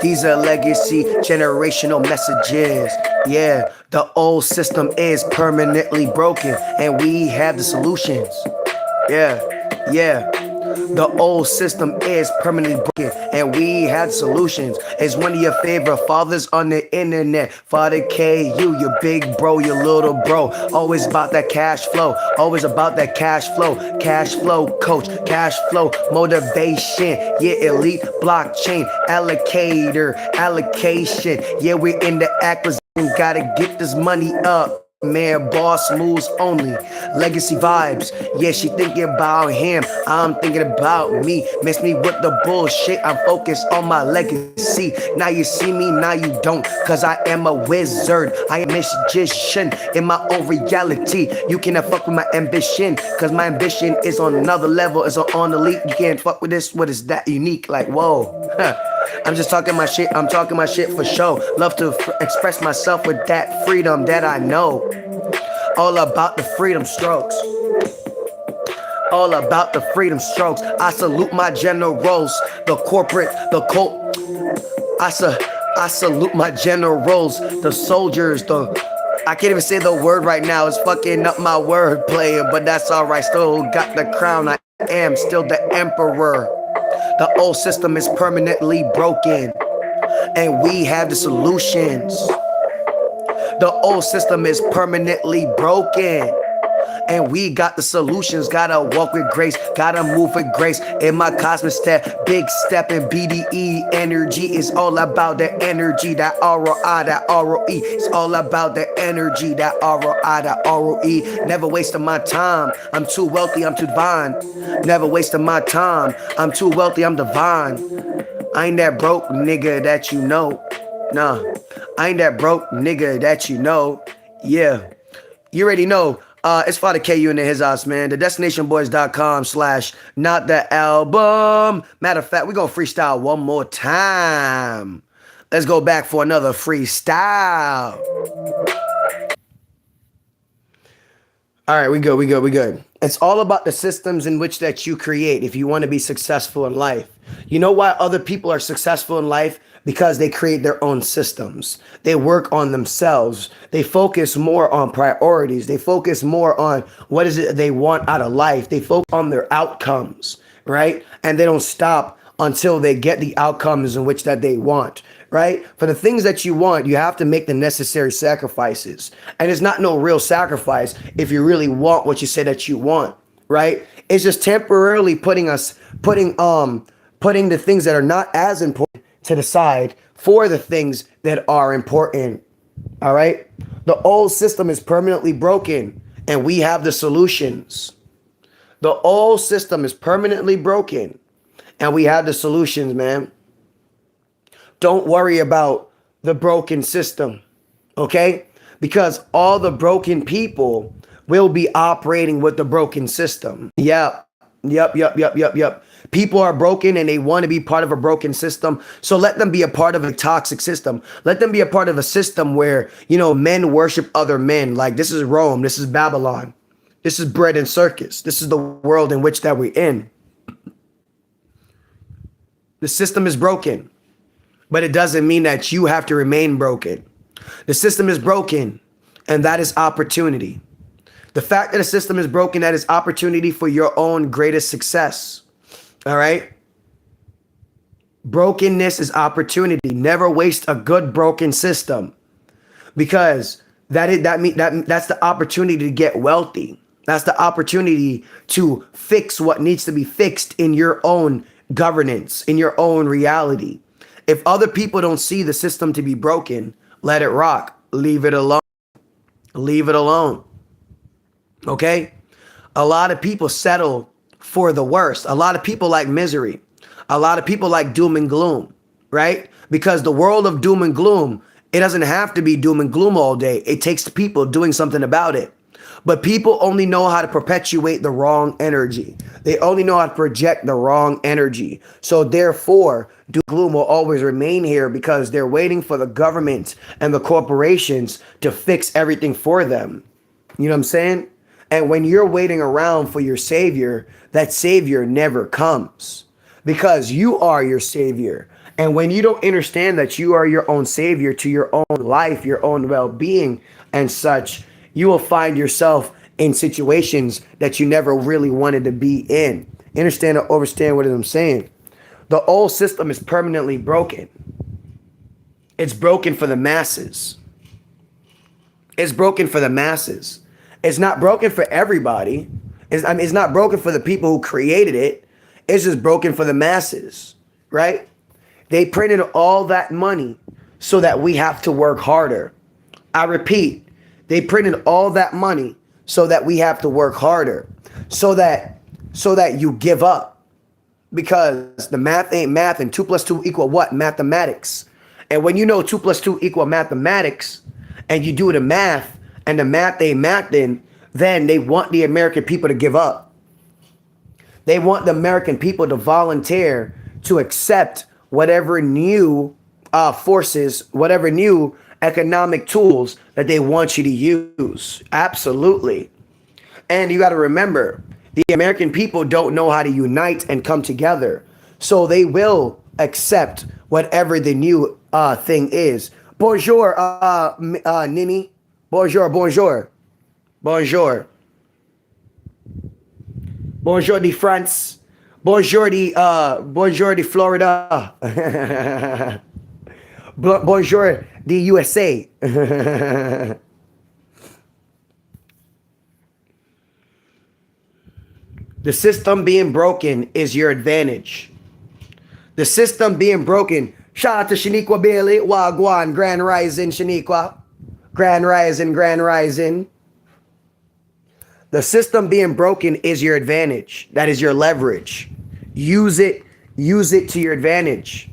These are legacy generational messages. Yeah, the old system is permanently broken, and we have the solutions. Yeah, yeah. The old system is permanently broken, and we have solutions. It's one of your favorite fathers on the internet. Father KU, your big bro, your little bro. Always about that cash flow. Always about that cash flow. Cash flow coach. Cash flow motivation. Yeah, elite blockchain allocator. Allocation. Yeah, we're in the acquisition. Gotta get this money up. Man, boss moves only. Legacy vibes. Yeah, she thinking about him. I'm thinking about me. Miss me with the bullshit. I'm focused on my legacy. Now you see me, now you don't. Cause I am a wizard. I am a magician in my own reality. You cannot fuck with my ambition. Cause my ambition is on another level. It's on the leap. You can't fuck with this. What is that unique? Like, whoa. I'm just talking my shit. I'm talking my shit for show. Love to express myself with that freedom that I know. All about the freedom strokes. All about the freedom strokes. I salute my generals, the corporate, the cult. I salute my generals, the soldiers, I can't even say the word right now. It's fucking up my word player, but that's alright. Still got the crown. I am still the emperor. The old system is permanently broken, and we have the solutions. The old system is permanently broken, and we got the solutions. Gotta walk with grace, gotta move with grace. In my cosmic step, big step in BDE energy is all about the energy, that ROI, that ROE. It's all about the energy, that ROI, that ROE. Never wasting my time. I'm too wealthy, I'm too divine. Never wasting my time. I'm too wealthy, I'm divine. I ain't that broke nigga that you know. Nah, I ain't that broke nigga that you know. Yeah, you already know. It's Father KU in his house, man. The destinationboys.com/not the album. Matter of fact, we're going to freestyle one more time. Let's go back for another freestyle. All right, we good. It's all about the systems in which that you create if you want to be successful in life. You know why other people are successful in life? Because they create their own systems. They work on themselves. They focus more on priorities. They focus more on what is it they want out of life. They focus on their outcomes, right? And they don't stop until they get the outcomes in which that they want, right? For the things that you want, you have to make the necessary sacrifices. And it's not no real sacrifice if you really want what you say that you want, right? It's just temporarily putting the things that are not as important to the side for the things that are important. All right. The old system is permanently broken, and we have the solutions. The old system is permanently broken, and we have the solutions, man. Don't worry about the broken system, okay? Because all the broken people will be operating with the broken system. Yep. People are broken and they want to be part of a broken system. So let them be a part of a toxic system. Let them be a part of a system where, men worship other men. Like, this is Rome. This is Babylon. This is bread and circus. This is the world in which that we're in. The system is broken, but it doesn't mean that you have to remain broken. The system is broken, and that is opportunity. The fact that the system is broken, that is opportunity for your own greatest success. All right? Brokenness is opportunity. Never waste a good broken system, because that's the opportunity to get wealthy. That's the opportunity to fix what needs to be fixed in your own governance, in your own reality. If other people don't see the system to be broken, let it rock. Leave it alone. Leave it alone. Okay? A lot of people settle for the worst. A lot of people like misery. A lot of people like doom and gloom, right? Because the world of doom and gloom, it doesn't have to be doom and gloom all day. It takes people doing something about it. But people only know how to perpetuate the wrong energy. They only know how to project the wrong energy. So therefore, doom and gloom will always remain here, because they're waiting for the government and the corporations to fix everything for them. You know what I'm saying? And when you're waiting around for your savior, that savior never comes, because you are your savior. And when you don't understand that you are your own savior to your own life, your own well-being and such, you will find yourself in situations that you never really wanted to be in. Understand or understand what I'm saying? The old system is permanently broken. It's broken for the masses. It's broken for the masses. It's not broken for everybody. It's not broken for the people who created it. It's just broken for the masses, right? They printed all that money so that we have to work harder. I repeat, they printed all that money so that we have to work harder, so that you give up, because the math ain't math, and 2 + 2 = what? Mathematics. And when you know 2 + 2 = mathematics, and you do the math, and the math ain't mathing, then they want the American people to give up. They want the American people to volunteer to accept whatever new forces, whatever new economic tools that they want you to use. Absolutely. And you got to remember, the American people don't know how to unite and come together. So they will accept whatever the new thing is. Bonjour, Nini. Bonjour, bonjour. Bonjour. Bonjour de France. Bonjour de Florida. Bonjour de USA. The system being broken is your advantage. The system being broken. Shout out to Shaniqua Bailey. Wagwan. Grand Rising, Shaniqua. Grand Rising, Grand Rising. The system being broken is your advantage. That is your leverage. Use it to your advantage.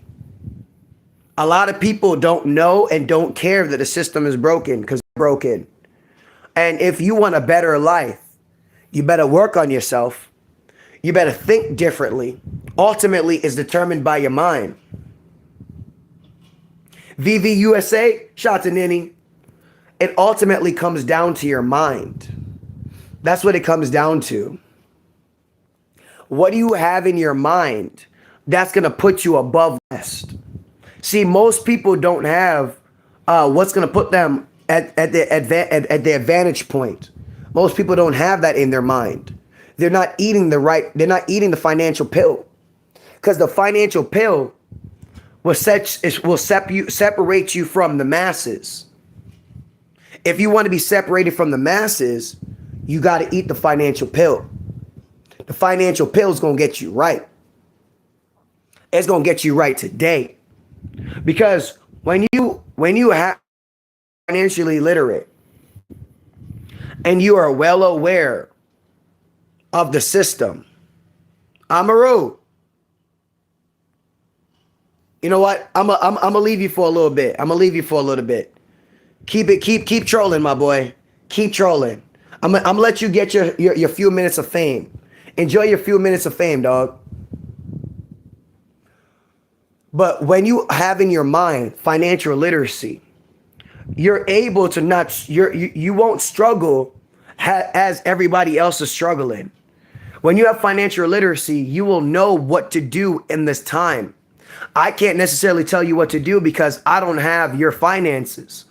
A lot of people don't know and don't care that the system is broken because it's broken. And if you want a better life, you better work on yourself. You better think differently. Ultimately, it's determined by your mind. VVUSA, shout out to Nini. It ultimately comes down to your mind. That's what it comes down to. What do you have in your mind that's going to put you above the rest? See, most people don't have what's going to put them at the advantage point. Most people don't have that in their mind. They're not eating the financial pill. Because the financial pill will separate you from the masses. If you want to be separated from the masses, you got to eat the financial pill. The financial pill is going to get you right. It's going to get you right today. Because when you have financially literate and you are well aware of the system, Amaru, you know what? I'm gonna leave you for a little bit. Keep trolling, my boy. Keep trolling. I'm gonna let you get your few minutes of fame. Enjoy your few minutes of fame, dog. But when you have in your mind financial literacy, you're able to you won't struggle as everybody else is struggling. When you have financial literacy, you will know what to do in this time. I can't necessarily tell you what to do because I don't have your finances.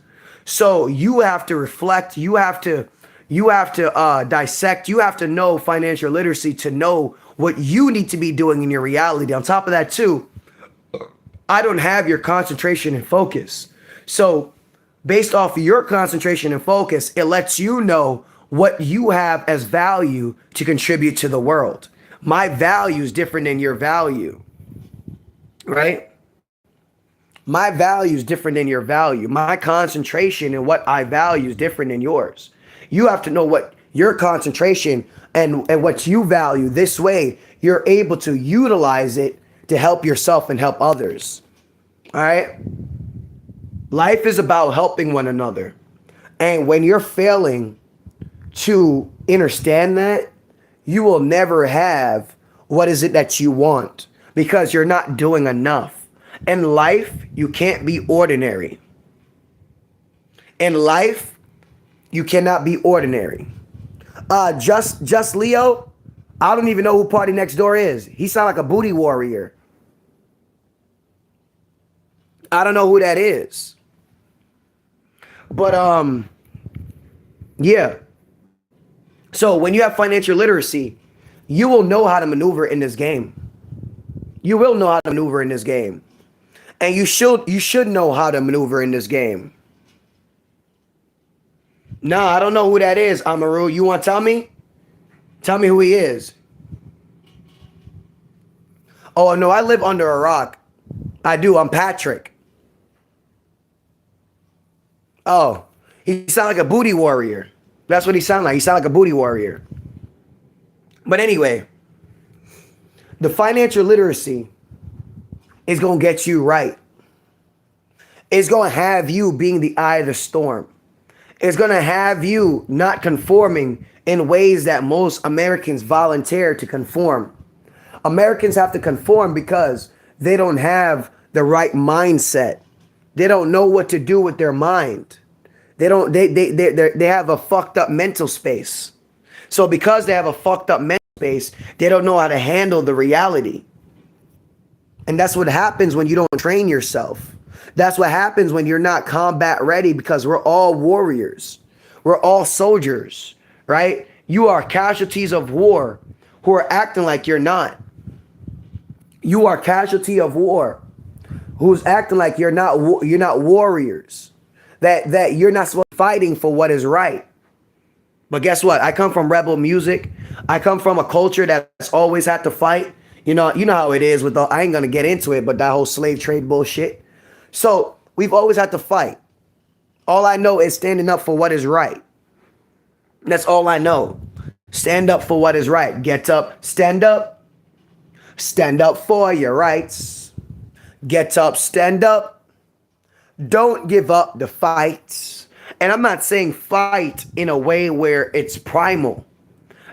So you have to reflect, you have to dissect, you have to know financial literacy to know what you need to be doing in your reality. On top of that too, I don't have your concentration and focus. So based off of your concentration and focus, it lets you know what you have as value to contribute to the world. My value is different than your value, right? My value is different than your value. My concentration and what I value is different than yours. You have to know what your concentration and what you value. This way, you're able to utilize it to help yourself and help others. All right? Life is about helping one another. And when you're failing to understand that, you will never have what is it that you want because you're not doing enough. In life, you can't be ordinary. In life, you cannot be ordinary. Just Leo, I don't even know who Party Next Door is. He sound like a booty warrior. I don't know who that is. But yeah. So when you have financial literacy, you will know how to maneuver in this game. You will know how to maneuver in this game. And you should know how to maneuver in this game. Nah, I don't know who that is, Amaru. You want to tell me? Tell me who he is. Oh, no, I live under a rock. I do. I'm Patrick. Oh, he sound like a booty warrior. That's what he sound like. He sound like a booty warrior. But anyway, the financial literacy is going to get you right. It's going to have you being the eye of the storm. It's going to have you not conforming in ways that most Americans volunteer to conform. Americans have to conform because they don't have the right mindset. They don't know what to do with their mind. They have a fucked up mental space. So because they have a fucked up mental space, they don't know how to handle the reality. And that's what happens when you don't train yourself. That's what happens when you're not combat ready, because we're all warriors. We're all soldiers, right? You are casualties of war who are acting like you're not. You are casualty of war who's acting like you're not warriors. That you're not fighting for what is right. But guess what? I come from rebel music. I come from a culture that's always had to fight. You know how it is with I ain't gonna get into it, but that whole slave trade bullshit. So we've always had to fight. All I know is standing up for what is right. That's all I know. Stand up for what is right. Get up, stand up. Stand up for your rights. Get up, stand up. Don't give up the fight. And I'm not saying fight in a way where it's primal,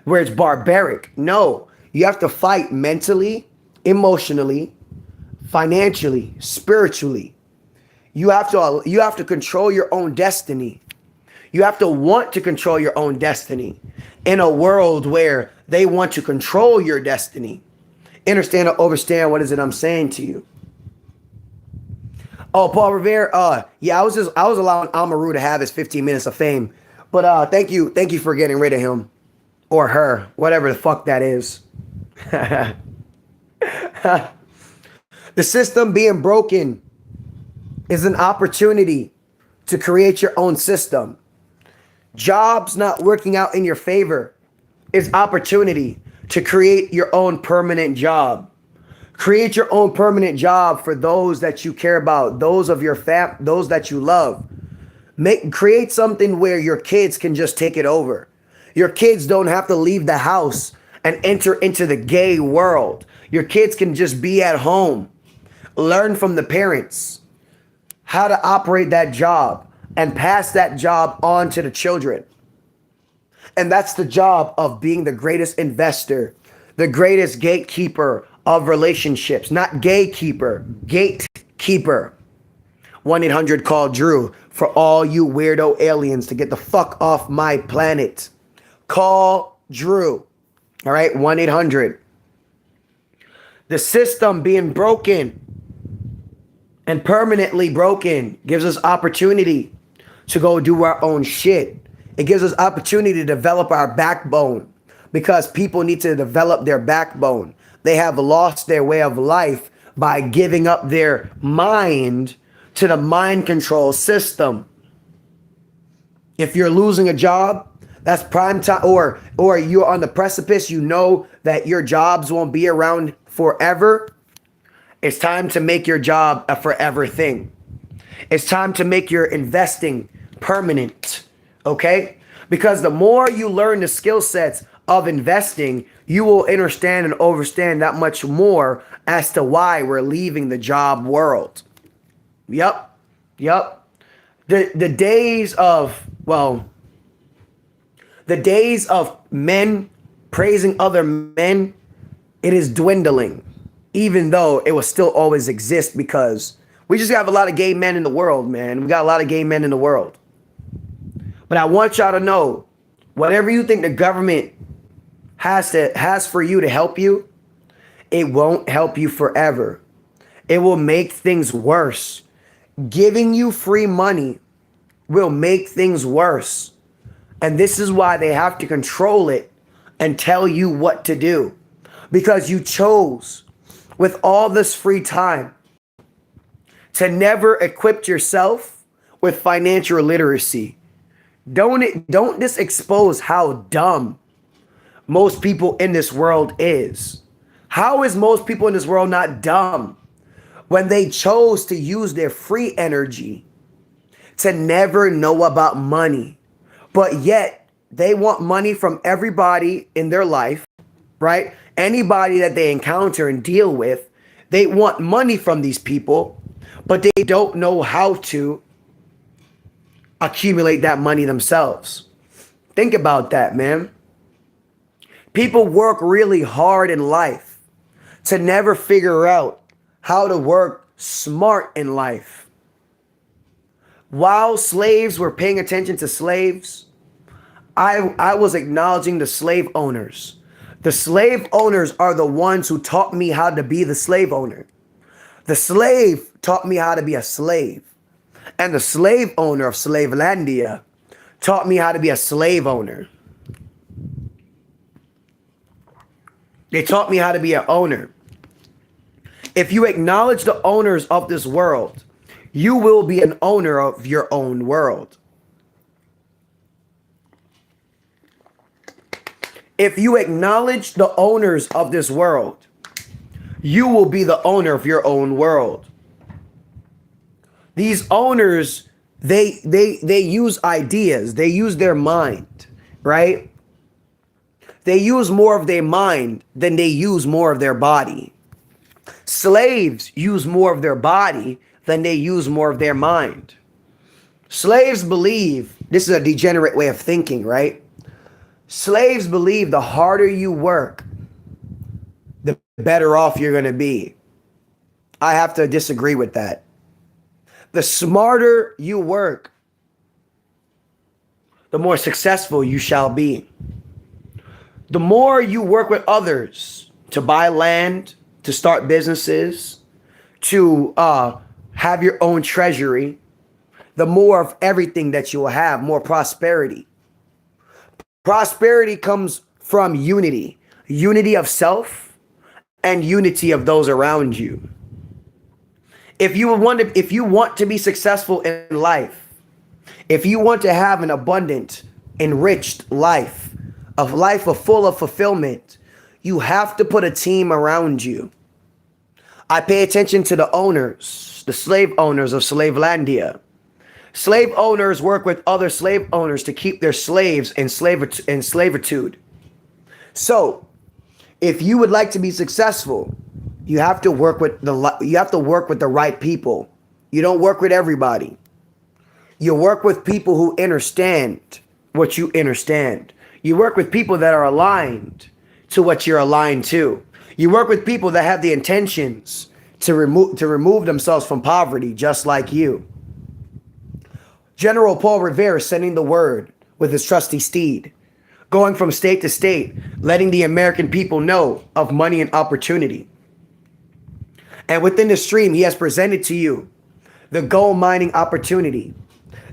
where it's barbaric. No, you have to fight mentally, emotionally, financially, spiritually. You have to control your own destiny. You have to want to control your own destiny in a world where they want to control your destiny. Understand or overstand what is it I'm saying to you? Oh, Paul Revere. Yeah, I was allowing Amaru to have his 15 minutes of fame. But thank you for getting rid of him. Or her. Whatever the fuck that is. The system being broken is an opportunity to create your own system. Jobs not working out in your favor is opportunity to create your own permanent job. Create your own permanent job for those that you care about, those of your those that you love. Create something where your kids can just take it over. Your kids don't have to leave the house and enter into the gay world. Your kids can just be at home. Learn from the parents how to operate that job and pass that job on to the children. And that's the job of being the greatest investor, the greatest gatekeeper of relationships. Not gatekeeper, gatekeeper. 1-800-CALL Drew for all you weirdo aliens to get the fuck off my planet. Call Drew. All right, 1-800. The system being broken and permanently broken gives us opportunity to go do our own shit. It gives us opportunity to develop our backbone, because people need to develop their backbone. They have lost their way of life by giving up their mind to the mind control system. If you're losing a job, that's prime time, or you're on the precipice, you know that your jobs won't be around forever. It's time to make your job a forever thing. It's time to make your investing permanent, okay? Because the more you learn the skill sets of investing, you will understand and overstand that much more as to why we're leaving the job world. Yep. The days of men praising other men, it is dwindling, even though it will still always exist, because we just have a lot of gay men in the world, man. We got a lot of gay men in the world. But I want y'all to know, whatever you think the government has for you to help you, it won't help you forever. It will make things worse. Giving you free money will make things worse. And this is why they have to control it and tell you what to do. Because you chose, with all this free time, to never equip yourself with financial literacy. Don't this expose how dumb most people in this world is? How is most people in this world not dumb when they chose to use their free energy to never know about money, but yet they want money from everybody in their life, right? Anybody that they encounter and deal with, they want money from these people, but they don't know how to accumulate that money themselves. Think about that, man. People work really hard in life to never figure out how to work smart in life. While slaves were paying attention to slaves, I was acknowledging the slave owners. The slave owners are the ones who taught me how to be the slave owner. The slave taught me how to be a slave. And the slave owner of Slavelandia taught me how to be a slave owner. They taught me how to be an owner. If you acknowledge the owners of this world, you will be an owner of your own world. If you acknowledge the owners of this world, you will be the owner of your own world. These owners, they use ideas, they use their mind, right? They use more of their mind than they use more of their body. Slaves use more of their body than they use more of their mind. Slaves believe, this is a degenerate way of thinking, right? Slaves believe the harder you work, the better off you're going to be. I have to disagree with that. The smarter you work, the more successful you shall be. The more you work with others to buy land, to start businesses, to have your own treasury, the more of everything that you will have, more prosperity. Prosperity comes from unity, unity of self and unity of those around you. If you want to be successful in life, if you want to have an abundant, enriched life, a life full of fulfillment, you have to put a team around you. I pay attention to the owners, the slave owners of Slavelandia. Slave owners work with other slave owners to keep their slaves in slavitude. So, if you would like to be successful, you have to work with the right people. You don't work with everybody. You work with people who understand what you understand. You work with people that are aligned to what you're aligned to. You work with people that have the intentions to remove themselves from poverty, just like you. General Paul Revere sending the word with his trusty steed, going from state to state, letting the American people know of money and opportunity. And within the stream, he has presented to you the GoMining opportunity,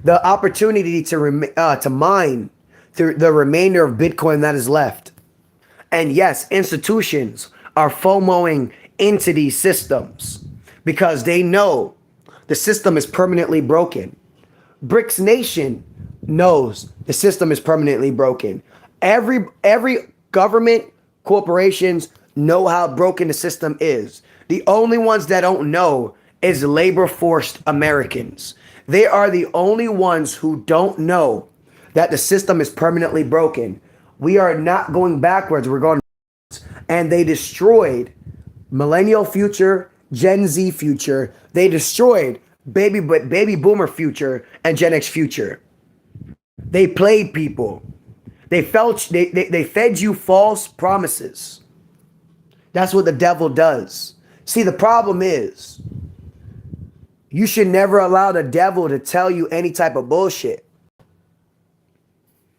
the opportunity to mine through the remainder of Bitcoin that is left. And yes, institutions are FOMOing into these systems because they know the system is permanently broken. BRICS Nation knows the system is permanently broken. Every government, corporations know how broken the system is. The only ones that don't know is labor forced Americans. They are the only ones who don't know that the system is permanently broken. We are not going backwards, we're going backwards. And they destroyed millennial future, Gen Z future. They destroyed baby boomer future and Gen X future. They played people. They fed you false promises. That's what the devil does. See, the problem is you should never allow the devil to tell you any type of bullshit.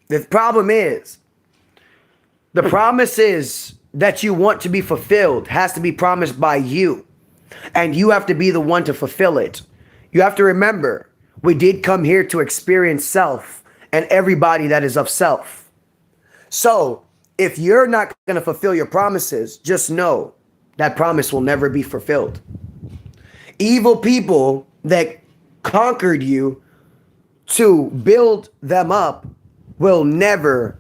The problem is the promises that you want to be fulfilled has to be promised by you. And you have to be the one to fulfill it. You have to remember, we did come here to experience self and everybody that is of self. So if you're not going to fulfill your promises, just know that promise will never be fulfilled. Evil people that conquered you to build them up will never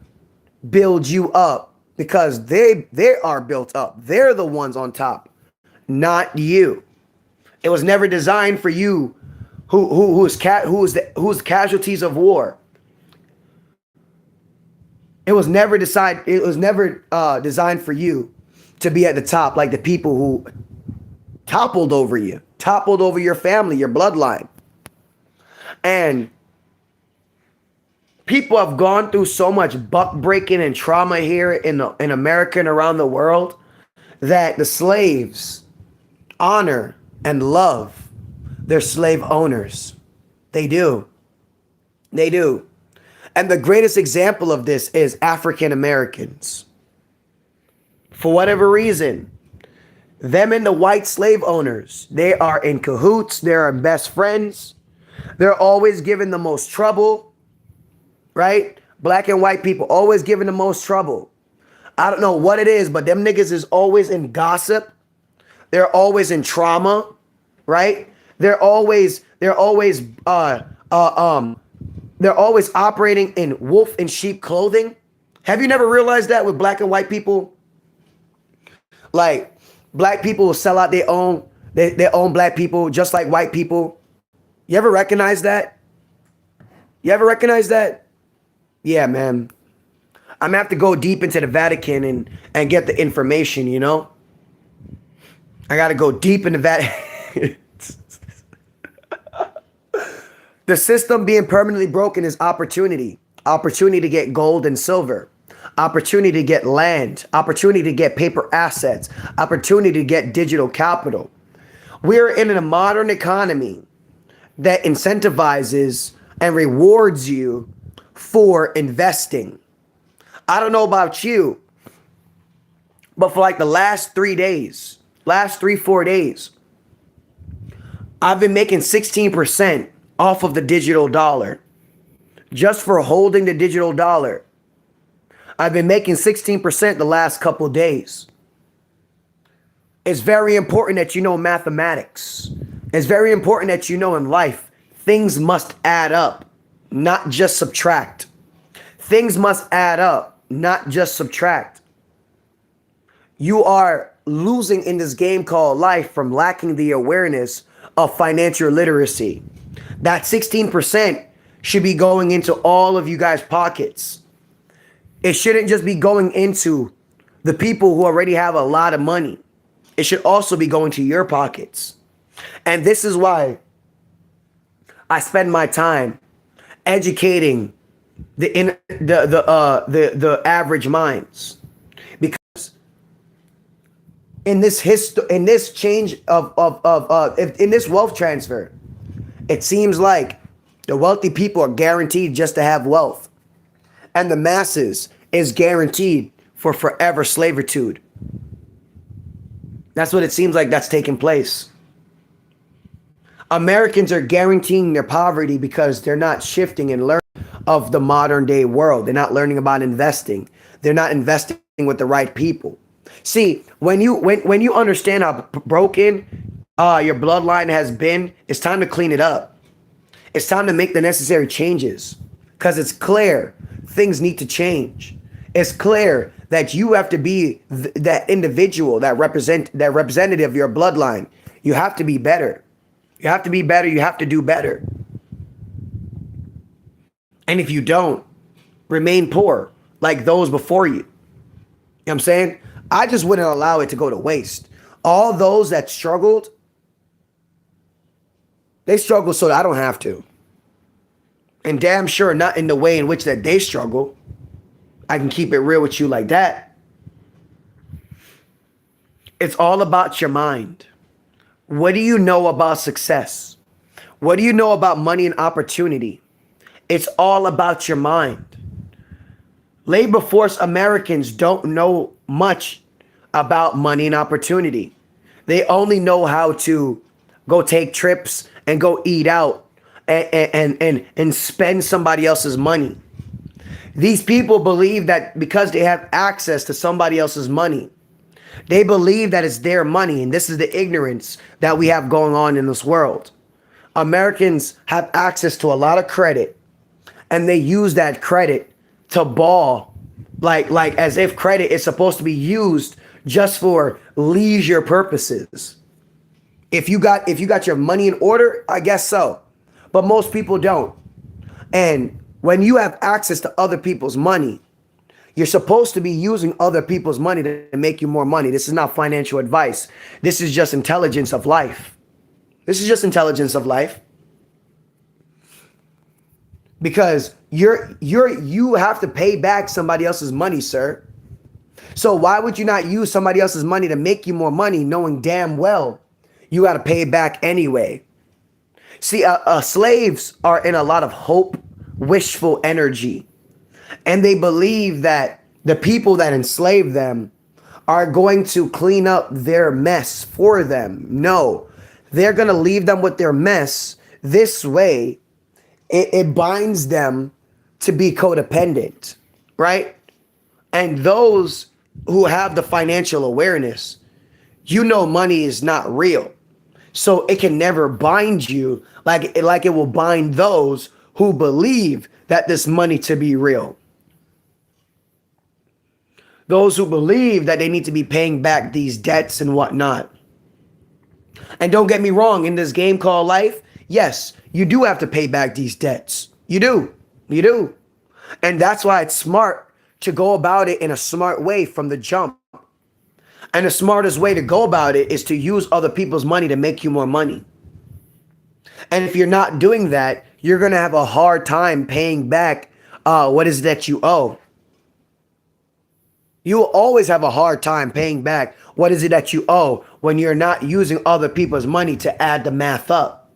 build you up, because they are built up. They're the ones on top, not you. It was never designed for you who's casualties of war. It was never designed for you to be at the top, like the people who toppled over you, toppled over your family, your bloodline. And people have gone through so much buck breaking and trauma here in America and around the world that the slaves honor and love their slave owners. They do. They do. And the greatest example of this is African Americans. For whatever reason, them and the white slave owners, they are in cahoots. They're best friends. They're always giving the most trouble, right? Black and white people always giving the most trouble. I don't know what it is, but them niggas is always in gossip. They're always in trauma, right? They're always operating in wolf and sheep clothing. Have you never realized that with black and white people? Like, black people will sell out their own black people just like white people. You ever recognize that? You ever recognize that? Yeah, man. I'm gonna have to go deep into the Vatican and get the information, you know? I gotta go deep in the Vatican. The system being permanently broken is opportunity. Opportunity to get gold and silver. Opportunity to get land. Opportunity to get paper assets. Opportunity to get digital capital. We're in a modern economy that incentivizes and rewards you for investing. I don't know about you, but for like the last 4 days, I've been making 16% off of the digital dollar. Just for holding the digital dollar, I've been making 16% the last couple of days. It's very important that you know mathematics. It's very important that you know in life, things must add up, not just subtract. Things must add up, not just subtract. You are losing in this game called life from lacking the awareness of financial literacy. That 16% should be going into all of you guys' pockets. It shouldn't just be going into the people who already have a lot of money. It should also be going to your pockets. And this is why I spend my time educating the average minds, because in this wealth transfer, it seems like the wealthy people are guaranteed just to have wealth, and the masses is guaranteed for forever slavitude. That's what it seems like that's taking place. Americans are guaranteeing their poverty because they're not shifting and learning of the modern day world. They're not learning about investing. They're not investing with the right people. See, when you understand how broken your bloodline has been, it's time to clean it up. It's time to make the necessary changes, because it's clear things need to change. It's clear that you have to be that individual, that representative of your bloodline. You have to be better. You have to be better. You have to do better. And if you don't, remain poor like those before you. You know what I'm saying? I just wouldn't allow it to go to waste. All those that struggled, they struggle so that I don't have to. And damn sure not in the way in which that they struggle. I can keep it real with you like that. It's all about your mind. What do you know about success? What do you know about money and opportunity? It's all about your mind. Labor force Americans don't know much about money and opportunity. They only know how to go take trips and go eat out and spend somebody else's money. These people believe that because they have access to somebody else's money, they believe that it's their money. And this is the ignorance that we have going on in this world. Americans have access to a lot of credit, and they use that credit to ball like as if credit is supposed to be used just for leisure purposes. If you got your money in order, I guess so. But most people don't. And when you have access to other people's money, you're supposed to be using other people's money to make you more money. This is not financial advice. This is just intelligence of life. This is just intelligence of life. Because you have to pay back somebody else's money, sir. So why would you not use somebody else's money to make you more money, knowing damn well you got to pay it back anyway? See, slaves are in a lot of hope, wishful energy. And they believe that the people that enslave them are going to clean up their mess for them. No, they're going to leave them with their mess. This way, it binds them to be codependent, right? And those who have the financial awareness, you know money is not real. So it can never bind you like it will bind those who believe that this money to be real. Those who believe that they need to be paying back these debts and whatnot. And don't get me wrong, in this game called life, yes, you do have to pay back these debts. You do. You do. And that's why it's smart to go about it in a smart way from the jump. And the smartest way to go about it is to use other people's money to make you more money. And if you're not doing that, you're going to have a hard time paying back what is that you owe. You will always have a hard time paying back what is it that you owe when you're not using other people's money to add the math up.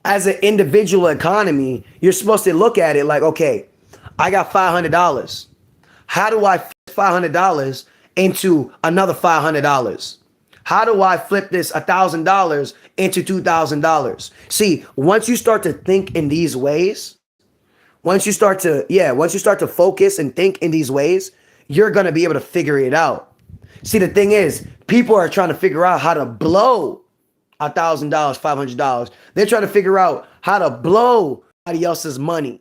As an individual economy, you're supposed to look at it like, okay, I got $500. How do I fit $500 into another $500? How do I flip this $1,000 into $2,000? See, once you start to think in these ways, once you start to focus and think in these ways, you're going to be able to figure it out. See, the thing is, people are trying to figure out how to blow $1,000, $500. They're trying to figure out how to blow somebody else's money,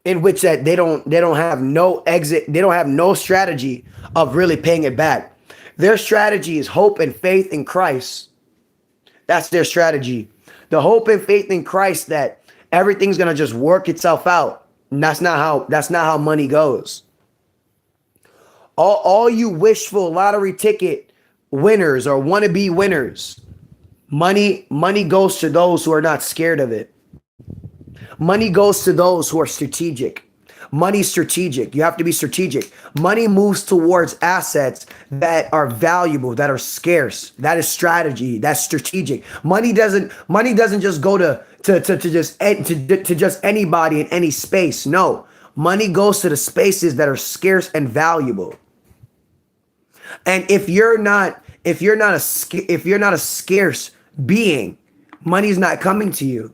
in which that they don't have no exit. They don't have no strategy of really paying it back. Their strategy is hope and faith in Christ. That's their strategy. The hope and faith in Christ that everything's going to just work itself out. And that's not how money goes. All you wishful lottery ticket winners or wannabe winners, money goes to those who are not scared of it. Money goes to those who are strategic. Money's strategic. You have to be strategic. Money moves towards assets that are valuable, that are scarce. That is strategy. That's strategic. Money doesn't just go to just anybody in any space. No, money goes to the spaces that are scarce and valuable. And if you're not a scarce being, money's not coming to you.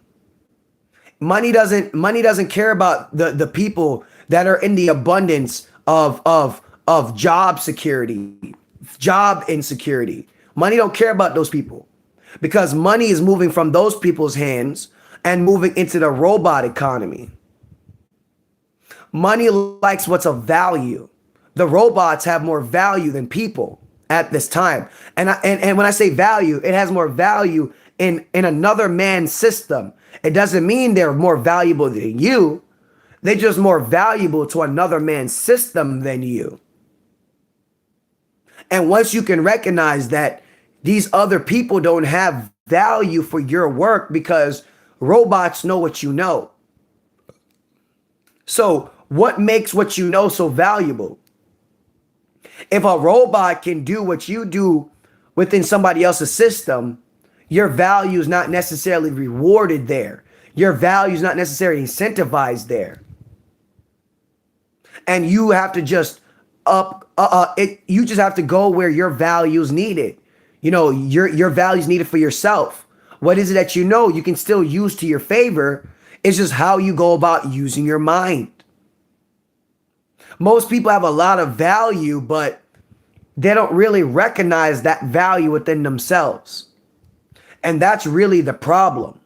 Money doesn't care about the people that are in the abundance of job security, job insecurity. Money don't care about those people, because money is moving from those people's hands and moving into the robot economy. Money likes what's of value. The robots have more value than people at this time. And when I say value, it has more value in another man's system. It doesn't mean they're more valuable than you. They're just more valuable to another man's system than you. And once you can recognize that these other people don't have value for your work, because robots know what you know. So what makes what you know so valuable? If a robot can do what you do within somebody else's system, your value is not necessarily rewarded there. Your value is not necessarily incentivized there. And you have to just you just have to go where your value is needed. Your values needed for yourself. What is it that you can still use to your favor? It's just how you go about using your mind. Most people have a lot of value, but they don't really recognize that value within themselves. And that's really the problem.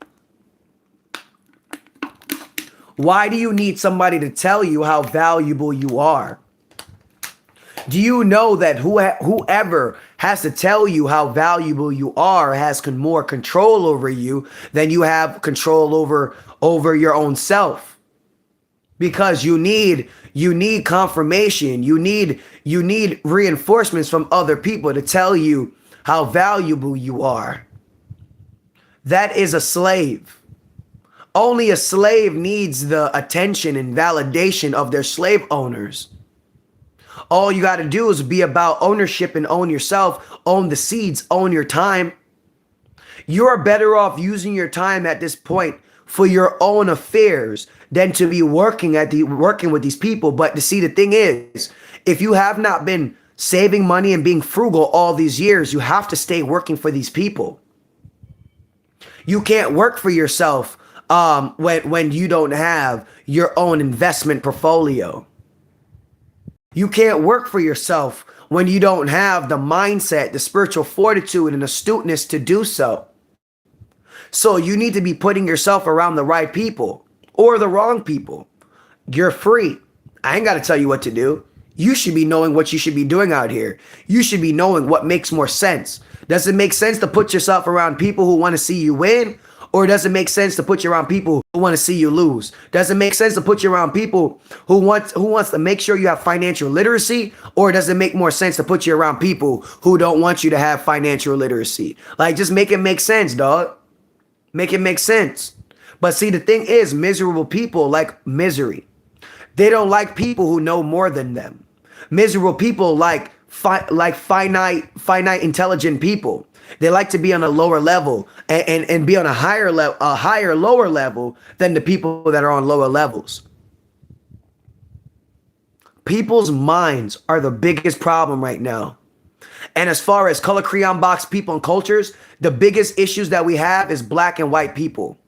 Why do you need somebody to tell you how valuable you are? Do you know that whoever has to tell you how valuable you are has more control over you than you have control over your own self? Because you need confirmation. You need reinforcements from other people to tell you how valuable you are. That is a slave. Only a slave needs the attention and validation of their slave owners. All you got to do is be about ownership and own yourself, own the seeds, own your time. You're better off using your time at this point for your own affairs than to be working with these people. But to see, the thing is, if you have not been saving money and being frugal all these years, you have to stay working for these people. You can't work for yourself when you don't have your own investment portfolio. You can't work for yourself when you don't have the mindset, the spiritual fortitude, and astuteness to do so. So you need to be putting yourself around the right people or the wrong people. You're free. I ain't got to tell you what to do. You should be knowing what you should be doing out here. You should be knowing what makes more sense. Does it make sense to put yourself around people who want to see you win? Or does it make sense to put you around people who want to see you lose? Does it make sense to put you around people who wants to make sure you have financial literacy? Or does it make more sense to put you around people who don't want you to have financial literacy? Like, just make it make sense, dog. Make it make sense. But see, the thing is, miserable people like misery. They don't like people who know more than them. Miserable people like finite intelligent people. They like to be on a lower level and be on a higher lower level than the people that are on lower levels. People's minds are the biggest problem right now. And as far as color crayon box people and cultures, the biggest issues that we have is black and white people.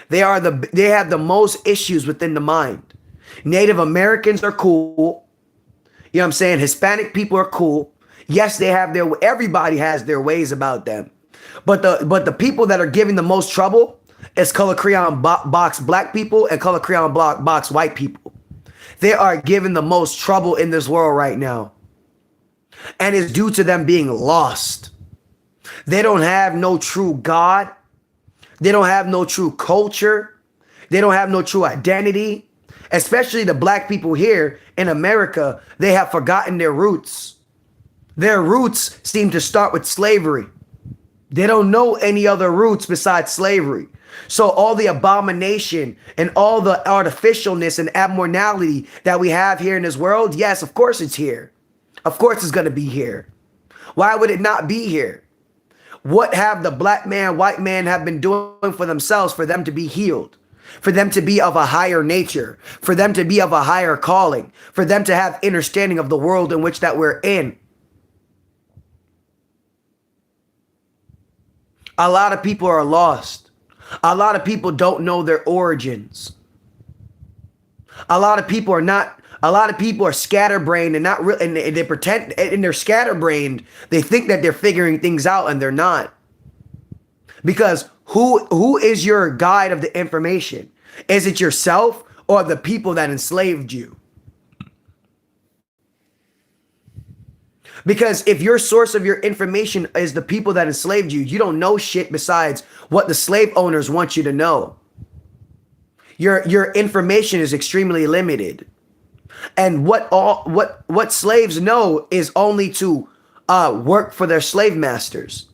They have the most issues within the mind. Native Americans are cool. You know what I'm saying? Hispanic people are cool. Yes, everybody has their ways about them. But the people that are giving the most trouble is color crayon box black people and color crayon box white people. They are giving the most trouble in this world right now. And it's due to them being lost. They don't have no true God. They don't have no true culture. They don't have no true identity. Especially the black people here in America, they have forgotten their roots. Their roots seem to start with slavery. They don't know any other roots besides slavery. So all the abomination and all the artificialness and abnormality that we have here in this world, yes, of course it's here. Of course it's going to be here. Why would it not be here? What have the black man, white man have been doing for themselves for them to be healed? For them to be of a higher nature, for them to be of a higher calling, for them to have understanding of the world in which that we're in. A lot of people are lost. A lot of people don't know their origins. A lot of people are scatterbrained and not real, and they pretend, and they're scatterbrained. They think that they're figuring things out and they're not. Because who is your guide of the information? Is it yourself or the people that enslaved you? Because if your source of your information is the people that enslaved you, you don't know shit besides what the slave owners want you to know. Your information is extremely limited. And what slaves know is only to work for their slave masters.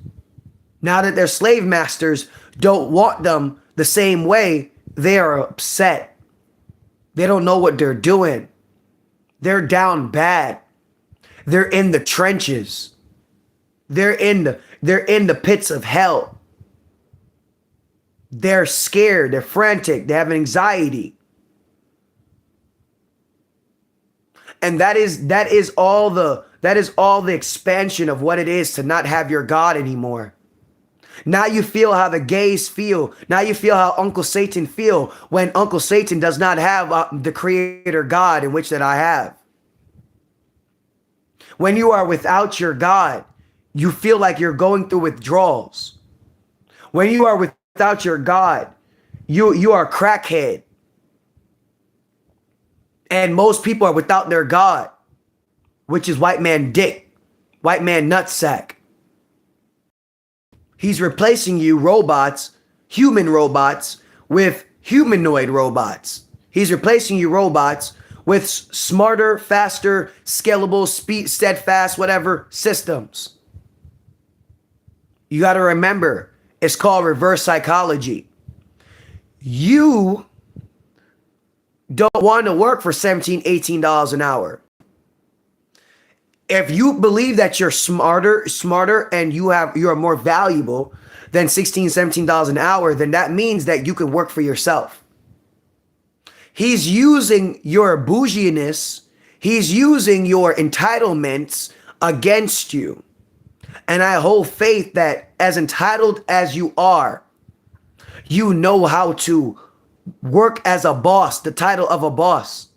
Now that their slave masters don't want them the same way, they are upset. They don't know what they're doing. They're down bad. They're in the trenches. They're in the pits of hell. They're scared. They're frantic. They have anxiety. And that is all the That is all the expansion of what it is to not have your God anymore. Now you feel how the gays feel. Now you feel how Uncle Satan feel when Uncle Satan does not have the creator God in which that I have. When you are without your God, you feel like you're going through withdrawals. When you are without your God, you are a crackhead. And most people are without their God, which is white man dick, white man nutsack. He's replacing you robots, human robots, with humanoid robots. He's replacing you robots with smarter, faster, scalable, steadfast, whatever systems. You got to remember, it's called reverse psychology. You don't want to work for $17, $18 an hour. If you believe that you're smarter, and you are more valuable than $16, $17 an hour, then that means that you can work for yourself. He's using your bouginess, he's using your entitlements against you. And I hold faith that as entitled as you are, you know how to work as a boss, the title of a boss.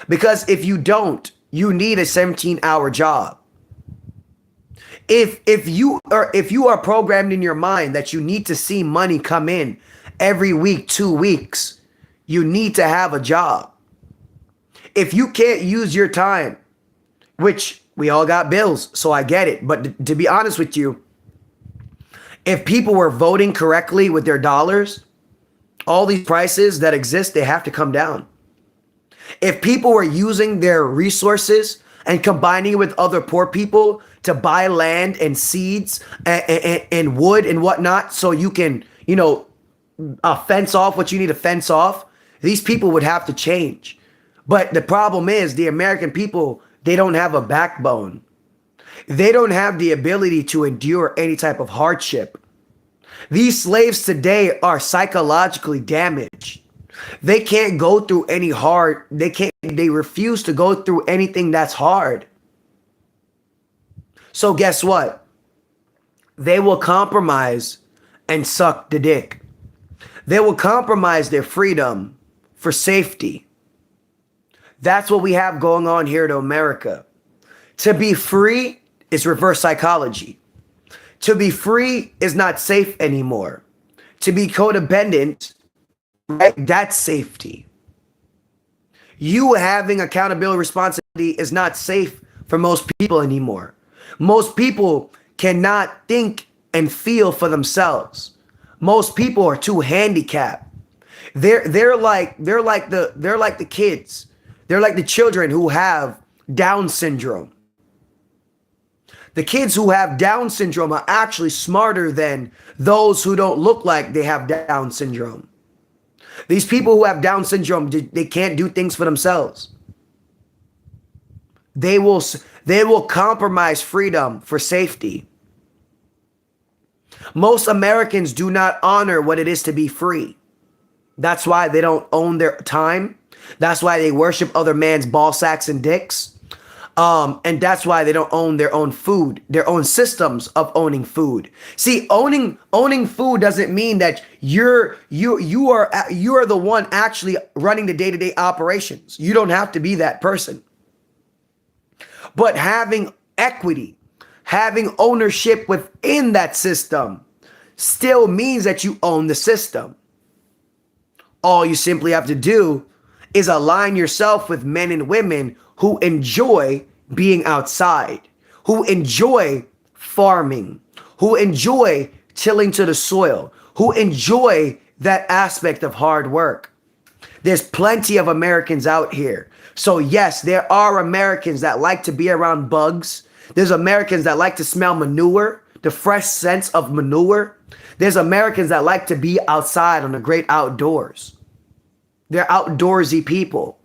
Because if you don't, you need a 17-hour job. If you are programmed in your mind that you need to see money come in every week, 2 weeks, you need to have a job. If you can't use your time, which we all got bills, so I get it. But to be honest with you, if people were voting correctly with their dollars, all these prices that exist, they have to come down. If people were using their resources and combining it with other poor people to buy land and seeds and wood and whatnot, so you can, fence off what you need to fence off, these people would have to change. But the problem is the American people, they don't have a backbone. They don't have the ability to endure any type of hardship. These slaves today are psychologically damaged. They can't go through any hard. They refuse to go through anything that's hard. So guess what? They will compromise and suck the dick. They will compromise their freedom for safety. That's what we have going on here to America. To be free is reverse psychology. To be free is not safe anymore. To be codependent, right? That's safety. You having accountability responsibility is not safe for most people anymore. Most people cannot think and feel for themselves. Most people are too handicapped. They're like the kids. They're like the children who have Down syndrome. The kids who have Down syndrome are actually smarter than those who don't look like they have Down syndrome. These people who have Down syndrome, they can't do things for themselves. They will compromise freedom for safety. Most Americans do not honor what it is to be free. That's why they don't own their time. That's why they worship other man's ball sacks and dicks. And that's why they don't own their own food, their own systems of owning food. See, owning food doesn't mean that you are the one actually running the day-to-day operations. You don't have to be that person. But having equity, having ownership within that system still means that you own the system. All you simply have to do is align yourself with men and women who enjoy being outside, who enjoy farming, who enjoy tilling to the soil, who enjoy that aspect of hard work. There's plenty of Americans out here. So yes, there are Americans that like to be around bugs. There's Americans that like to smell manure, the fresh sense of manure. There's Americans that like to be outside on the great outdoors. They're outdoorsy people.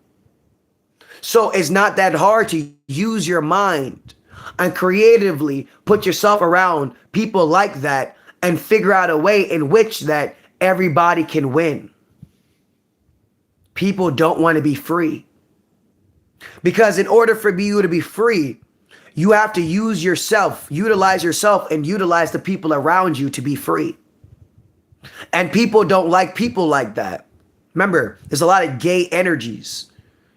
So it's not that hard to use your mind and creatively put yourself around people like that and figure out a way in which that everybody can win. People don't want to be free. Because in order for you to be free, You have to use yourself, utilize yourself, and utilize the people around you to be free. And people don't like people like that. Remember, there's a lot of gay energies.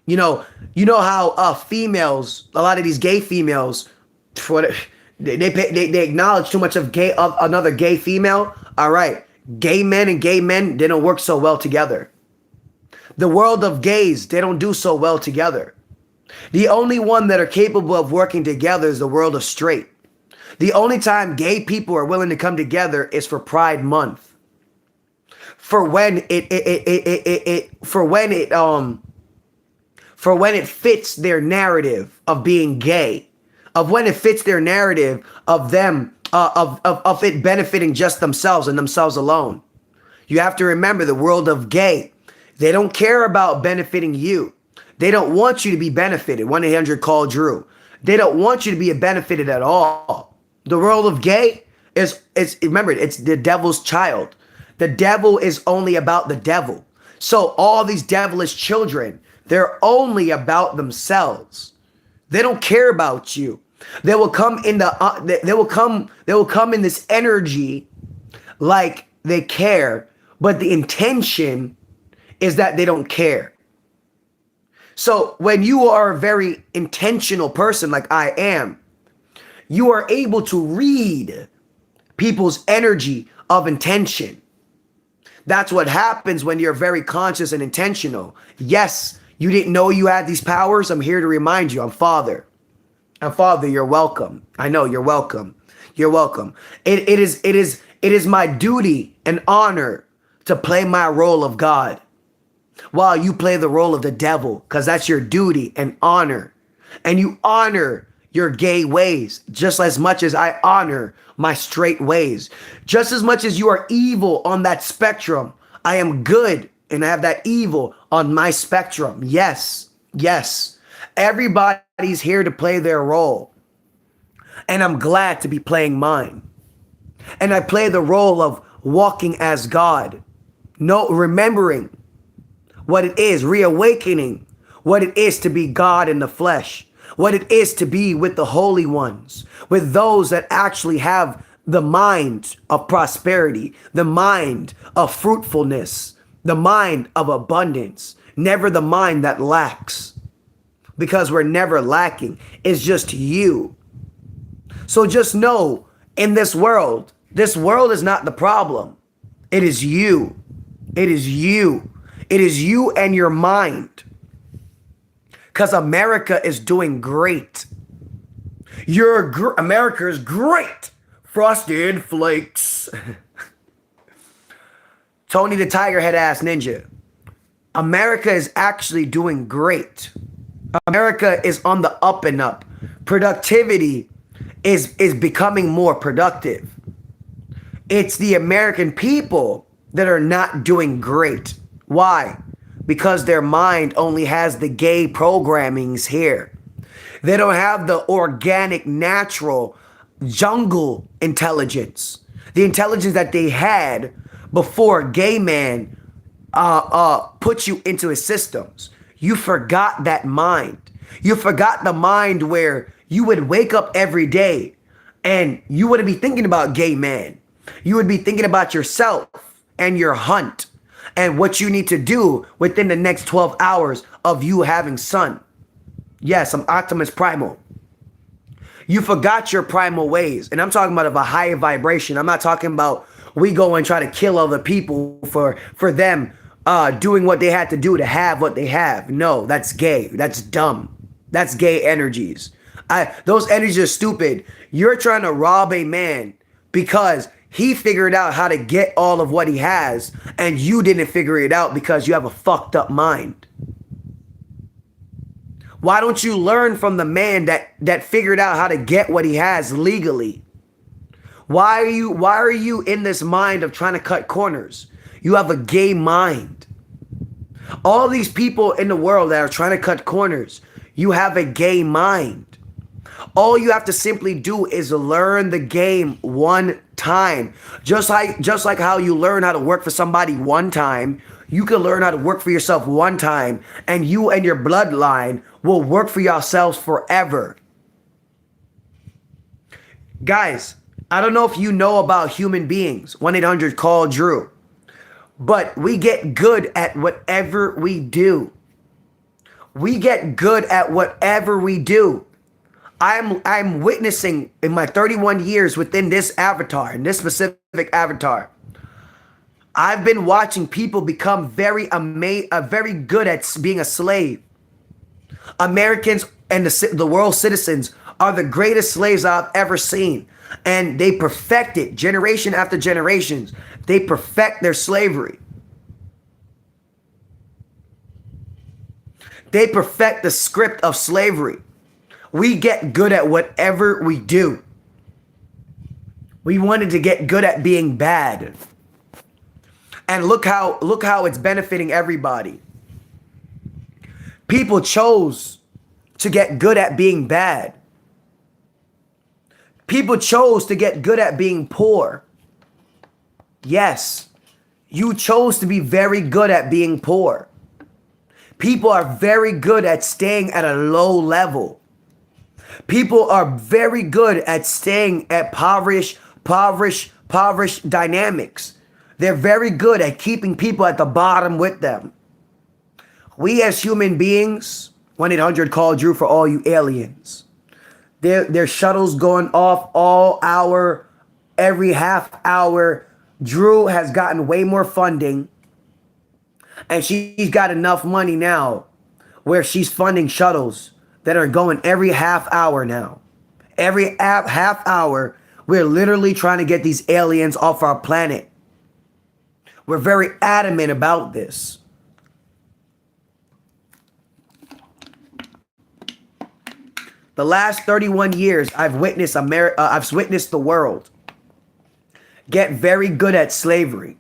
You know how females, a lot of these gay females, they acknowledge too much of another gay female. All right, gay men, they don't work so well together. The world of gays, they don't do so well together. The only one that are capable of working together is the world of straight. The only time gay people are willing to come together is for Pride Month. For when it fits their narrative of being gay, of when it fits their narrative of them, of it benefiting just themselves and themselves alone. You have to remember the world of gay. They don't care about benefiting you. They don't want you to be benefited. 1-800-CALL-DREW. They don't want you to be benefited at all. The world of gay is remember, it's the devil's child. The devil is only about the devil. So all these devilish children, they're only about themselves. They don't care about you. They will come in this energy like they care, but the intention is that they don't care. So when you are a very intentional person like I am, you are able to read people's energy of intention. That's what happens when you're very conscious and intentional. Yes, you didn't know you had these powers. I'm here to remind you, I'm Father. I'm Father, you're welcome. I know, you're welcome. You're welcome. It is my duty and honor to play my role of God while you play the role of the devil, because that's your duty and honor. And you honor your gay ways just as much as I honor my straight ways. Just as much as you are evil on that spectrum, I am good and I have that evil on my spectrum. Yes, yes. Everybody's here to play their role. And I'm glad to be playing mine. And I play the role of walking as God. No, remembering what it is, reawakening what it is to be God in the flesh, what it is to be with the holy ones, with those that actually have the mind of prosperity, the mind of fruitfulness, the mind of abundance, never the mind that lacks, because we're never lacking. It's just you. So just know, in this world is not the problem. It is you. It is you. It is you and your mind. Because America is doing great. America is great. Frosted Flakes. Tony the Tiger Head ass ninja. America is actually doing great. America is on the up and up. Productivity is becoming more productive. It's the American people that are not doing great. Why? Because their mind only has the gay programmings here. They don't have the organic, natural jungle intelligence. The intelligence that they had before a gay man put you into his systems. You forgot that mind. You forgot the mind where you would wake up every day and you wouldn't be thinking about gay man. You would be thinking about yourself and your hunt and what you need to do within the next 12 hours of you having sun. Yes, I'm Optimus Primal. You forgot your primal ways. And I'm talking about of a higher vibration. I'm not talking about we go and try to kill other people for them doing what they had to do to have what they have. No, that's gay. That's dumb. That's gay energies. Those energies are stupid. You're trying to rob a man because he figured out how to get all of what he has, and you didn't figure it out because you have a fucked up mind. Why don't you learn from the man that figured out how to get what he has legally? Why are you in this mind of trying to cut corners? You have a gay mind. All these people in the world that are trying to cut corners, you have a gay mind. All you have to simply do is learn the game one time. Just like how you learn how to work for somebody one time, you can learn how to work for yourself one time, and you and your bloodline will work for yourselves forever. Guys, I don't know if you know about human beings, 1-800-CALL-DREW, but we get good at whatever we do. We get good at whatever we do. I'm witnessing in my 31 years within this avatar, in this specific avatar, I've been watching people become very good at being a slave. Americans and the world citizens are the greatest slaves I've ever seen. And they perfect it generation after generations. They perfect their slavery. They perfect the script of slavery. We get good at whatever we do. We wanted to get good at being bad. And look how it's benefiting everybody. People chose to get good at being bad. People chose to get good at being poor. Yes, you chose to be very good at being poor. People are very good at staying at a low level. People are very good at staying at impoverished dynamics. They're very good at keeping people at the bottom with them. We as human beings, 1-800-CALL-DREW for all you aliens. Their shuttles going off all hour, every half hour. Drew has gotten way more funding. And she's got enough money now where she's funding shuttles that are going every half hour now. Every half hour, we're literally trying to get these aliens off our planet. We're very adamant about this. The last 31 years, I've witnessed the world get very good at slavery.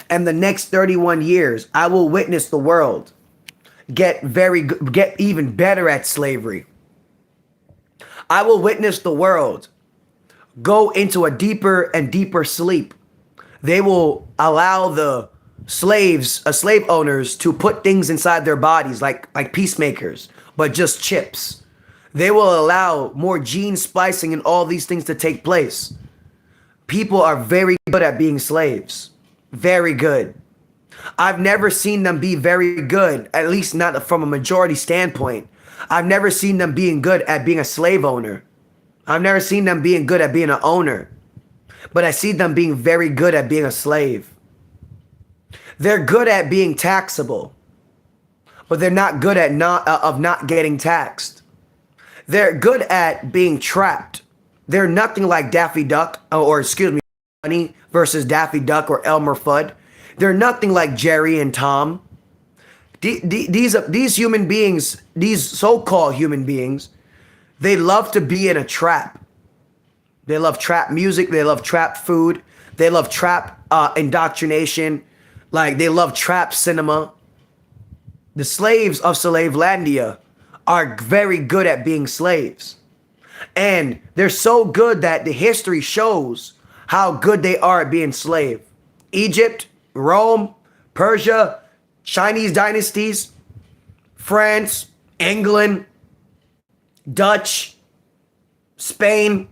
And the next 31 years, I will witness the world get even better at slavery. I will witness the world go into a deeper and deeper sleep. They will allow the slave owners to put things inside their bodies like peacemakers, but just chips. They will allow more gene splicing and all these things to take place. People are very good at being slaves. Very good. I've never seen them be very good, at least not from a majority standpoint. I've never seen them being good at being a slave owner. I've never seen them being good at being an owner. But I see them being very good at being a slave. They're good at being taxable, but they're not good at not getting taxed. They're good at being trapped. They're nothing like Daffy Duck, or excuse me, Bunny versus Daffy Duck or Elmer Fudd. They're nothing like Jerry and Tom. These human beings, these so-called human beings, they love to be in a trap. They love trap music. They love trap food. They love trap indoctrination. Like, they love trap cinema. The slaves of Slavelandia are very good at being slaves. And they're so good that the history shows how good they are at being slave. Egypt, Rome, Persia, Chinese dynasties, France, England, Dutch, Spain.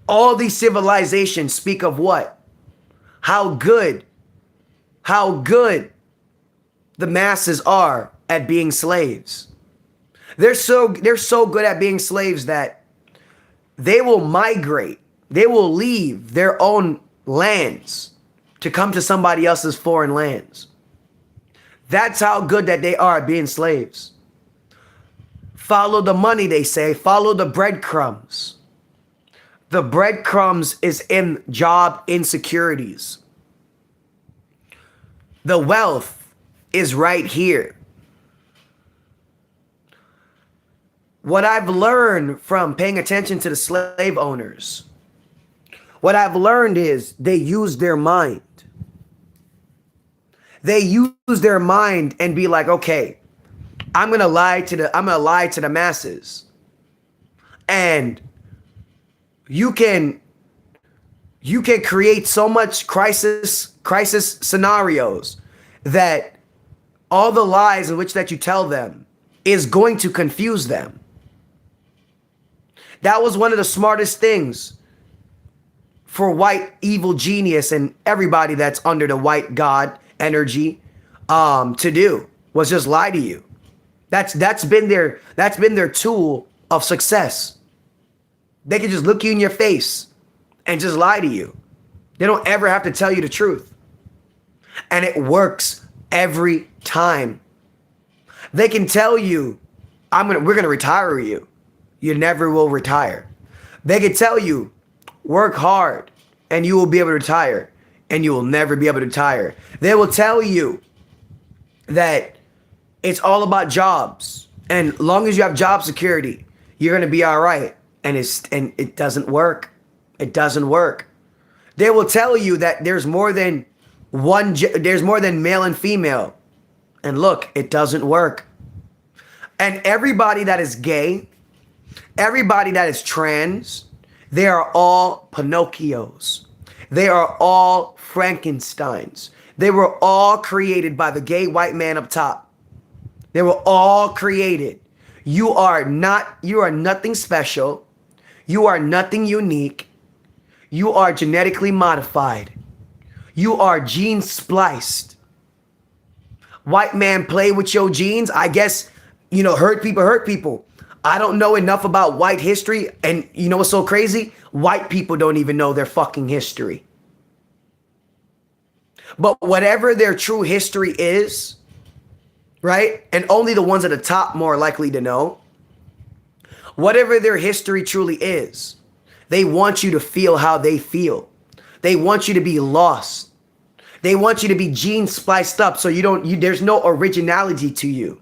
All these civilizations speak of what? How good the masses are at being slaves. They're so good at being slaves that they will migrate. They will leave their own lands to come to somebody else's foreign lands. That's how good that they are at being slaves. Follow the money, they say. Follow the breadcrumbs. The breadcrumbs is in job insecurities. The wealth is right here. What I've learned from paying attention to the slave owners, what I've learned is they use their mind. They use their mind and be like, okay, I'm gonna lie to the masses. And you can create so much crisis scenarios that all the lies in which that you tell them is going to confuse them. That was one of the smartest things for white evil genius and everybody that's under the white god energy to do, was just lie to you. That's been their tool of success. They can just look you in your face and just lie to you. They don't ever have to tell you the truth. And it works every time. They can tell you, we're gonna retire you. You never will retire. They can tell you, work hard and you will be able to retire, and you will never be able to retire. They will tell you that it's all about jobs, and long as you have job security, you're gonna be all right. And it doesn't work. It doesn't work. They will tell you that there's more than male and female. And look, it doesn't work. And everybody that is gay, everybody that is trans, they are all Pinocchios. They are all Frankensteins. They were all created by the gay white man up top. They were all created. You are nothing special. You are nothing unique. You are genetically modified. You are gene spliced. White man play with your genes. I guess, hurt people. I don't know enough about white history. And you know what's so crazy? White people don't even know their fucking history. But whatever their true history is, right? And only the ones at the top more likely to know. Whatever their history truly is, they want you to feel how they feel. They want you to be lost. They want you to be gene spliced up so there's no originality to you.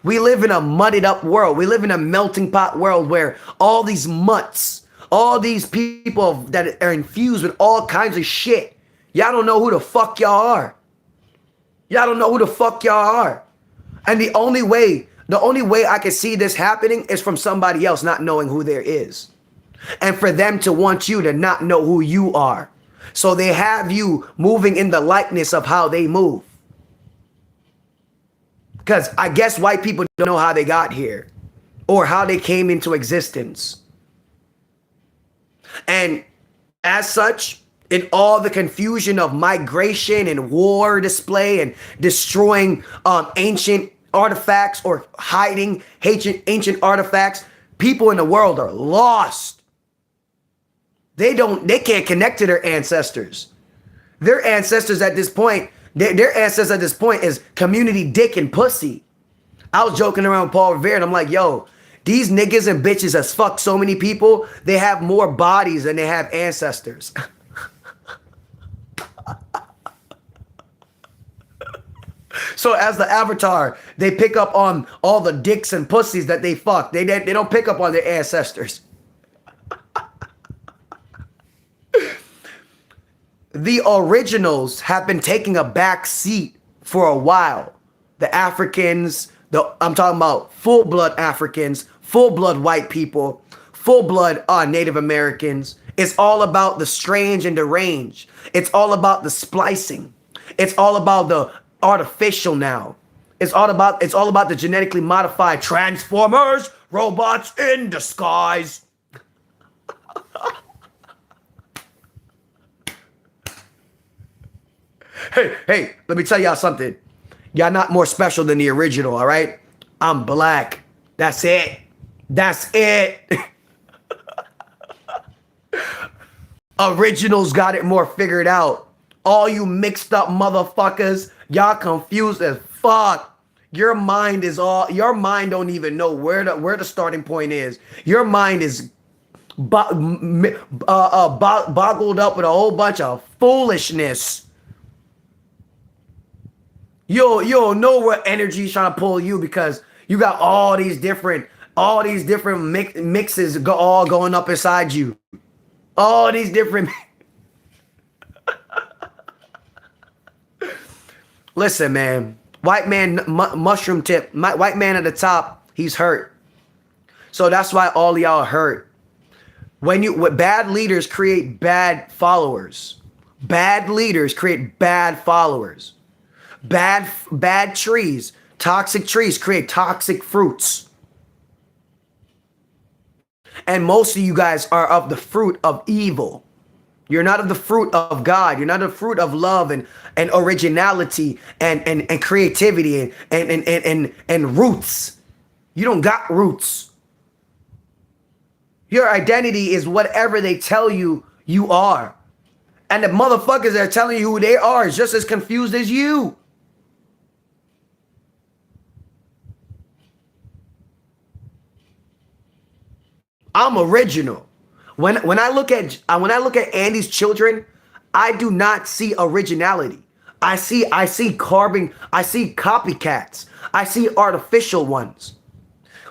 We live in a mudded up world. We live in a melting pot world where all these mutts, all these people that are infused with all kinds of shit, y'all don't know who the fuck y'all are. Y'all don't know who the fuck y'all are. And the only way I can see this happening is from somebody else not knowing who there is. And for them to want you to not know who you are. So they have you moving in the likeness of how they move. Because I guess white people don't know how they got here or how they came into existence. And as such, in all the confusion of migration and war display and destroying ancient artifacts or hiding ancient artifacts, people in the world are lost. They can't connect to their ancestors. Their ancestors at this point, is community dick and pussy. I was joking around with Paul Revere and I'm like, yo, these niggas and bitches has fucked so many people, they have more bodies than they have ancestors. So as the avatar, they pick up on all the dicks and pussies that they fuck. They don't pick up on their ancestors. The originals have been taking a back seat for a while. The Africans, I'm talking about full-blood Africans, full-blood white people, full-blood Native Americans. It's all about the strange and deranged. It's all about the splicing. It's all about the artificial now. It's all about the genetically modified transformers, robots in disguise. Hey, let me tell y'all something. Y'all not more special than the original, all right? I'm black. That's it. That's it. Originals got it more figured out. All you mixed up motherfuckers, y'all confused as fuck. Your mind don't even know where the starting point is. Your mind is boggled up with a whole bunch of foolishness. You don't know what energy is trying to pull you because you got all these different mixes all going up inside you. All these different. Listen, man. White man, mushroom tip. White man at the top, he's hurt. So that's why all y'all hurt. When bad leaders create bad followers. Bad leaders create bad followers. Bad trees, toxic trees create toxic fruits. And most of you guys are of the fruit of evil. You're not of the fruit of God. You're not the fruit of love and originality and creativity and roots. You don't got roots. Your identity is whatever they tell you you are. And the motherfuckers that are telling you who they are is just as confused as you. I'm original. When I look at Andy's children, I do not see originality. I see carving, I see copycats. I see artificial ones.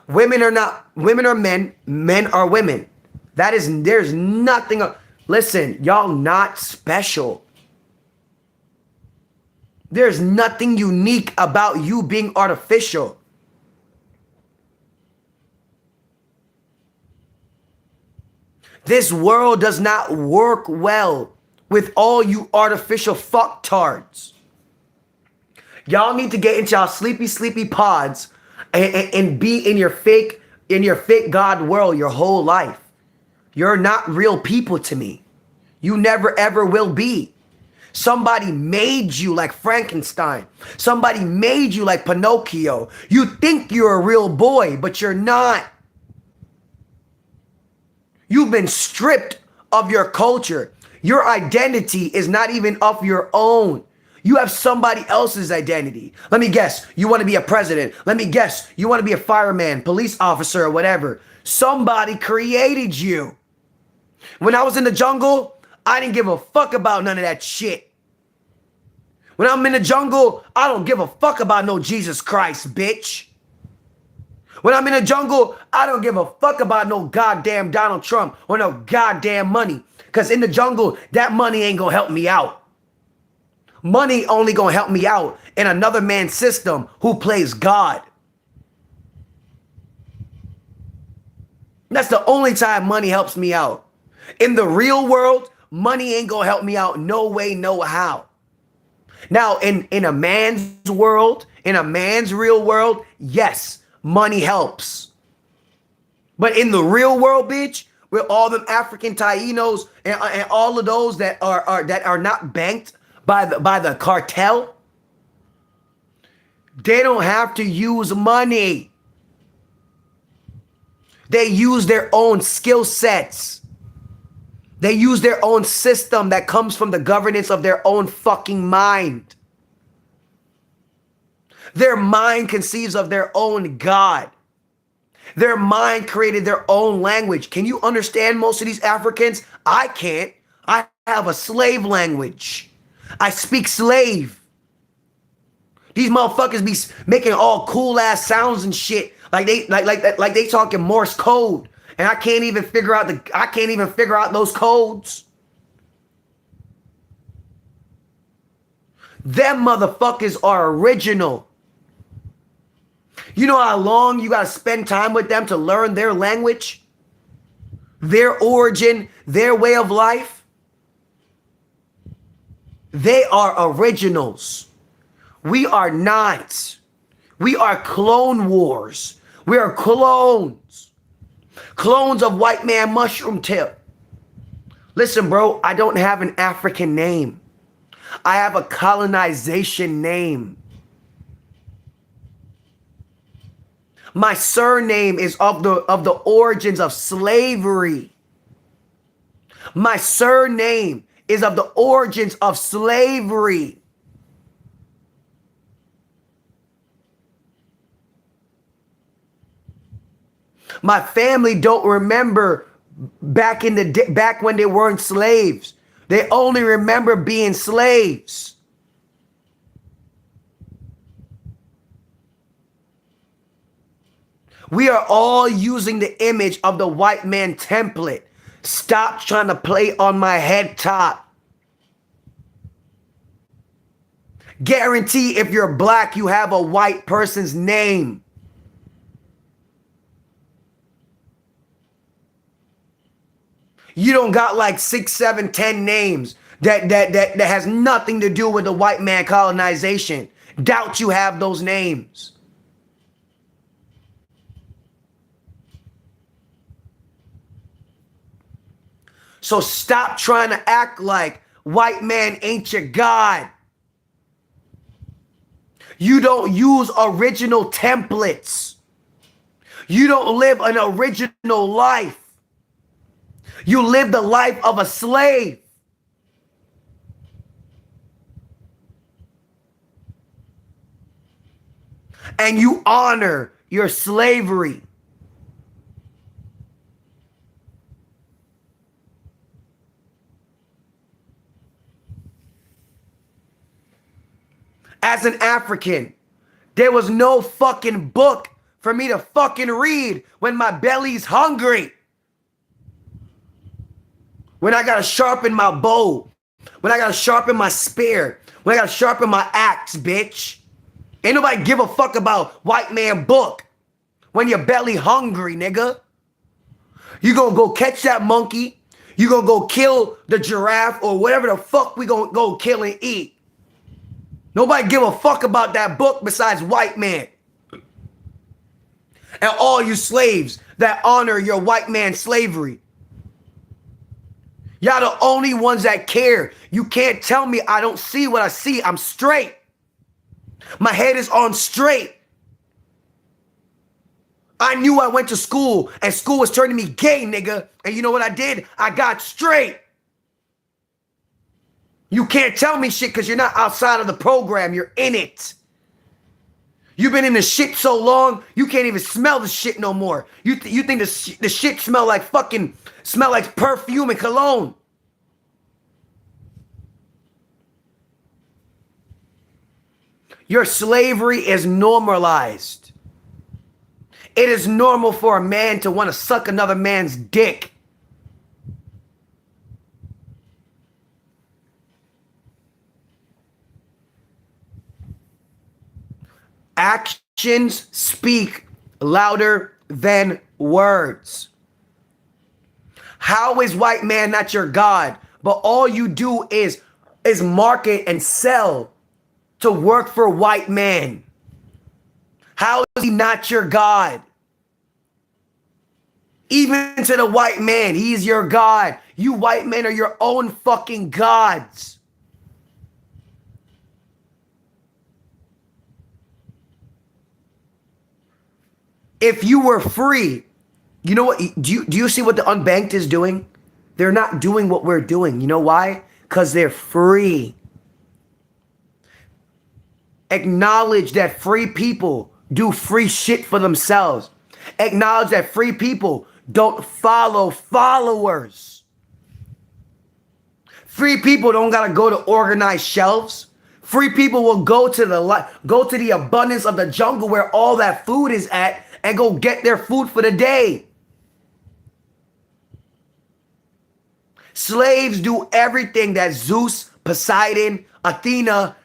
Women are men, men are women. There's nothing. Listen, y'all not special. There's nothing unique about you being artificial. This world does not work well with all you artificial fucktards. Y'all need to get into y'all sleepy pods and be in your fake God world your whole life. You're not real people to me. You never ever will be. Somebody made you like Frankenstein. Somebody made you like Pinocchio. You think you're a real boy, but you're not. You've been stripped of your culture. Your identity is not even of your own. You have somebody else's identity. Let me guess, you want to be a president. Let me guess, you want to be a fireman, police officer, or whatever. Somebody created you. When I was in the jungle, I didn't give a fuck about none of that shit. When I'm in the jungle, I don't give a fuck about no Jesus Christ, bitch. When I'm in the jungle, I don't give a fuck about no goddamn Donald Trump or no goddamn money. Because in the jungle, that money ain't gonna help me out. Money only gonna help me out in another man's system who plays God. That's the only time money helps me out. In the real world, money ain't gonna help me out no way, no how. Now, in a man's world, in a man's real world, yes, money helps. But in the real world, bitch, with all them African Tainos and all of those that are not banked by the cartel, they don't have to use money. They use their own skill sets. They use their own system that comes from the governance of their own fucking mind. Their mind conceives of their own God. Their mind created their own language. Can you understand most of these Africans? I can't. I have a slave language. I speak slave. These motherfuckers be making all cool ass sounds and shit like they talking Morse code, and I can't even figure out those codes. Them motherfuckers are original. You know how long you gotta spend time with them to learn their language, their origin, their way of life? They are originals. We are not. We are clone wars. We are clones. Clones of white man mushroom tip. Listen, bro, I don't have an African name. I have a colonization name. My surname is of the origins of slavery. My surname is of the origins of slavery. My family don't remember back when they weren't slaves. They only remember being slaves. We are all using the image of the white man template. Stop trying to play on my head top. Guarantee if you're black, you have a white person's name. You don't got like 6, 7, 10 names that has nothing to do with the white man colonization. Doubt you have those names. So stop trying to act like white man ain't your God. You don't use original templates. You don't live an original life. You live the life of a slave. And you honor your slavery. As an African, there was no fucking book for me to fucking read when my belly's hungry. When I gotta sharpen my bow. When I gotta sharpen my spear. When I gotta sharpen my axe, bitch. Ain't nobody give a fuck about white man book. When your belly hungry, nigga. You gonna go catch that monkey. You gonna go kill the giraffe or whatever the fuck we gonna go kill and eat. Nobody give a fuck about that book besides white man. And all you slaves that honor your white man slavery. Y'all the only ones that care. You can't tell me I don't see what I see. I'm straight. My head is on straight. I knew I went to school and school was turning me gay, nigga. And you know what I did? I got straight. You can't tell me shit because you're not outside of the program. You're in it. You've been in the shit so long, you can't even smell the shit no more. You think the shit smell like perfume and cologne. Your slavery is normalized. It is normal for a man to want to suck another man's dick. Actions speak louder than words. How is white man not your God, but all you do is market and sell to work for white man? How is he not your God? Even to the white man, he's your God. You white men are your own fucking gods. If you were free, you know what? Do you see what the unbanked is doing? They're not doing what we're doing. You know why? Because they're free. Acknowledge that free people do free shit for themselves. Acknowledge that free people don't follow followers. Free people don't gotta go to organized shelves. Free people will go to the abundance of the jungle where all that food is at and go get their food for the day. Slaves do everything that Zeus, Poseidon, Athena,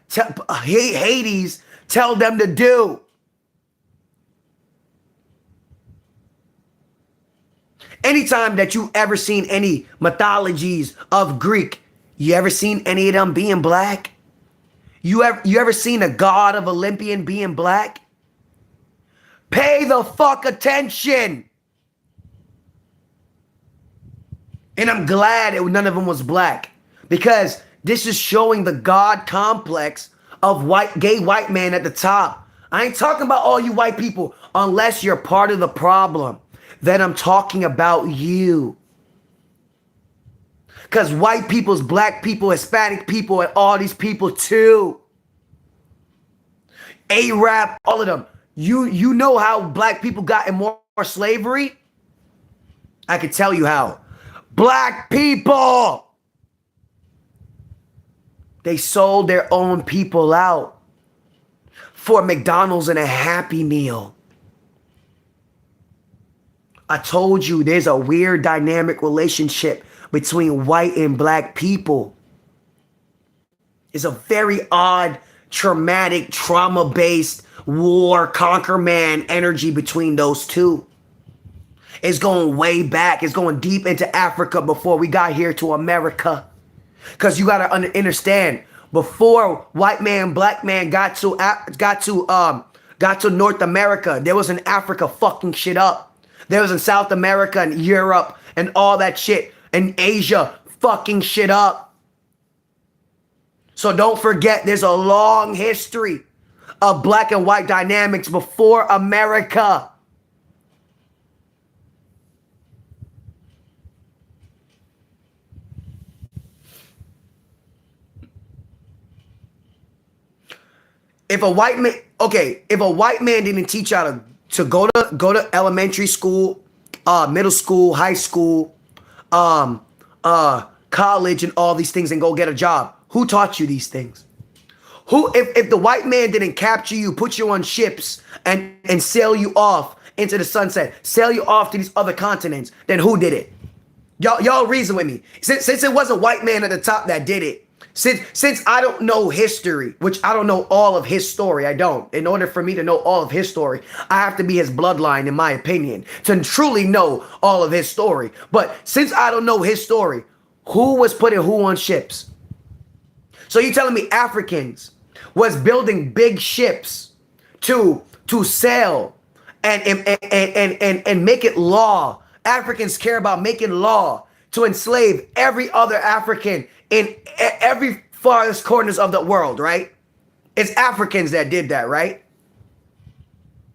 Hades tell them to do. Anytime that you ever seen any mythologies of Greek, you ever seen any of them being black? You ever seen a god of Olympian being black? Pay the fuck attention. And I'm glad none of them was black, because this is showing the God complex of gay white man at the top. I ain't talking about all you white people unless you're part of the problem. Then I'm talking about you. Because white people's black people, Hispanic people, and all these people too. Arab, all of them. You know how black people got in more slavery? I can tell you how. Black people! They sold their own people out for McDonald's and a Happy Meal. I told you there's a weird dynamic relationship between white and black people. It's a very odd, traumatic, trauma-based war, conquer man energy between those two. It's going way back. It's going deep into Africa before we got here to America. Because you got to understand, before white man, black man got to North America, there was in Africa fucking shit up. There was in South America and Europe and all that shit. and Asia fucking shit up. So don't forget, there's a long history of black and white dynamics before America. If a white man, okay, if a white man didn't teach you how to go to elementary school, middle school, high school, college, and all these things, and go get a job, who taught you these things? Who, if the white man didn't capture you, put you on ships, and sail you off into the sunset, sail you off to these other continents, then who did it? Y'all reason with me. Since it was a white man at the top that did it, since I don't know history, which I don't know all of his story, I don't. In order for me to know all of his story, I have to be his bloodline, in my opinion, to truly know all of his story. But since I don't know his story, who was putting who on ships? So you telling me Africans was building big ships to sail and make it law? Africans care about making law to enslave every other African in every farthest corners of the world, right? It's Africans that did that, right?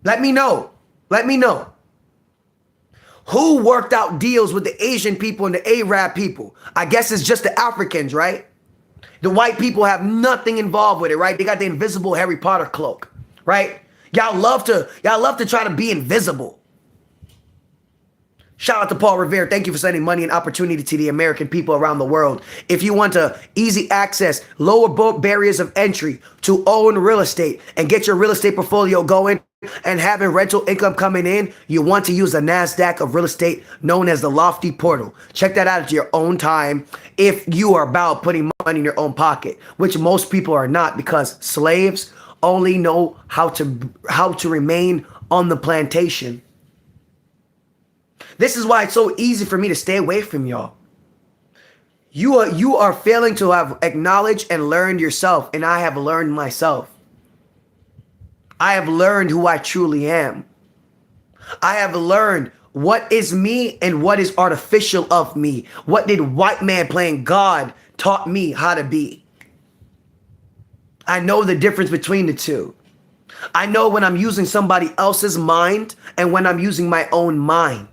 Let me know. Let me know. Who worked out deals with the Asian people and the Arab people? I guess it's just the Africans, right? The white people have nothing involved with it, right? They got the invisible Harry Potter cloak, right? Y'all love to try to be invisible. Shout out to Paul Revere. Thank you for sending money and opportunity to the American people around the world. If you want to easy access, lower barriers of entry to own real estate and get your real estate portfolio going and having rental income coming in, you want to use the NASDAQ of real estate known as the Lofty Portal. Check that out at your own time if you are about putting money in your own pocket, which most people are not, because slaves only know how to remain on the plantation. This is why it's so easy for me to stay away from y'all. You are failing to have acknowledged and learned yourself, and I have learned myself. I have learned who I truly am. I have learned what is me and what is artificial of me. What did white man playing God taught me how to be? I know the difference between the two. I know when I'm using somebody else's mind and when I'm using my own mind.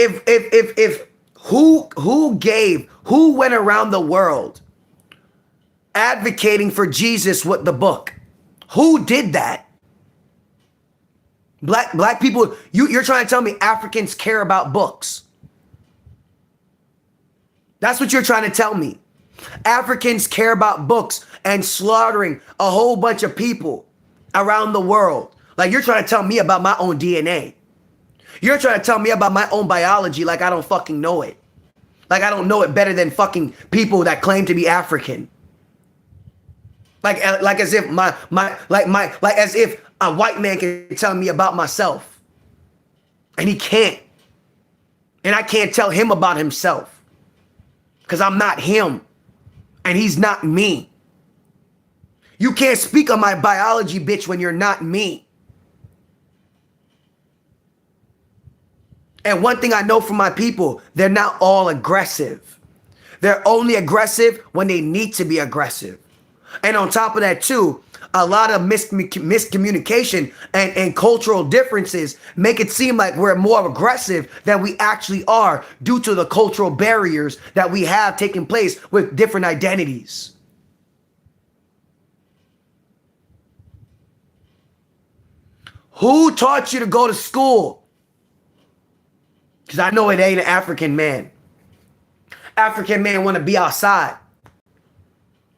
If who went around the world advocating for Jesus with the book? Who did that? Black people, you're trying to tell me Africans care about books. That's what you're trying to tell me. Africans care about books and slaughtering a whole bunch of people around the world. Like, you're trying to tell me about my own DNA. You're trying to tell me about my own biology like I don't fucking know it. Like I don't know it better than fucking people that claim to be African. Like as if as if a white man can tell me about myself. And he can't. And I can't tell him about himself. Because I'm not him. And he's not me. You can't speak on my biology, bitch, when you're not me. And one thing I know from my people, they're not all aggressive. They're only aggressive when they need to be aggressive. And on top of that, too, a lot of miscommunication and cultural differences make it seem like we're more aggressive than we actually are due to the cultural barriers that we have taking place with different identities. Who taught you to go to school? Because I know it ain't an African man. African man want to be outside.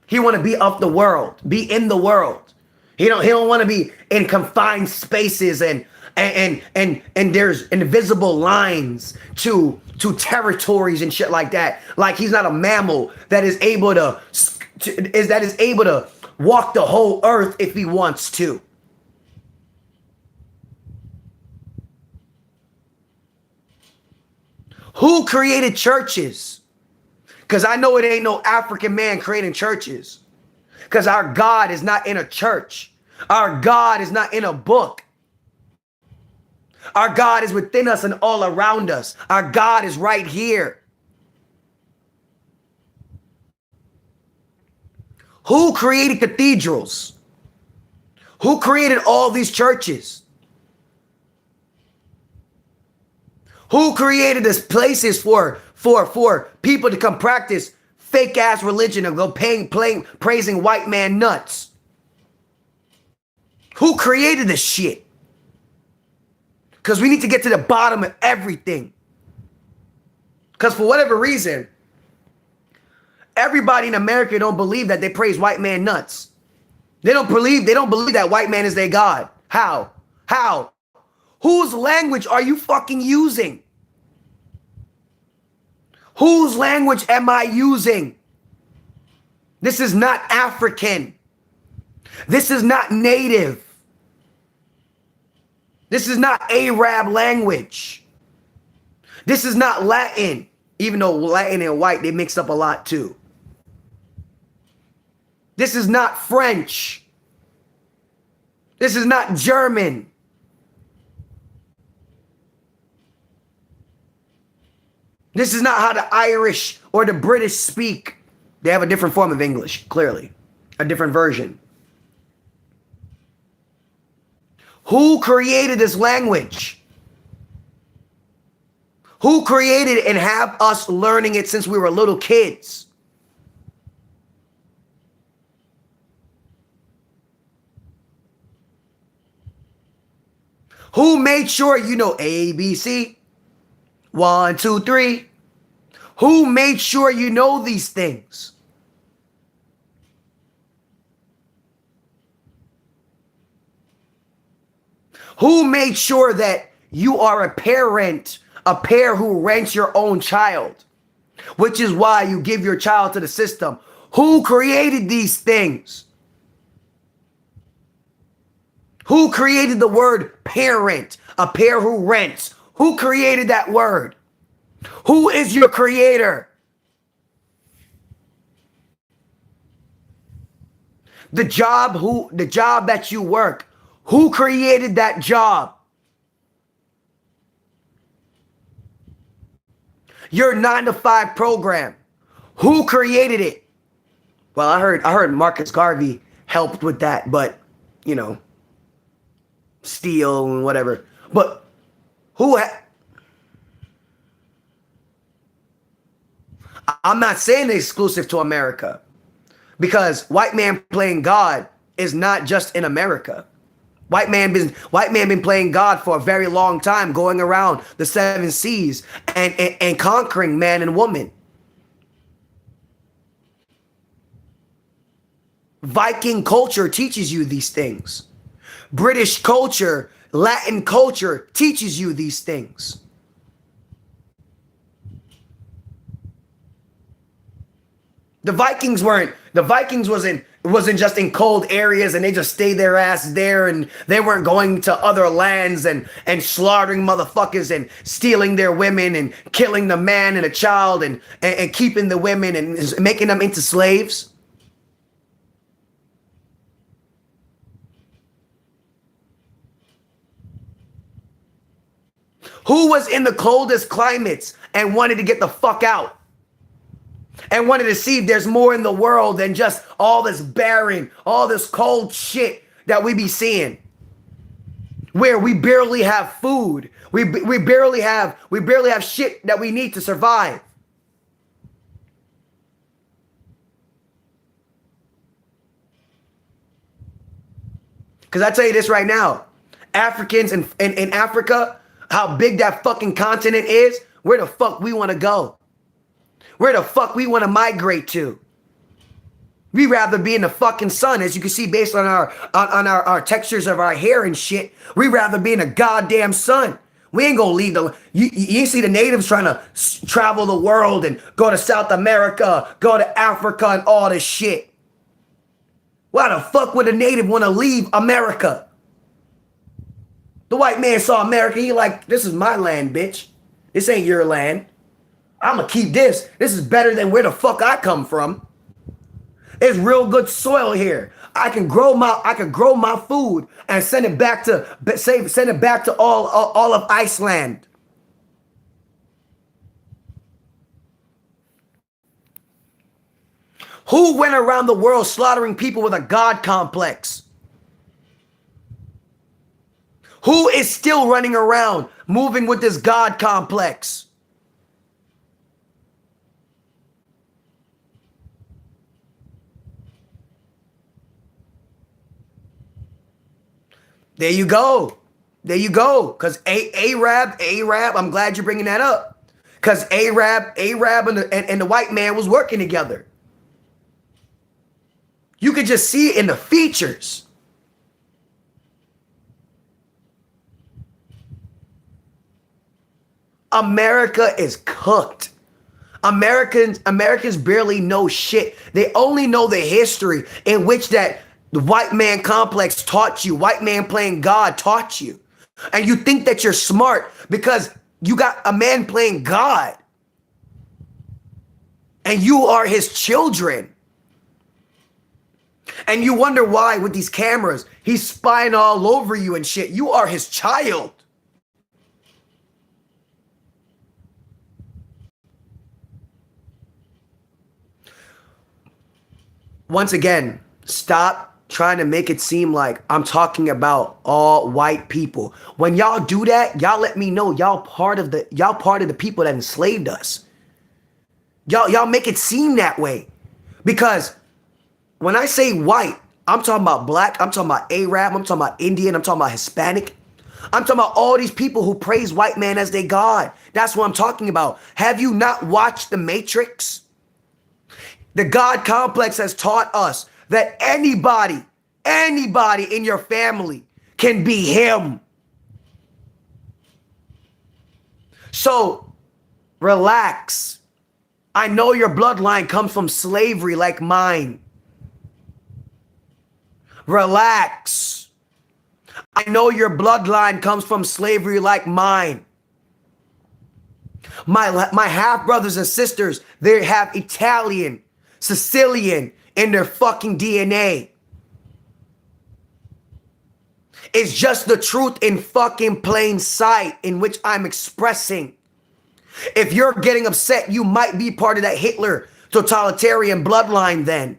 He want to be of the world, be in the world. He don't want to be in confined spaces and there's invisible lines to territories and shit like that. Like he's not a mammal that is able to walk the whole earth if he wants to. Who created churches? Because I know it ain't no African man creating churches. Because our God is not in a church. Our God is not in a book. Our God is within us and all around us. Our God is right here. Who created cathedrals? Who created all these churches? Who created these places for people to come practice fake ass religion and go praising white man nuts? Who created this shit? Because we need to get to the bottom of everything. Because for whatever reason, everybody in America don't believe that they praise white man nuts. They don't believe that white man is their God. How? How? Whose language are you fucking using? Whose language am I using? This is not African. This is not native. This is not Arab language. This is not Latin, even though Latin and white, they mix up a lot too. This is not French. This is not German. This is not how the Irish or the British speak. They have a different form of English, clearly. A different version. Who created this language? Who created it and have us learning it since we were little kids? Who made sure you know A, B, C? 1, 2, 3. Who made sure you know these things? Who made sure that you are a parent, a pair who rents your own child, which is why you give your child to the system? Who created these things? Who created the word parent, a pair who rents? Who created that word? Who is your creator? The job that you work, who created that job? Your 9-to-5 program, who created it? Well, I heard Marcus Garvey helped with that, but you know, steel and whatever. But I'm not saying they're exclusive to America, because white man playing God is not just in America. White man been playing God for a very long time, going around the 7 seas and conquering man and woman. Viking culture teaches you these things. British culture, Latin culture teaches you these things. The Vikings wasn't just in cold areas and they just stayed their ass there, and they weren't going to other lands and slaughtering motherfuckers and stealing their women and killing the man and the child and keeping the women and making them into slaves. Who was in the coldest climates and wanted to get the fuck out? And wanted to see if there's more in the world than just all this barren, all this cold shit that we be seeing. Where we barely have food. We barely have shit that we need to survive. Because I tell you this right now, Africans in Africa, how big that fucking continent is, where the fuck we want to go. Where the fuck we want to migrate to. We rather be in the fucking sun, as you can see based on our textures of our hair and shit. We rather be in the goddamn sun. We ain't gonna leave you see the natives trying to travel the world and go to South America, go to Africa and all this shit. Why the fuck would a native want to leave America? The white man saw America, he like, this is my land, bitch. This ain't your land. I'm gonna keep this. This is better than where the fuck I come from. It's real good soil here. I can grow my food and send it back to all of Iceland. Who went around the world slaughtering people with a God complex? Who is still running around moving with this God complex? There you go. There you go. Because Arab, I'm glad you're bringing that up. Because Arab and the white man was working together. You could just see it in the features. America is cooked. Americans barely know shit. They only know the history in which that the white man complex taught you. White man playing God taught you. And you think that you're smart because you got a man playing God. And you are his children. And you wonder why with these cameras, he's spying all over you and shit. You are his child. Once again, stop trying to make it seem like I'm talking about all white people. When y'all do that, y'all let me know y'all part of the people that enslaved us. Y'all make it seem that way. Because when I say white, I'm talking about black, I'm talking about Arab, I'm talking about Indian, I'm talking about Hispanic. I'm talking about all these people who praise white man as their God. That's what I'm talking about. Have you not watched The Matrix? The God complex has taught us that anybody in your family can be him. So relax. I know your bloodline comes from slavery like mine. Relax. I know your bloodline comes from slavery like mine. My half brothers and sisters, they have Italian, Sicilian in their fucking DNA. It's just the truth in fucking plain sight in which I'm expressing. If you're getting upset, you might be part of that Hitler totalitarian bloodline then.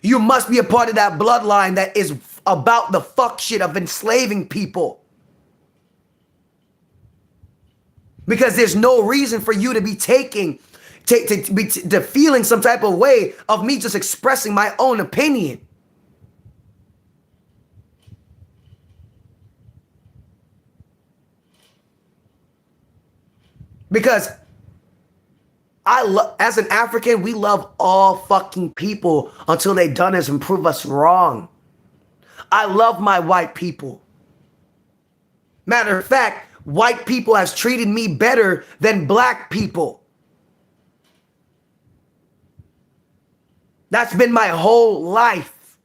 You must be a part of that bloodline that is about the fuck shit of enslaving people. Because there's no reason for you to be feeling some type of way of me just expressing my own opinion. Because as an African, we love all fucking people until they done us and prove us wrong. I love my white people. Matter of fact, white people has treated me better than black people. That's been my whole life.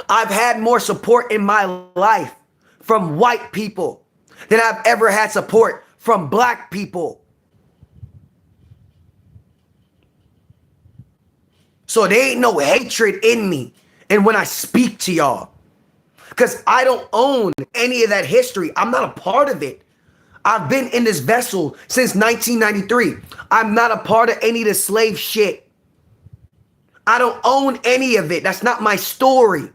I've had more support in my life from white people than I've ever had support from black people. So there ain't no hatred in me and when I speak to y'all. Because I don't own any of that history. I'm not a part of it. I've been in this vessel since 1993. I'm not a part of any of the slave shit. I don't own any of it. That's not my story.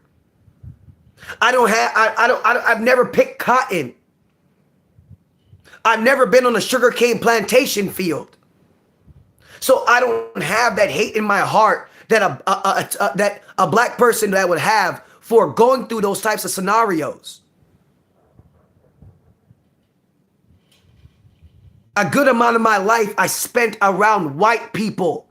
I've never picked cotton. I've never been on a sugarcane plantation field. So I don't have that hate in my heart that a black person that would have for going through those types of scenarios. A good amount of my life I spent around white people.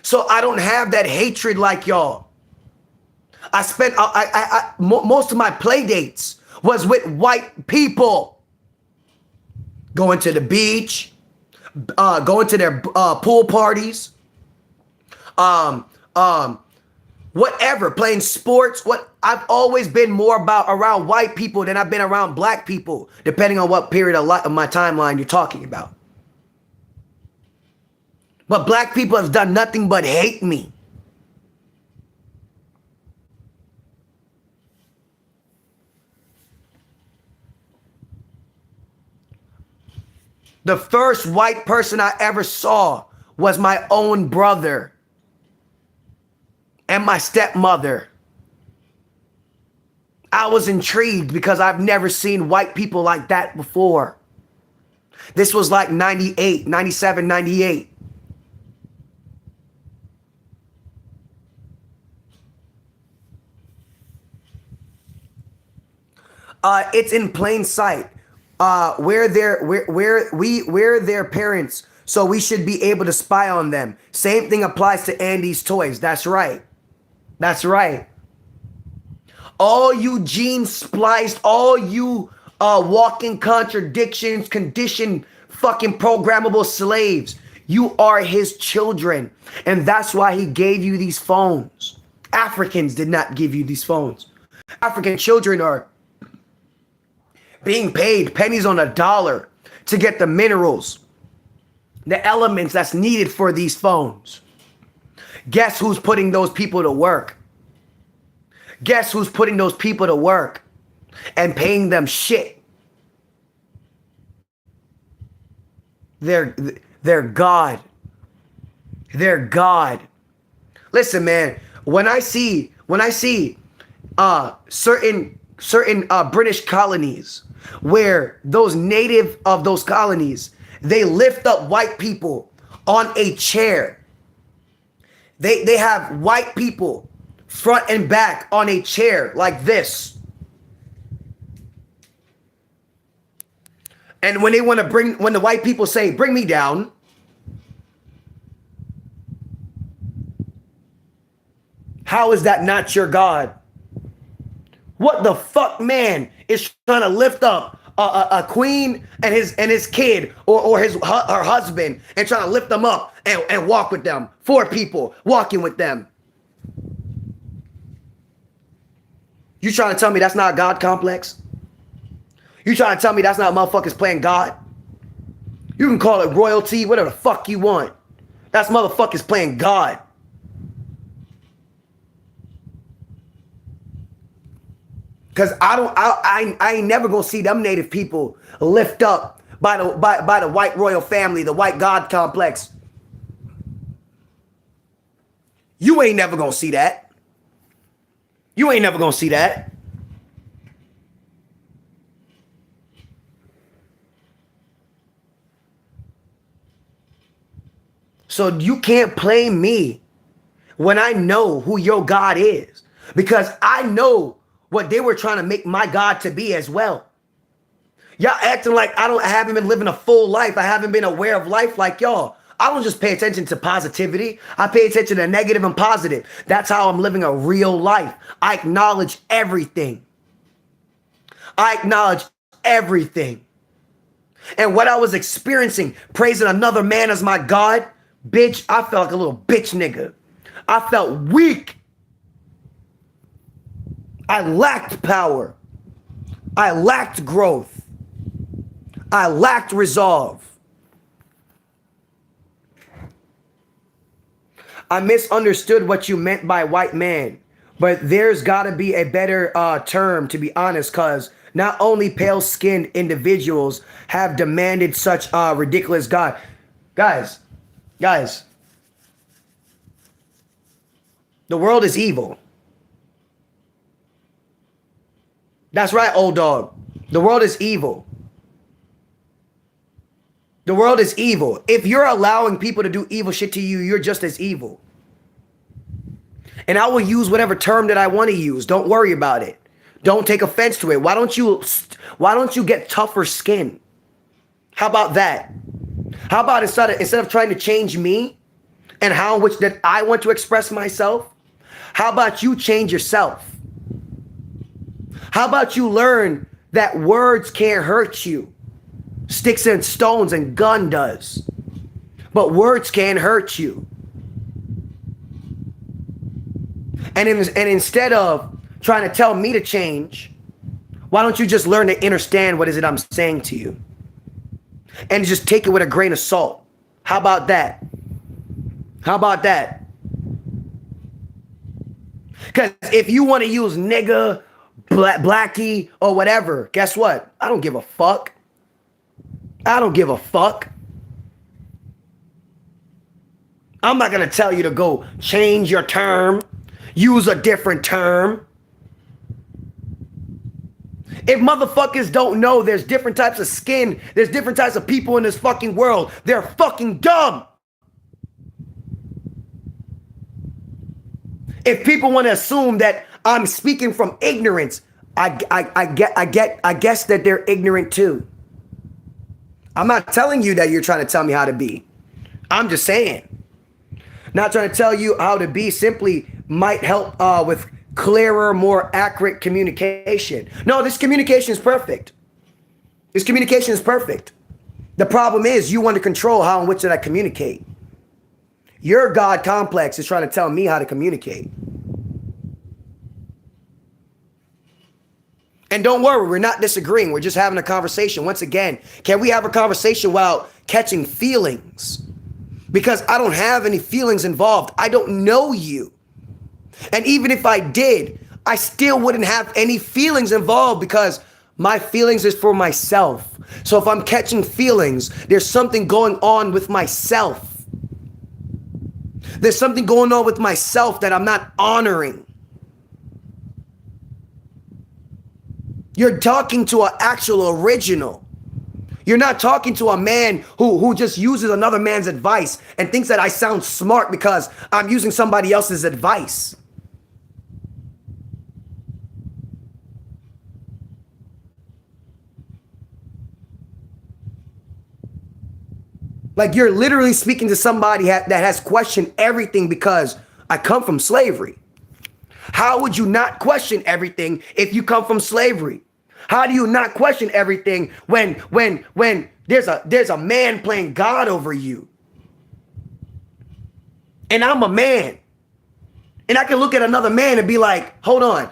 So I don't have that hatred like y'all. I spent most of my play dates was with white people. Going to the beach, going to their pool parties, whatever, playing sports. I've always been more around white people than I've been around black people, depending on what period of my timeline you're talking about. But black people have done nothing but hate me. The first white person I ever saw was my own brother and my stepmother. I was intrigued because I've never seen white people like that before. This was like 98, 97, 98. It's in plain sight. We're their parents, so we should be able to spy on them. Same thing applies to Andy's toys. That's right. That's right. All you gene spliced, all you walking contradictions, conditioned, fucking programmable slaves. You are his children. And that's why he gave you these phones. Africans did not give you these phones. African children are being paid pennies on a dollar to get the minerals, the elements that's needed for these phones. Guess who's putting those people to work? Guess who's putting those people to work and paying them shit? They're God. They're God. Listen, man, when I see certain British colonies where those native of those colonies, they lift up white people on a chair. They have white people front and back on a chair like this. And when they want to when the white people say, bring me down, how is that not your God? What the fuck man is trying to lift up a queen and his kid or her husband and trying to lift them up and walk with them? 4 people walking with them. You trying to tell me that's not a God complex? You trying to tell me that's not motherfuckers playing God? You can call it royalty, whatever the fuck you want. That's motherfuckers playing God. Cause I ain't never gonna see them native people lift up by the white royal family, the white God complex. You ain't never gonna see that. You ain't never gonna see that. So you can't play me when I know who your God is, because I know what they were trying to make my God to be as well. Y'all acting like I haven't been living a full life. I haven't been aware of life like y'all. I don't just pay attention to positivity. I pay attention to negative and positive. That's how I'm living a real life. I acknowledge everything. I acknowledge everything. And what I was experiencing, praising another man as my God, bitch, I felt like a little bitch nigga. I felt weak. I lacked power. I lacked growth. I lacked resolve. I misunderstood what you meant by white man, but there's got to be a better term, to be honest, because not only pale-skinned individuals have demanded such ridiculous God. Guys, the world is evil. That's right, old dog. The world is evil. The world is evil. If you're allowing people to do evil shit to you, you're just as evil. And I will use whatever term that I want to use. Don't worry about it. Don't take offense to it. Why don't you get tougher skin? How about that? How about instead of trying to change me and how in which that I want to express myself, how about you change yourself? How about you learn that words can't hurt you? Sticks and stones and gun does. But words can't hurt you. And instead of trying to tell me to change, why don't you just learn to understand what is it I'm saying to you? And just take it with a grain of salt. How about that? How about that? Because if you want to use nigga, blackie, or whatever, guess what? I don't give a fuck. I don't give a fuck. I'm not going to tell you to go change your term, use a different term. If motherfuckers don't know there's different types of skin, there's different types of people in this fucking world, they're fucking dumb. If people want to assume that I'm speaking from ignorance, I guess that they're ignorant too. I'm not telling you that you're trying to tell me how to be. I'm just saying. Not trying to tell you how to be, simply might help with clearer, more accurate communication. No, this communication is perfect. This communication is perfect. The problem is you want to control how and which did I communicate. Your God complex is trying to tell me how to communicate. And don't worry, we're not disagreeing. We're just having a conversation. Once again, can we have a conversation without catching feelings? Because I don't have any feelings involved. I don't know you. And even if I did, I still wouldn't have any feelings involved because my feelings is for myself. So if I'm catching feelings, there's something going on with myself. There's something going on with myself that I'm not honoring. You're talking to an actual original. You're not talking to a man who just uses another man's advice and thinks that I sound smart because I'm using somebody else's advice. Like you're literally speaking to somebody that has questioned everything because I come from slavery. How would you not question everything if you come from slavery? How do you not question everything when there's a man playing God over you? And I'm a man. And I can look at another man and be like, hold on.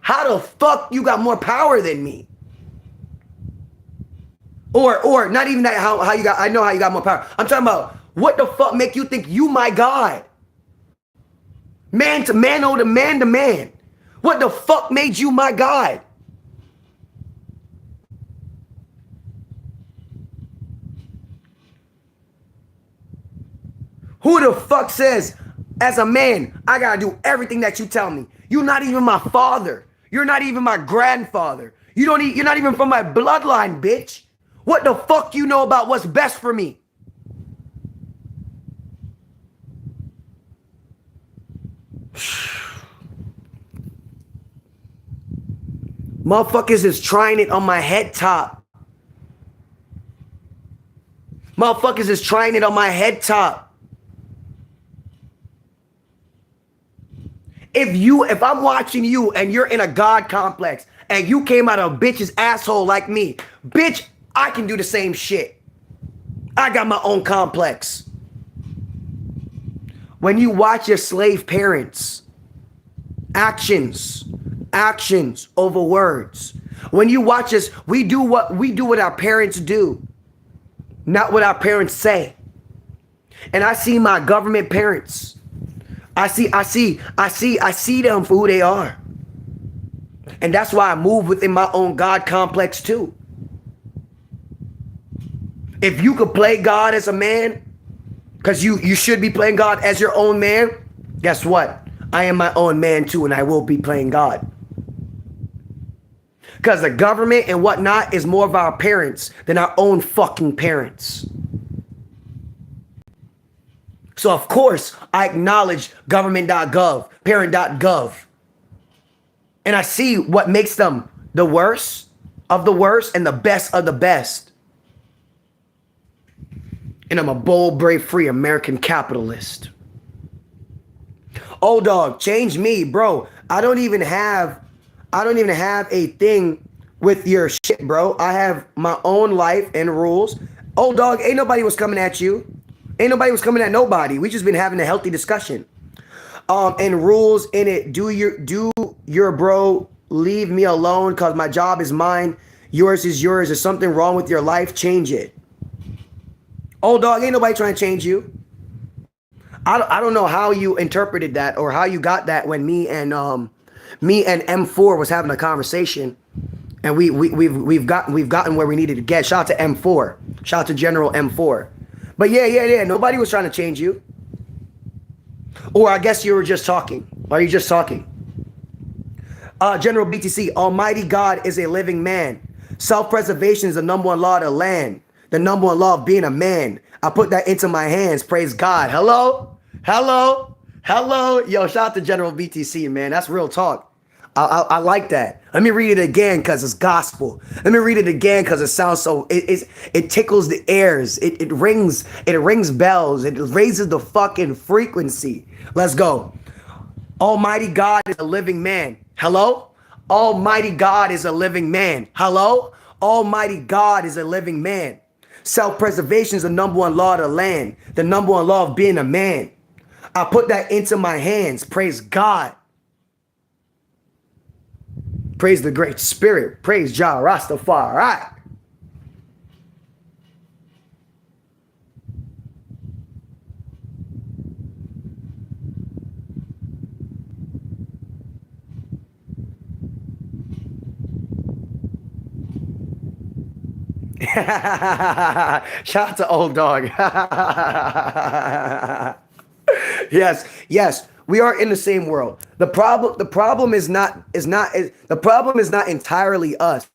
How the fuck you got more power than me? Or not even that how you got, I know how you got more power. I'm talking about what the fuck make you think you my God? Man to man, oh, to man to man. What the fuck made you my God? Who the fuck says, as a man, I gotta do everything that you tell me? You're not even my father. You're not even my grandfather. You're not even from my bloodline, bitch. What the fuck you know about what's best for me? Motherfuckers is trying it on my head top. Motherfuckers is trying it on my head top. If I'm watching you and you're in a God complex and you came out of a bitch's asshole like me, bitch, I can do the same shit. I got my own complex. When you watch your slave parents, actions over words. When you watch us, we do what our parents do, not what our parents say. And I see my government parents. I see them for who they are. And that's why I move within my own God complex too. If you could play God as a man, because you should be playing God as your own man, guess what? I am my own man too, and I will be playing God. Because the government and whatnot is more of our parents than our own fucking parents. So of course, I acknowledge government.gov, parent.gov. And I see what makes them the worst of the worst and the best of the best. And I'm a bold, brave, free American capitalist. Oh dog, change me, bro. I don't even have a thing with your shit, bro. I have my own life and rules. Oh dog, ain't nobody was coming at you. Ain't nobody was coming at nobody. We just been having a healthy discussion. And rules in it. Do your bro, leave me alone because my job is mine. Yours is yours. Is something wrong with your life? Change it. Oh dog, ain't nobody trying to change you. I don't know how you interpreted that or how you got that when me and M4 was having a conversation, and we've gotten where we needed to get. Shout out to M4. Shout out to General M4. But yeah. Nobody was trying to change you. Or I guess you were just talking. Are you just talking? General BTC, Almighty God is a living man. Self-preservation is the number one law of the land. The number one law of being a man. I put that into my hands. Praise God. Hello? Yo, shout out to General BTC, man. That's real talk. I like that. Let me read it again because it's gospel. Let me read it again because it sounds so, it tickles the ears. It rings bells. It raises the fucking frequency. Let's go. Almighty God is a living man. Hello? Almighty God is a living man. Hello? Almighty God is a living man. Self-preservation is the number one law of the land. The number one law of being a man. I put that into my hands. Praise God. Praise the Great Spirit. Praise Jah Rastafari. Shout out to old dog. Yes, we are in the same world. The problem is not entirely us.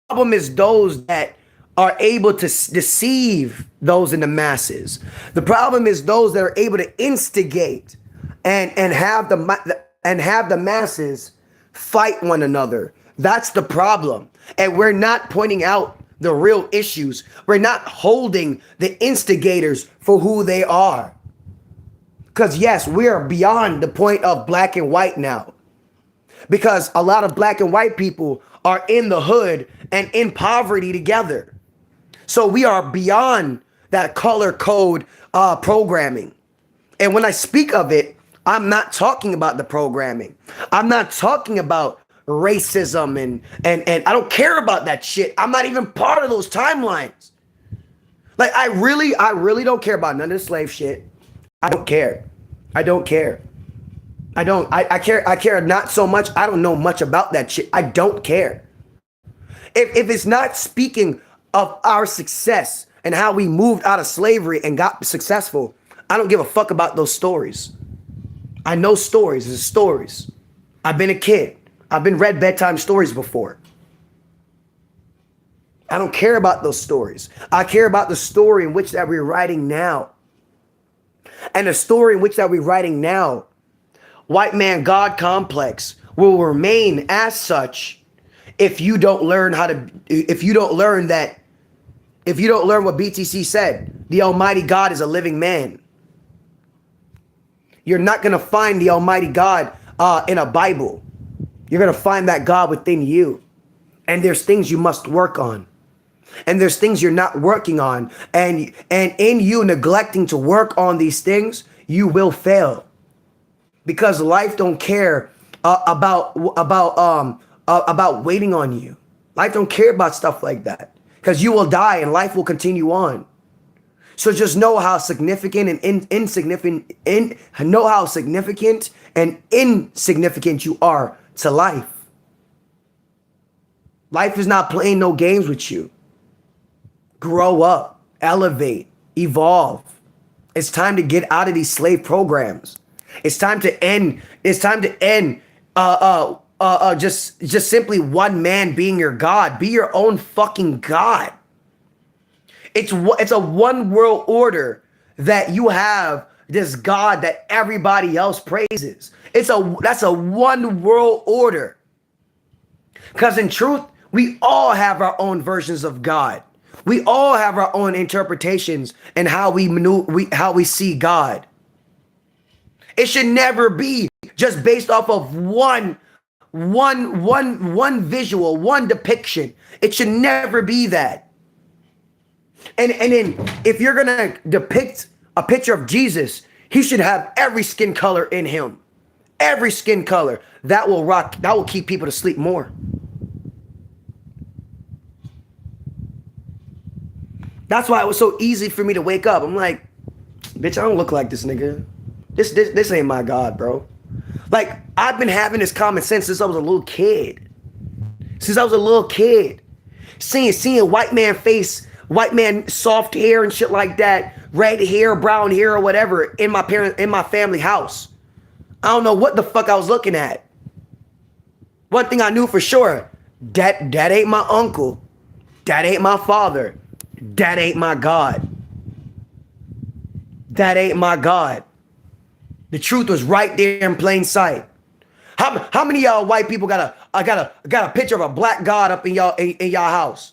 The problem is those that are able to deceive those in the masses. The problem is those that are able to instigate and have the masses fight one another. That's the problem. And we're not pointing out the real issues. We're not holding the instigators for who they are. Because yes, we are beyond the point of black and white now. Because a lot of black and white people are in the hood and in poverty together. So we are beyond that color code programming. And when I speak of it, I'm not talking about the programming. I'm not talking about racism and I don't care about that shit. I'm not even part of those timelines. Like I really don't care about none of the slave shit. I don't care. I care not so much. I don't know much about that shit. I don't care. If it's not speaking of our success and how we moved out of slavery and got successful, I don't give a fuck about those stories. I know stories is stories. I've been a kid. I've been read bedtime stories before. I don't care about those stories. I care about the story in which that we're writing now. And the story in which that we're writing now, white man God complex will remain as such if you don't learn what BTC said, the Almighty God is a living man. You're not going to find the Almighty God in a Bible. You're going to find that God within you. And there's things you must work on. And there's things you're not working on. And in you neglecting to work on these things, you will fail. Because life don't care about waiting on you. Life don't care about stuff like that. Because you will die and life will continue on. So just know how significant and insignificant you are to life. Life is not playing no games with you. Grow up, elevate, evolve. It's time to get out of these slave programs. It's time to end. It's time to end. Just simply one man being your God. Be your own fucking God. It's a one world order that you have this God that everybody else praises. That's a one world order. Because in truth, we all have our own versions of God. We all have our own interpretations and how we see God. It should never be just based off of one visual, one depiction. It should never be that. And then if you're gonna depict a picture of Jesus, he should have every skin color in him. Every skin color. That will keep people to sleep more. That's why it was so easy for me to wake up. I'm like, Bitch, I don't look like this nigga. This ain't my God, bro. Like, I've been having this common sense since I was a little kid. Seeing white man face, white man soft hair and shit like that, red hair, brown hair, or whatever, in my family house. I don't know what the fuck I was looking at. One thing I knew for sure, that ain't my uncle. That ain't my father. That ain't my God. That ain't my God. The truth was right there in plain sight. How many of y'all white people got a picture of a black God up in y'all house?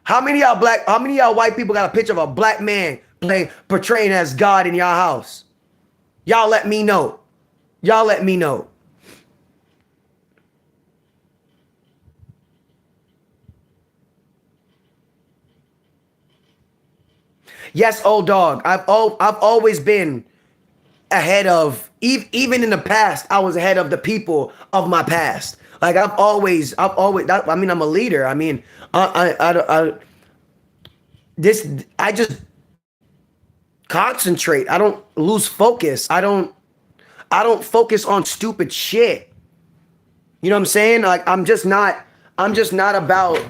How many of y'all white people got a picture of a black man portraying as God in y'all house? Y'all let me know. Y'all let me know. Yes, old dog. I've always been ahead of, even in the past, I was ahead of the people of my past. Like I've always, I'm a leader. I mean, I just concentrate. I don't lose focus. I don't focus on stupid shit. You know what I'm saying? Like I'm just not about,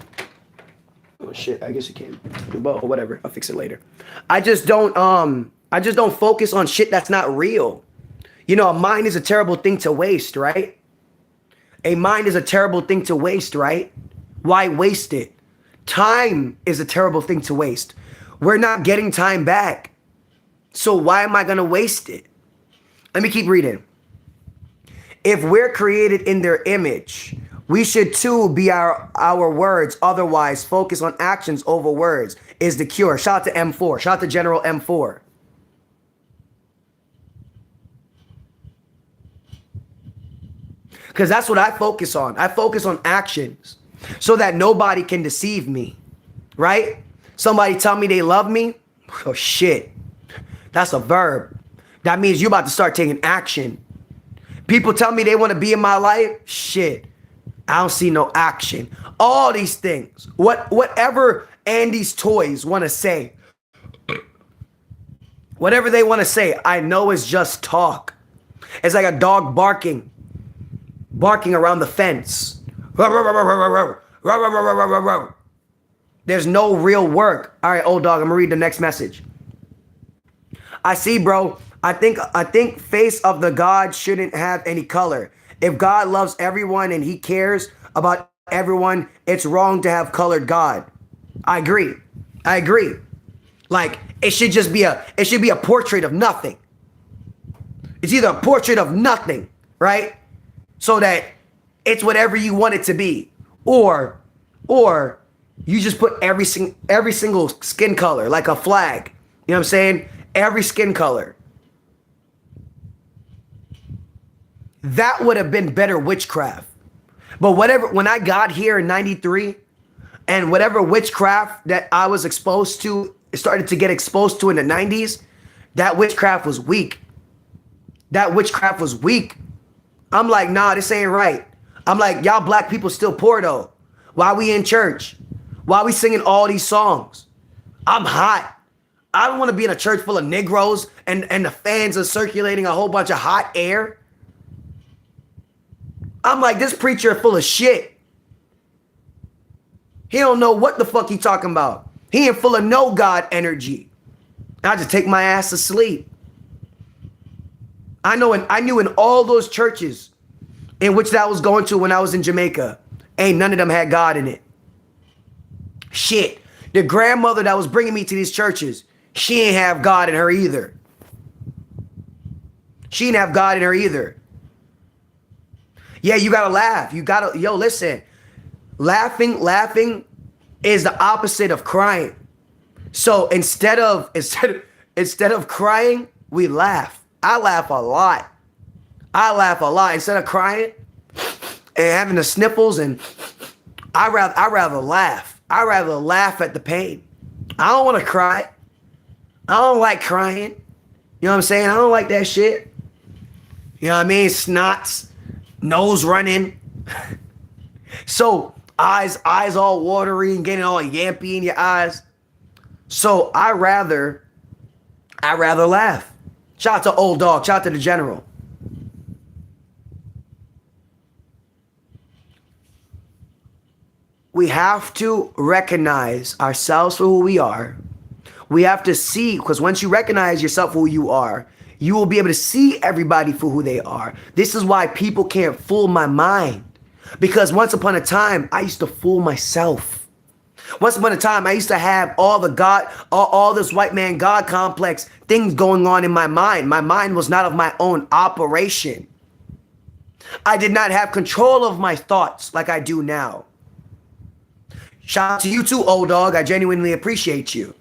oh shit, I guess you can't do both or whatever. I'll fix it later. I just don't focus on shit that's not real. You know, a mind is a terrible thing to waste, right? A mind is a terrible thing to waste, right? Why waste it? Time is a terrible thing to waste. We're not getting time back. So why am I going to waste it? Let me keep reading. If we're created in their image, we should too be our words. Otherwise, focus on actions over words is the cure. Shout out to M4. Shout out to General M4. Because that's what I focus on. I focus on actions so that nobody can deceive me, right? Somebody tell me they love me. Oh, shit. That's a verb. That means you're about to start taking action. People tell me they want to be in my life. Shit. I don't see no action. All these things. Whatever Andy's toys want to say. Whatever they want to say, I know it's just talk. It's like a dog barking around the fence. There's no real work. All right, old dog, I'm gonna read the next message. I see, bro. I think face of the God shouldn't have any color. If God loves everyone and he cares about everyone, it's wrong to have colored God. I agree. Like it should be a portrait of nothing. It's either a portrait of nothing, right? So that it's whatever you want it to be, or you just put every single skin color like a flag. You know what I'm saying? Every skin color. That would have been better witchcraft. But when I got here in 93, and whatever witchcraft that I was started to get exposed to in the 90s, that witchcraft was weak. I'm like, nah, this ain't right. I'm like, y'all black people still poor though. Why we in church? Why we singing all these songs? I'm hot. I don't want to be in a church full of Negroes and the fans are circulating a whole bunch of hot air. I'm like, this preacher full of shit. He don't know what the fuck he talking about. He ain't full of no God energy. I just take my ass to sleep. I knew in all those churches in which I was going to when I was in Jamaica, ain't none of them had God in it. Shit. The grandmother that was bringing me to these churches, she ain't have God in her either. Yeah, you gotta laugh. Listen. Laughing is the opposite of crying. So instead of crying, we laugh. I laugh a lot. Instead of crying and having the sniffles, and I rather laugh. I rather laugh at the pain. I don't want to cry. I don't like crying. You know what I'm saying? I don't like that shit. You know what I mean? Snots, nose running. So eyes all watery and getting all yampy in your eyes. So I rather I'd rather laugh. Shout out to Old Dog. Shout out to the General. We have to recognize ourselves for who we are. We have to see, because once you recognize yourself for who you are, you will be able to see everybody for who they are. This is why people can't fool my mind. Because once upon a time, I used to fool myself. Once upon a time, I used to have all this white man God complex things going on in my mind. My mind was not of my own operation. I did not have control of my thoughts like I do now. Shout out to you too, Old Dog. I genuinely appreciate you.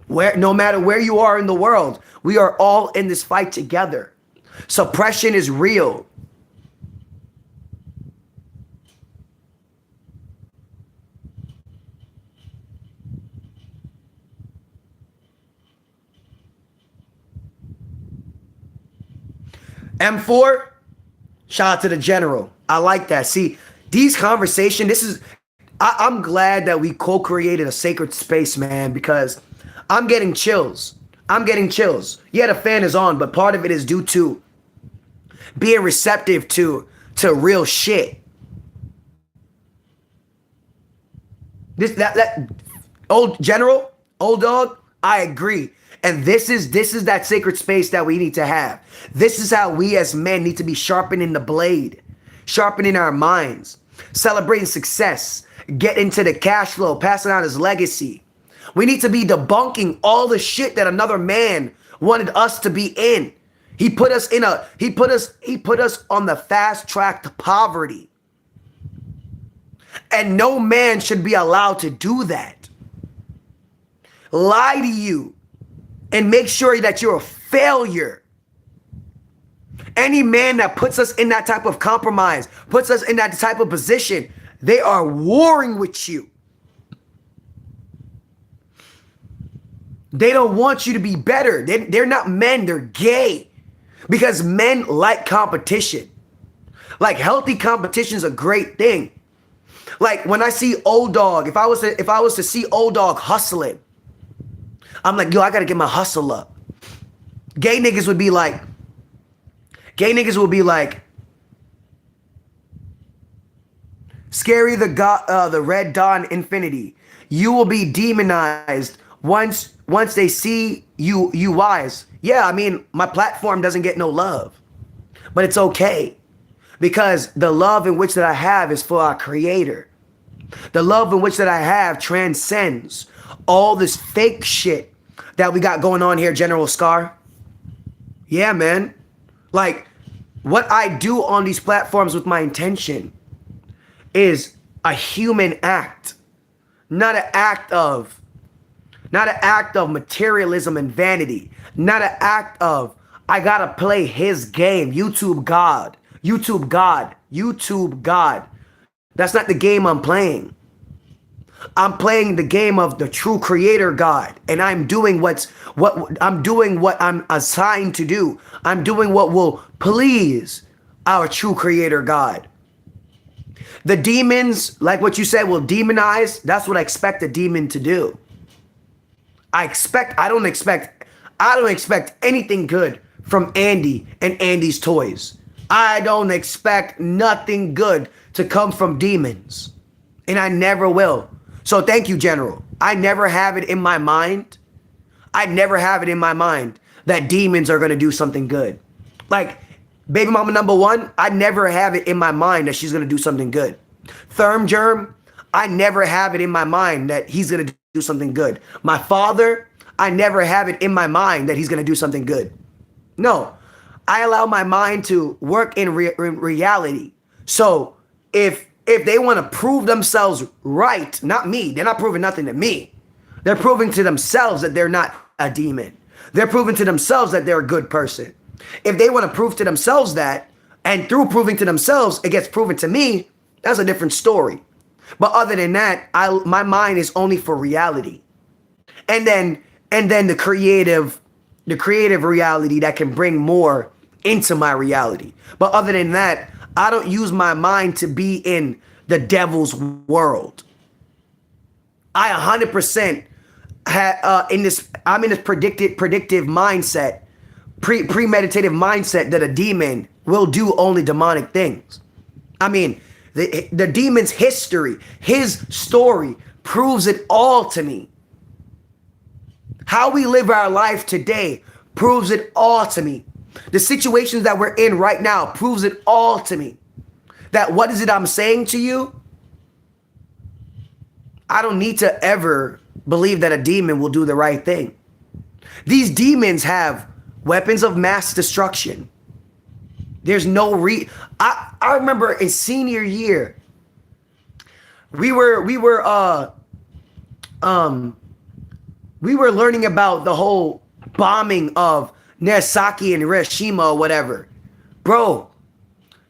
No matter where you are in the world, we are all in this fight together. Suppression is real. M4, shout out to the General. I like that. See, these conversations, I'm glad that we co-created a sacred space, man, because I'm getting chills. Yeah, the fan is on, but part of it is due to being receptive to real shit. That old General, Old Dog, I agree. And this is that sacred space that we need to have. This is how we as men need to be sharpening the blade, sharpening our minds, celebrating success, get into the cash flow, passing on his legacy. We need to be debunking all the shit that another man wanted us to be in. He put us on the fast track to poverty. And no man should be allowed to do that. Lie to you and make sure that you're a failure. Any man that puts us in that type of compromise, puts us in that type of position, they are warring with you. They don't want you to be better. They're not men, they're gay. Because men like competition. Like healthy competition is a great thing. Like when I see Old Dog, if I was to see Old Dog hustling, I'm like, yo, I gotta get my hustle up. Gay niggas will be like, Scary the Red Dawn Infinity. You will be demonized once they see you wise. Yeah, I mean, my platform doesn't get no love, but it's okay because the love in which that I have is for our Creator. The love in which that I have transcends all this fake shit that we got going on here, General Scar. Yeah, man. Like, what I do on these platforms with my intention is a human act, not an act of materialism and vanity, not an act of, I gotta play his game, YouTube God. That's not the game I'm playing. I'm playing the game of the true Creator God, and I'm doing what I'm assigned to do. I'm doing what will please our true Creator God. The demons, like what you said, will demonize. That's what I expect a demon to do. I don't expect anything good from Andy and Andy's toys. I don't expect nothing good to come from demons, and I never will. So thank you, General. I never have it in my mind. That demons are going to do something good. Like baby mama number one, I never have it in my mind that she's going to do something good. Therm Germ, I never have it in my mind that he's going to do something good. My father, I never have it in my mind that he's going to do something good. No, I allow my mind to work in reality. So if they want to prove themselves right, not me, they're not proving nothing to me. They're proving to themselves that they're not a demon. They're proving to themselves that they're a good person. If they want to prove to themselves that, and through proving to themselves, it gets proven to me, that's a different story. But other than that, my mind is only for reality. And then the creative reality that can bring more into my reality. But other than that, I don't use my mind to be in the devil's world. I 100% I'm in this predictive mindset, premeditative mindset that a demon will do only demonic things. I mean, the demon's history, his story proves it all to me. How we live our life today proves it all to me. The situations that we're in right now proves it all to me. That what is it I'm saying to you? I don't need to ever believe that a demon will do the right thing. These demons have weapons of mass destruction. There's no I remember in senior year, we were learning about the whole bombing of Nagasaki and Hiroshima or whatever. Bro,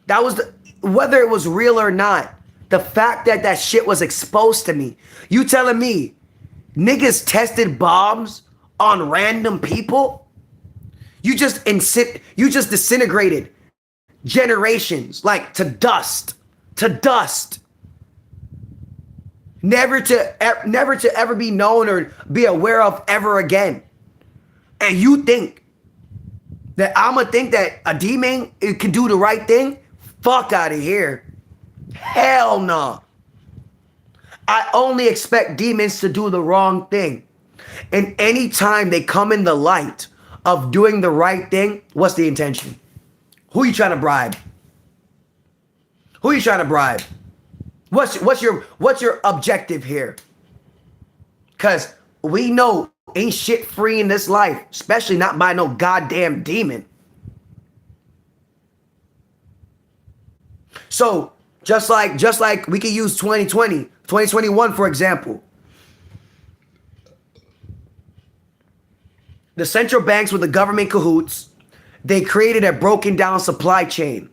that was whether it was real or not, the fact that that shit was exposed to me. You telling me niggas tested bombs on random people? You just disintegrated generations like to dust. Never to ever be known or be aware of ever again. And you think that I'ma think that a demon can do the right thing? Fuck out of here. Hell no. I only expect demons to do the wrong thing. And anytime they come in the light of doing the right thing, what's the intention? Who you trying to bribe? Who you trying to bribe? What's your objective here? Cause we know ain't shit free in this life, especially not by no goddamn demon. So just like we could use 2020, 2021 for example. The central banks with the government cahoots, they created a broken down supply chain.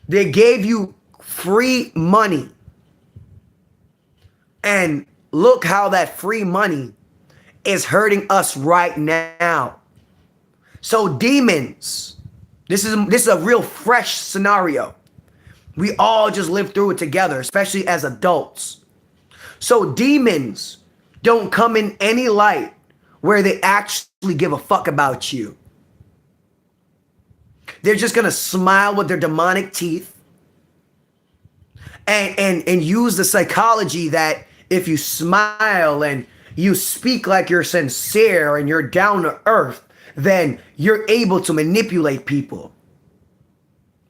They gave you free money. And look how that free money is hurting us right now. So demons, this is a real fresh scenario. We all just live through it together, especially as adults. So demons don't come in any light where they actually give a fuck about you. They're just gonna smile with their demonic teeth and use the psychology that if you smile and you speak like you're sincere and you're down to earth, then you're able to manipulate people.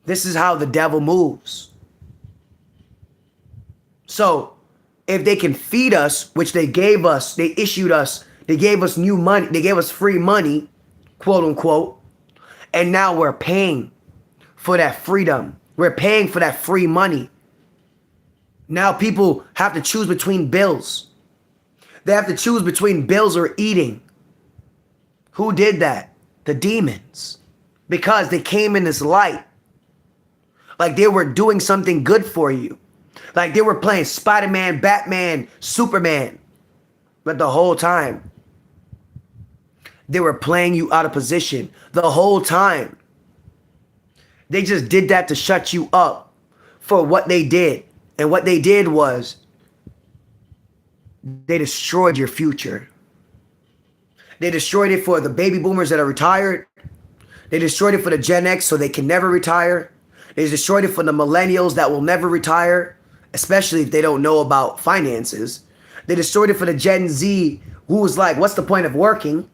This is how the devil moves. So if they can feed us, which they gave us, they issued us, they gave us new money, they gave us free money, quote unquote, and now we're paying for that freedom. We're paying for that free money. Now people have to choose between bills. They have to choose between bills or eating. Who did that? The demons. Because they came in this light. Like they were doing something good for you. Like they were playing Spider-Man, Batman, Superman. But the whole time, they were playing you out of position. The whole time. They just did that to shut you up for what they did. And what they did was they destroyed your future. They destroyed it for the baby boomers that are retired. They destroyed it for the Gen X so they can never retire. They destroyed it for the millennials that will never retire, especially if they don't know about finances. They destroyed it for the Gen Z who was like, what's the point of working?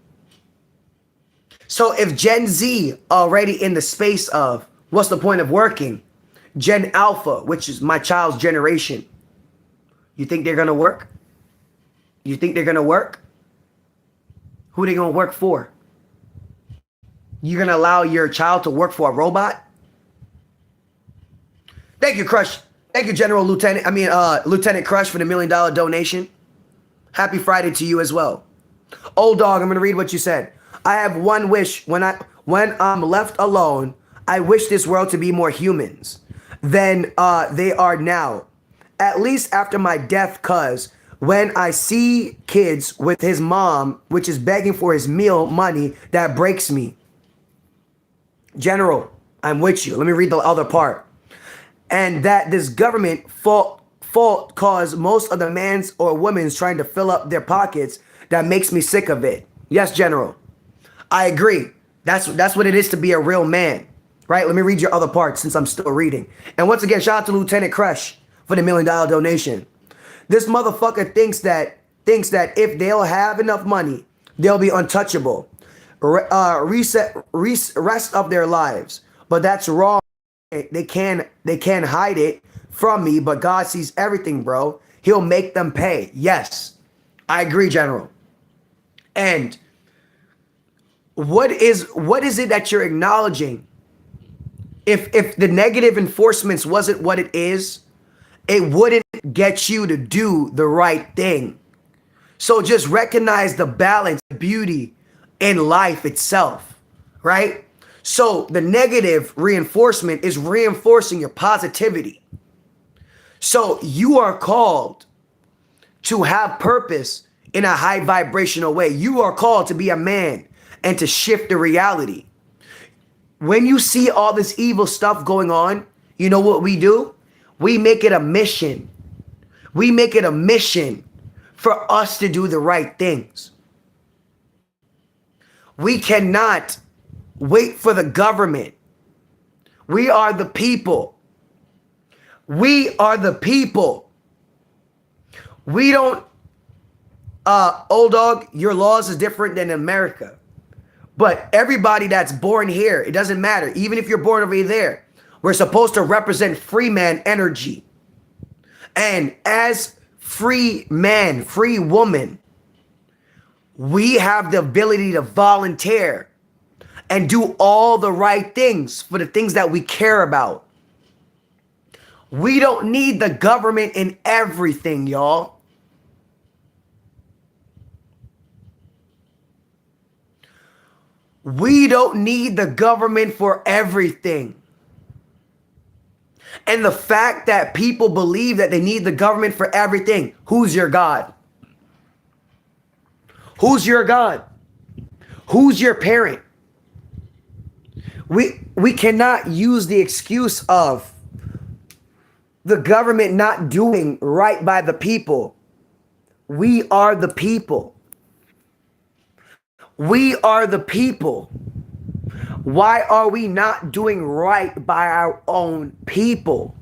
So if Gen Z already in the space of what's the point of working? Gen Alpha, which is my child's generation. You think they're going to work? You think they're going to work? Who are they going to work for? You're going to allow your child to work for a robot? Thank you, Crush. Thank you, Lieutenant Crush for the $1 million donation. Happy Friday to you as well. Old dog, I'm going to read what you said. I have one wish. When I'm left alone, I wish this world to be more humans than they are now. At least after my death, cuz when I see kids with his mom, which is begging for his meal money, that breaks me. General, I'm with you. Let me read the other part. And that this government fault cause most of the man's or women's trying to fill up their pockets that makes me sick of it. Yes, General. I agree. That's what it is to be a real man, right? Let me read your other part since I'm still reading. And once again, shout out to Lieutenant Crush for the $1 million donation. This motherfucker thinks that if they'll have enough money, they'll be untouchable. Rest of their lives. But that's wrong. They can't hide it from me, but God sees everything, bro. He'll make them pay. Yes, I agree, General. And what is it that you're acknowledging? If the negative enforcements wasn't what it is, it wouldn't get you to do the right thing. So just recognize the balance, beauty in life itself, right? So the negative reinforcement is reinforcing your positivity. So you are called to have purpose in a high vibrational way. You are called to be a man and to shift the reality. When you see all this evil stuff going on, you know what we do? We make it a mission. We make it a mission for us to do the right things. We cannot wait for the government. We are the people. We are the people. We don't, old dog, your laws is different than America. But everybody that's born here, it doesn't matter. Even if you're born over there, we're supposed to represent free man energy. And as free man, free woman, we have the ability to volunteer and do all the right things for the things that we care about. We don't need the government in everything, y'all. We don't need the government for everything. And the fact that people believe that they need the government for everything, who's your God? Who's your God? Who's your parent? We cannot use the excuse of the government not doing right by the people. We are the people. We are the people. Why are we not doing right by our own people?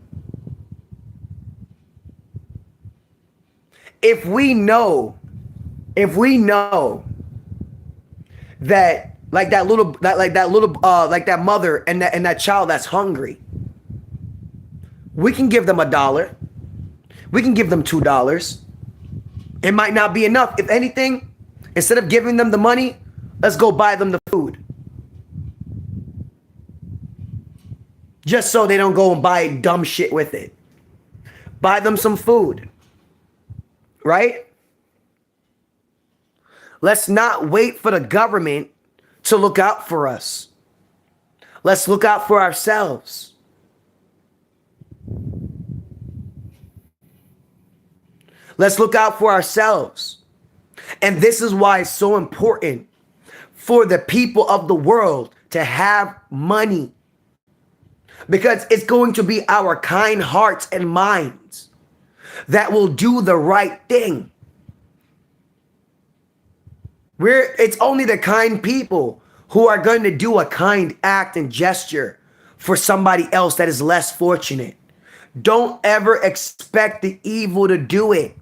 If we know that like that mother and that child that's hungry, we can give them $1. We can give them $2. It might not be enough. If anything, instead of giving them the money, let's go buy them the food. Just so they don't go and buy dumb shit with it. Buy them some food. Right? Let's not wait for the government to look out for us. Let's look out for ourselves. Let's look out for ourselves. And this is why it's so important for the people of the world to have money. Because it's going to be our kind hearts and minds that will do the right thing. It's only the kind people who are going to do a kind act and gesture for somebody else that is less fortunate. Don't ever expect the evil to do it.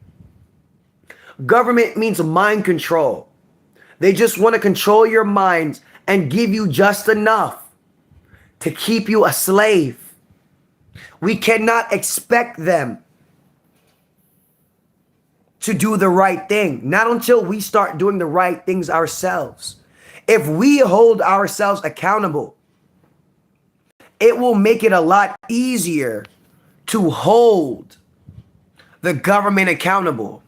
Government means mind control. They just want to control your minds and give you just enough to keep you a slave. We cannot expect them to do the right thing. Not until we start doing the right things ourselves. If we hold ourselves accountable, it will make it a lot easier to hold the government accountable.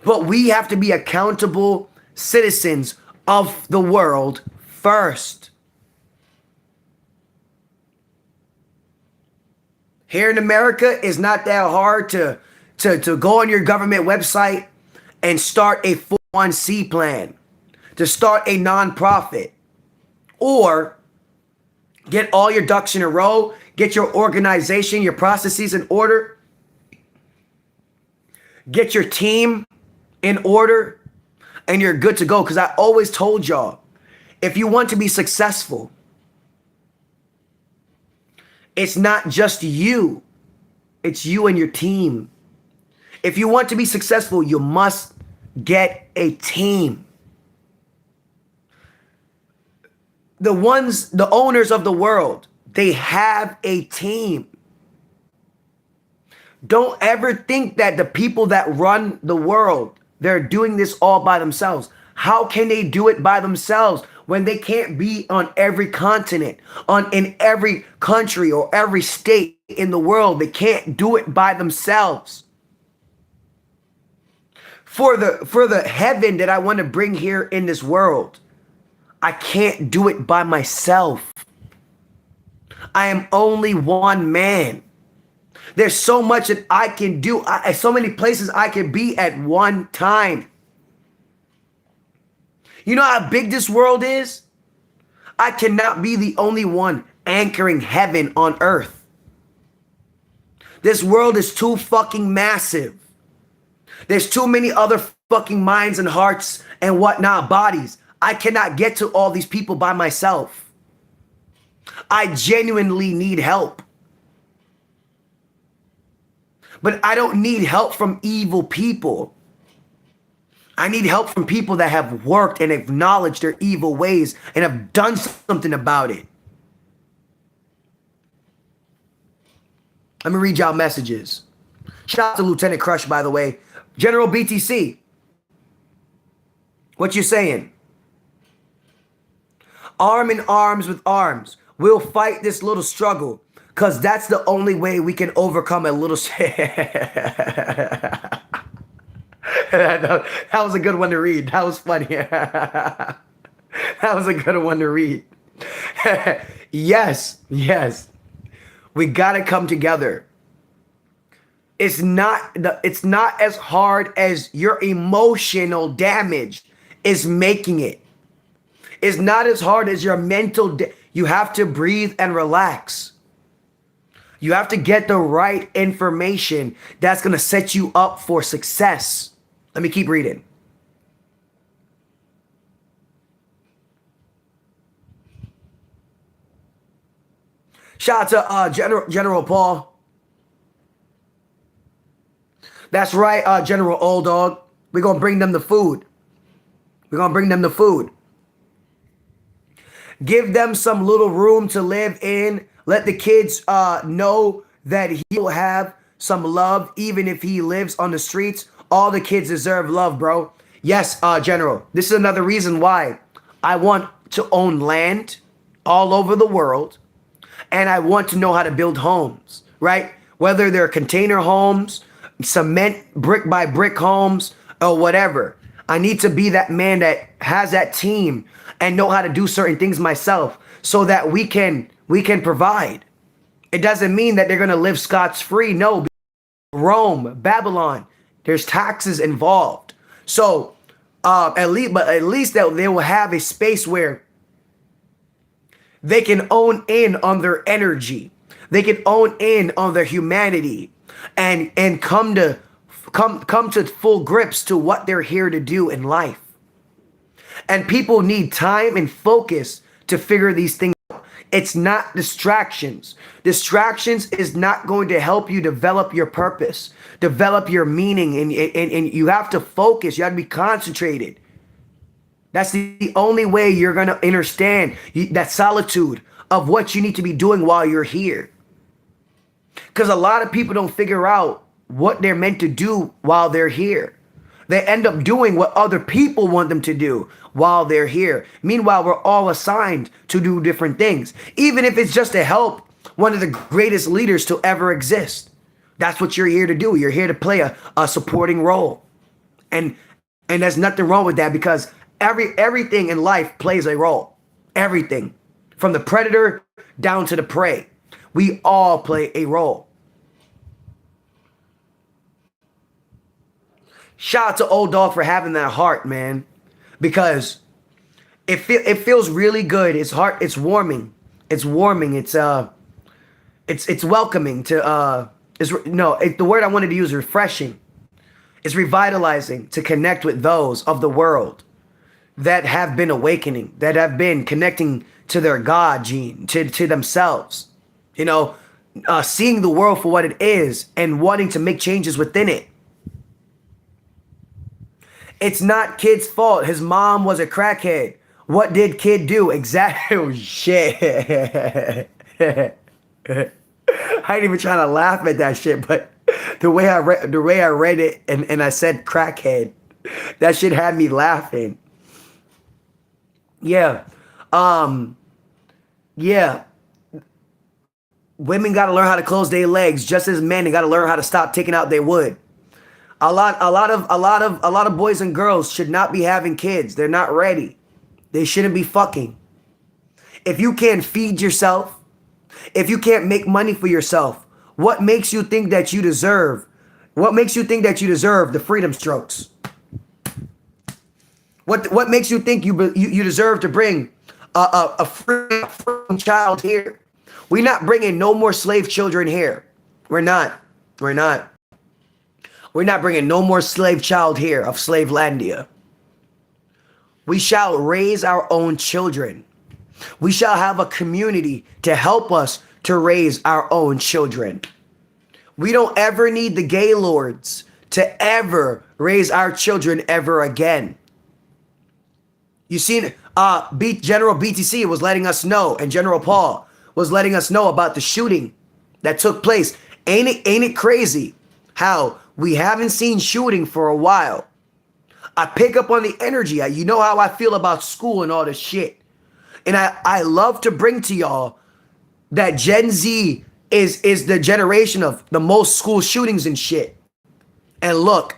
But we have to be accountable citizens of the world first. Here in America, it's not that hard to go on your government website and start a 401c plan, to start a nonprofit, or get all your ducks in a row, Get your organization, your processes in order. Get your team in order, and you're good to go. Because I always told y'all, if you want to be successful, it's not just you. It's you and your team. If you want to be successful, you must get a team. The owners of the world, they have a team. Don't ever think that the people that run the world, they're doing this all by themselves. How can they do it by themselves when they can't be on every continent, in every country or every state in the world? They can't do it by themselves. For the heaven that I want to bring here in this world, I can't do it by myself. I am only one man. There's so much that I can do. So many places I can be at one time. You know how big this world is? I cannot be the only one anchoring heaven on earth. This world is too fucking massive. There's too many other fucking minds and hearts and whatnot, bodies. I cannot get to all these people by myself. I genuinely need help. But I don't need help from evil people. I need help from people that have worked and acknowledged their evil ways and have done something about it. Let me read y'all messages. Shout out to Lieutenant Crush, by the way. General BTC, what you saying? Arm in arms with arms. We'll fight this little struggle, because that's the only way we can overcome a little... That was a good one to read. That was funny. That was a good one to read. Yes. We got to come together. It's not as hard as your emotional damage is making it. It's not as hard as your mental. You have to breathe and relax. You have to get the right information that's going to set you up for success. Let me keep reading. Shout out to General Paul. That's right, General Old Dog. We're going to bring them the food. Give them some little room to live in. Let the kids know that he will have some love even if he lives on the streets. All the kids deserve love, bro. Yes, General. This is another reason why I want to own land all over the world. And I want to know how to build homes, right? Whether they're container homes, cement, brick by brick homes, or whatever. I need to be that man that has that team and know how to do certain things myself so that we can provide. It doesn't mean that they're going to live scot-free. No, Rome, Babylon, there's taxes involved. So at least they will have a space where they can own in on their energy. They can own in on their humanity and come to full grips to what they're here to do in life. And people need time and focus to figure these things out. It's not distractions. Distractions is not going to help you develop your purpose, develop your meaning, and you have to focus. You have to be concentrated. That's the only way you're going to understand that solitude of what you need to be doing while you're here. Because a lot of people don't figure out what they're meant to do while they're here. They end up doing what other people want them to do while they're here. Meanwhile, we're all assigned to do different things, even if it's just to help one of the greatest leaders to ever exist. That's what you're here to do. You're here to play a supporting role. And there's nothing wrong with that, because everything in life plays a role. Everything. From the predator down to the prey. We all play a role. Shout out to Old Dog for having that heart, man. Because it feels really good. It's warming. It's warming. It's It's welcoming to the word I wanted to use is refreshing. It's revitalizing to connect with those of the world that have been awakening, that have been connecting to their God gene, to themselves. Seeing the world for what it is and wanting to make changes within it. It's not kid's fault. His mom was a crackhead. What did kid do? Exactly. Oh, shit. I ain't even trying to laugh at that shit, but the way I read it and I said crackhead, that shit had me laughing. Yeah. Yeah. Women got to learn how to close their legs just as men. They got to learn how to stop taking out their wood. A lot of boys and girls should not be having kids. They're not ready. They shouldn't be fucking. If you can't feed yourself, if you can't make money for yourself, what makes you think that you deserve? What makes you think that you deserve the freedom strokes? What makes you think you deserve to bring a free child here? We're not bringing no more slave children here. We're not. We're not bringing no more slave child here of Slavelandia. We shall raise our own children. We shall have a community to help us to raise our own children. We don't ever need the gay lords to ever raise our children ever again. You seen General BTC was letting us know, and General Paul was letting us know about the shooting that took place. Ain't it crazy how we haven't seen shooting for a while? I pick up on the energy. You know how I feel about school and all this shit. And I love to bring to y'all that Gen Z is the generation of the most school shootings and shit. And look,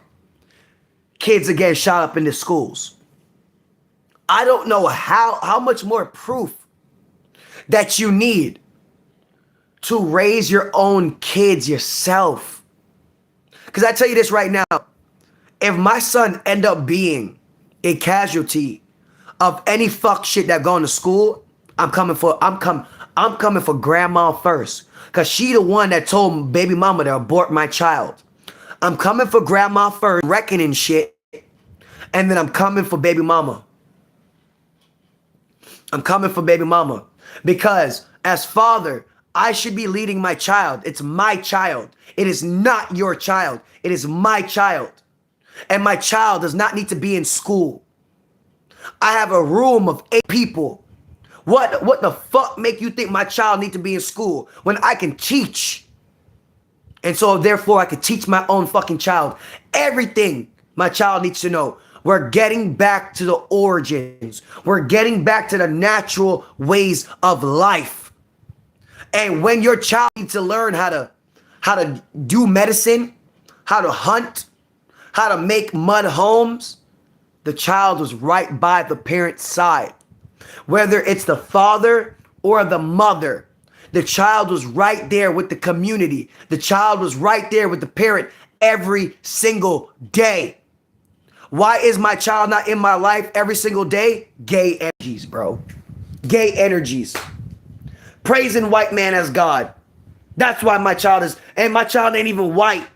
kids are getting shot up in the schools. I don't know how much more proof that you need to raise your own kids yourself. Because I tell you this right now, if my son end up being a casualty of any fuck shit that going to school, I'm coming for grandma first. Because she the one that told baby mama to abort my child. I'm coming for grandma first, reckoning shit. And then I'm coming for baby mama. I'm coming for baby mama. Because as father, I should be leading my child. It's my child. It is not your child. It is my child. And my child does not need to be in school. I have a room of 8 people. What the fuck make you think my child need to be in school when I can teach? And so therefore I can teach my own fucking child everything my child needs to know. We're getting back to the origins. We're getting back to the natural ways of life. And when your child needs to learn how to do medicine, how to hunt, how to make mud homes, the child was right by the parent's side. Whether it's the father or the mother, the child was right there with the community. The child was right there with the parent every single day. Why is my child not in my life every single day? Gay energies, bro. Gay energies. Praising white man as God. That's why my child is, and my child ain't even white.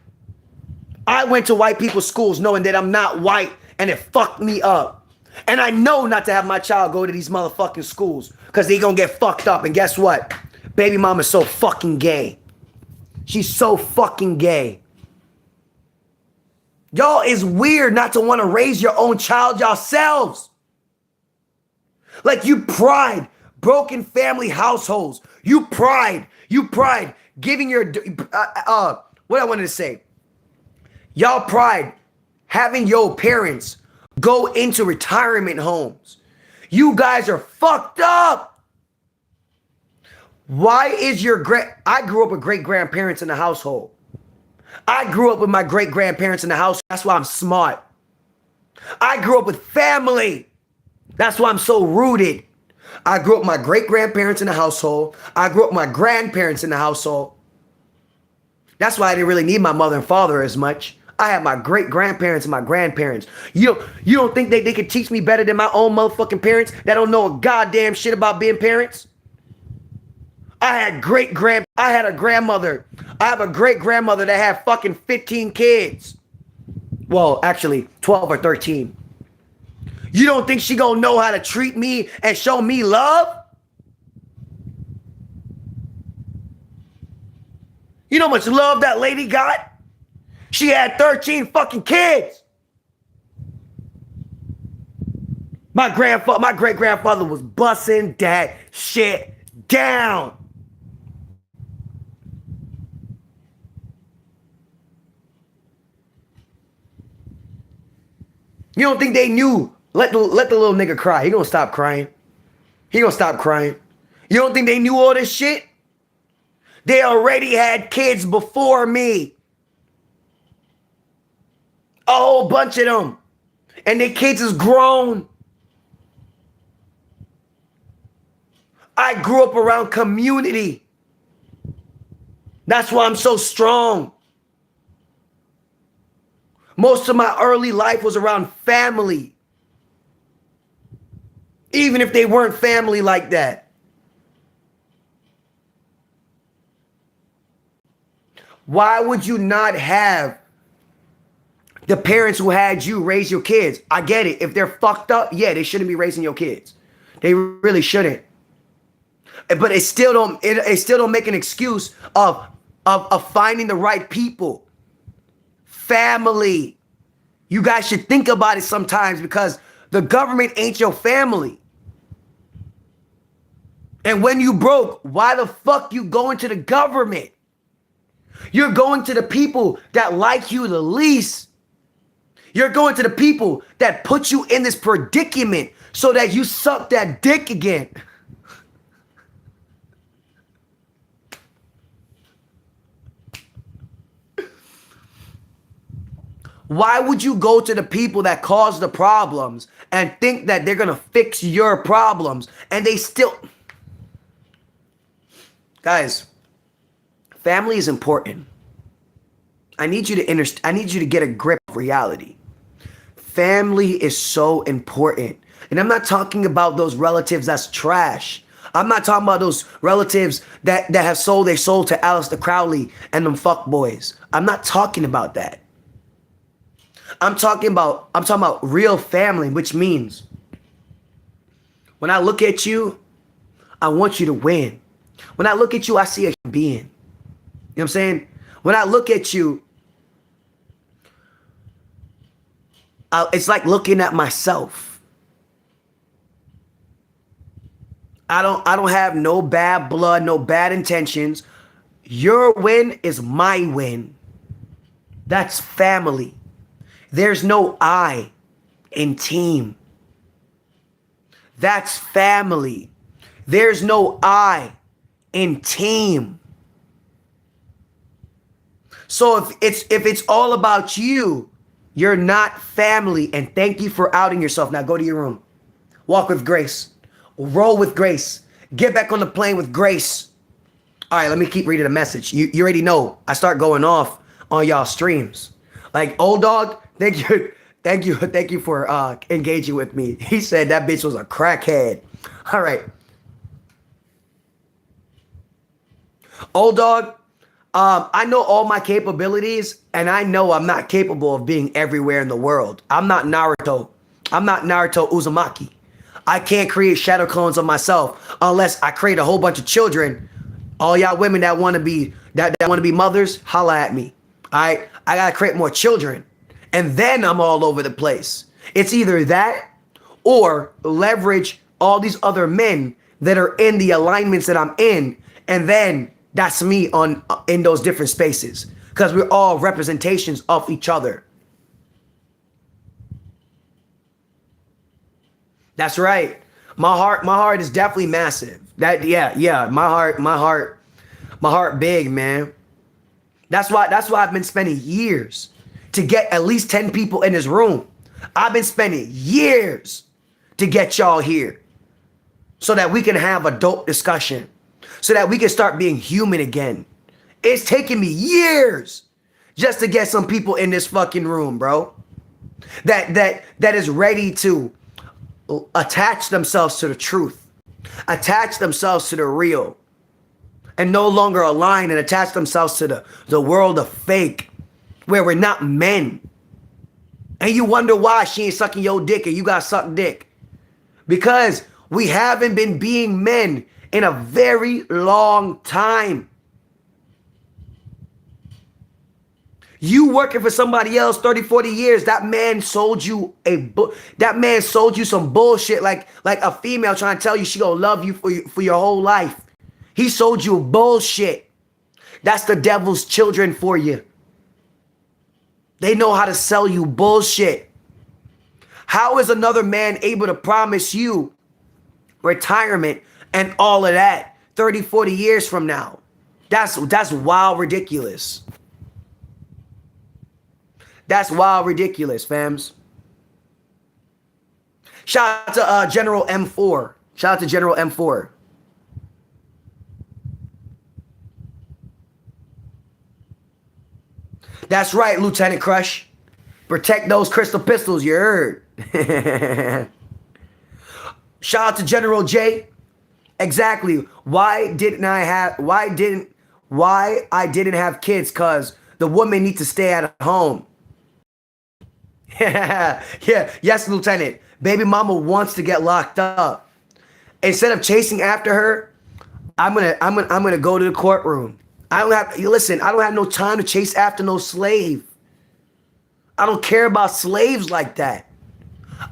I went to white people's schools knowing that I'm not white, and it fucked me up. And I know not to have my child go to these motherfucking schools because they gonna get fucked up. And guess what? Baby mama's so fucking gay. She's so fucking gay. Y'all is weird not to want to raise your own child yourselves. Like you pride broken family households. You pride giving your, what I wanted to say. Y'all pride having your parents go into retirement homes. You guys are fucked up. Why is I grew up with great-grandparents in the household. I grew up with my great-grandparents in the house. That's why I'm smart. I grew up with family. That's why I'm so rooted. I grew up with my great-grandparents in the household. I grew up with my grandparents in the household. That's why I didn't really need my mother and father as much. I had my great-grandparents and my grandparents. You don't think they could teach me better than my own motherfucking parents that don't know a goddamn shit about being parents? I had a grandmother. I have a great grandmother that had fucking 15 kids. Well, actually 12 or 13. You don't think she gonna know how to treat me and show me love? You know how much love that lady got? She had 13 fucking kids. My great-grandfather was busting that shit down. You don't think they knew? Let the little nigga cry. He gonna stop crying. He gonna stop crying. You don't think they knew all this shit? They already had kids before me. A whole bunch of them. And their kids is grown. I grew up around community. That's why I'm so strong. Most of my early life was around family. Even if they weren't family like that. Why would you not have the parents who had you raise your kids? I get it. If they're fucked up, yeah, they shouldn't be raising your kids. They really shouldn't. But it still don't make an excuse of finding the right people. Family. You guys should think about it sometimes, because the government ain't your family. And when you broke, why the fuck you going to the government? You're going to the people that like you the least. You're going to the people that put you in this predicament so that you suck that dick again. Why would you go to the people that cause the problems and think that they're going to fix your problems? And they still... Guys, family is important. I need you to get a grip of reality. Family is so important. And I'm not talking about those relatives that's trash. I'm not talking about those relatives that have sold their soul to Aleister Crowley and them fuck boys. I'm not talking about that. I'm talking about real family, which means when I look at you, I want you to win. When I look at you, I see a being. You know what I'm saying? When I look at you, it's like looking at myself. I don't have no bad blood, no bad intentions. Your win is my win. That's family. There's no I in team. That's family. There's no I in team. So if it's all about you, you're not family. And thank you for outing yourself. Now go to your room. Walk with grace. Roll with grace. Get back on the plane with grace. All right, let me keep reading the message. You already know I start going off on y'all streams. Like, old dog, thank you for engaging with me. He said that bitch was a crackhead. All right. Old dog, I know all my capabilities, and I know I'm not capable of being everywhere in the world. I'm not Naruto. I'm not Naruto Uzumaki. I can't create shadow clones of myself unless I create a whole bunch of children. All y'all women that want to be mothers, holla at me. I gotta create more children, and then I'm all over the place. It's either that or leverage all these other men that are in the alignments that I'm in, and then that's me in those different spaces, because we're all representations of each other. That's right. My heart is definitely massive. Yeah. My heart big, man. That's why I've been spending years to get at least 10 people in this room. I've been spending years to get y'all here so that we can have a dope discussion, so that we can start being human again. It's taken me years just to get some people in this fucking room, bro, that is ready to attach themselves to the truth, attach themselves to the real. and no longer align and attach themselves to the world of fake, where we're not men. And you wonder why she ain't sucking your dick and you got sucked dick. Because we haven't been being men in a very long time. You working for somebody else 30, 40 years, that man sold you some bullshit like a female trying to tell you she gonna love you for your whole life. He sold you bullshit. That's the devil's children for you. They know how to sell you bullshit. How is another man able to promise you retirement and all of that 30, 40 years from now? That's wild ridiculous. That's wild ridiculous, fams. Shout out to General M4. Shout out to General M4. That's right, Lieutenant Crush. Protect those crystal pistols, you heard. Shout out to General J. Exactly. Why I didn't have kids? Cause the woman need to stay at home. Yeah. Yes, Lieutenant. Baby mama wants to get locked up. Instead of chasing after her, I'm gonna go to the courtroom. I don't have no time to chase after no slave. I don't care about slaves like that.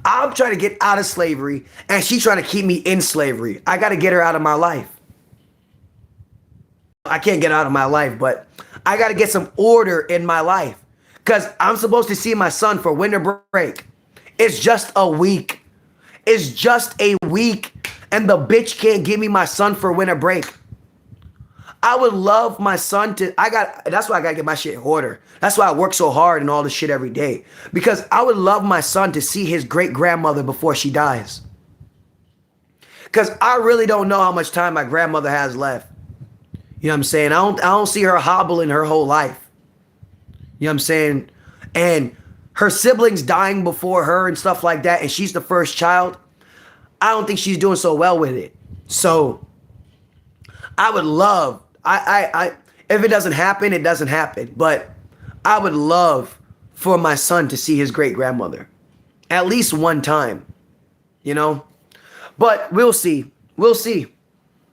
I'm trying to get out of slavery, and she's trying to keep me in slavery. I got to get her out of my life. I can't get out of my life, but I got to get some order in my life, because I'm supposed to see my son for winter break. It's just a week. It's just a week, and the bitch can't give me my son for winter break. I would love my son to, that's why I gotta get my shit in order. That's why I work so hard and all this shit every day. Because I would love my son to see his great grandmother before she dies. Because I really don't know how much time my grandmother has left. You know what I'm saying? I don't see her hobbling her whole life. You know what I'm saying? And her siblings dying before her and stuff like that, and she's the first child. I don't think she's doing so well with it. So I would love, if it doesn't happen, it doesn't happen. But I would love for my son to see his great grandmother at least one time, you know. But we'll see. We'll see.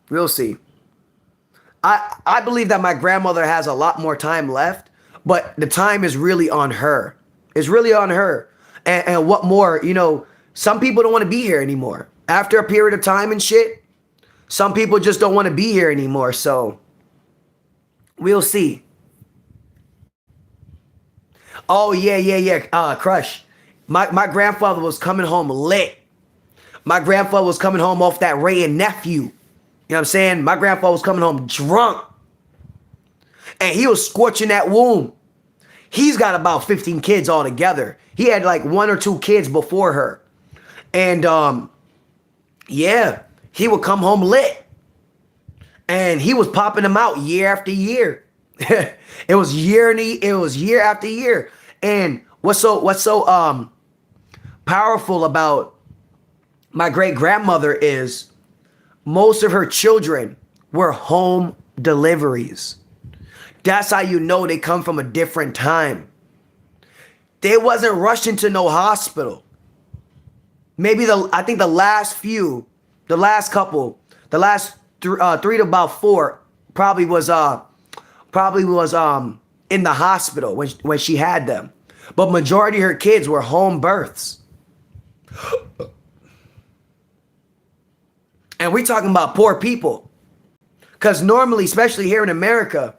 We'll see. I believe that my grandmother has a lot more time left, but the time is really on her. It's really on her. And what more, you know, some people don't want to be here anymore. After a period of time and shit, some people just don't want to be here anymore. So we'll see. Oh, yeah. Crush. My grandfather was coming home lit. My grandfather was coming home off that Ray and Nephew. You know what I'm saying? My grandfather was coming home drunk. And he was scorching that womb. He's got about 15 kids altogether. He had like 1 or 2 kids before her. And yeah, he would come home lit. And he was popping them out year after year. It was year after year. And what's so powerful about my great grandmother is most of her children were home deliveries. That's how you know they come from a different time. They wasn't rushed into no hospital. Maybe I think the last couple, the last 3 to about 4 probably was in the hospital when she had them. But majority of her kids were home births. And we're talking about poor people. Because normally, especially here in America,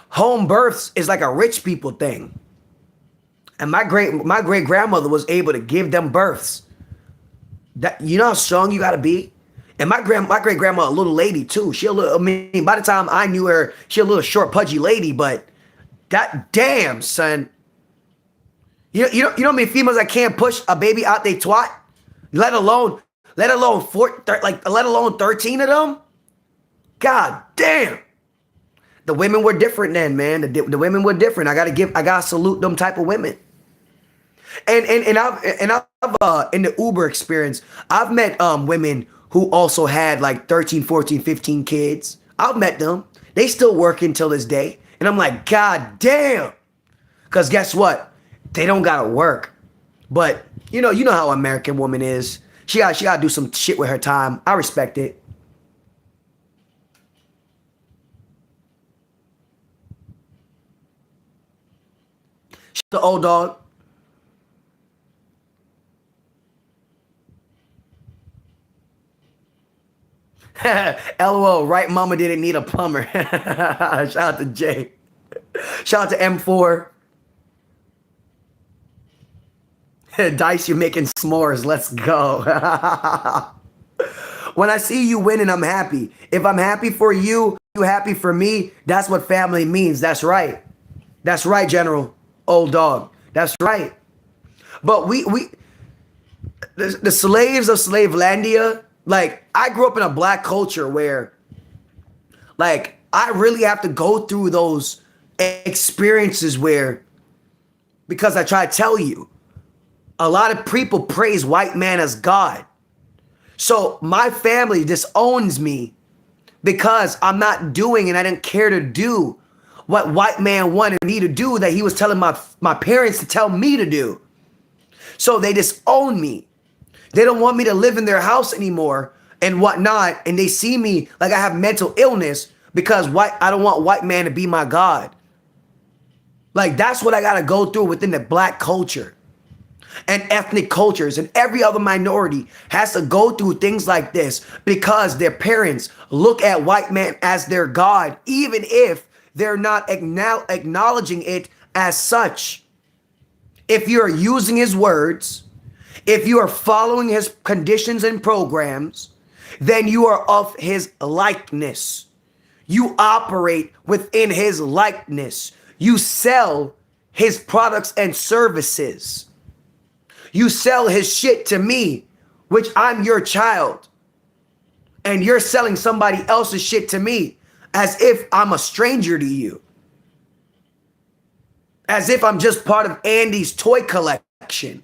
home births is like a rich people thing. And my great grandmother was able to give them births. That, you know how strong you gotta be? And my great grandma, a little lady too. By the time I knew her, she a little short, pudgy lady, but that damn son. You know how many females that can't push a baby out they twat? Let alone 13 of them? God damn. The women were different then, man. The women were different. I gotta salute them type of women. And I've in the Uber experience, I've met women who also had like 13, 14, 15 kids. I've met them. They still working till this day. And I'm like, God damn. Because guess what? They don't got to work. But, you know how an American woman is. She got to do some shit with her time. I respect it. The old dog. LOL, right mama didn't need a plumber. Shout out to Jay. Shout out to M4. Dice, you're making s'mores. Let's go. When I see you winning, I'm happy. If I'm happy for you, you happy for me, that's what family means. That's right. That's right, General. Old dog. That's right. But the slaves of Slavelandia, like, I grew up in a black culture where, like, I really have to go through those experiences where, because I try to tell you, a lot of people praise white man as God. So my family disowns me because I'm not doing and I didn't care to do what white man wanted me to do that he was telling my parents to tell me to do. So they disown me. They don't want me to live in their house anymore and whatnot. And they see me like I have mental illness because I don't want white man to be my God. Like, that's what I got to go through within the black culture and ethnic cultures, and every other minority has to go through things like this because their parents look at white man as their God, even if they're not acknowledging it as such. If you're using his words, if you are following his conditions and programs, then you are of his likeness. You operate within his likeness. You sell his products and services. You sell his shit to me, which I'm your child. And you're selling somebody else's shit to me as if I'm a stranger to you. As if I'm just part of Andy's toy collection.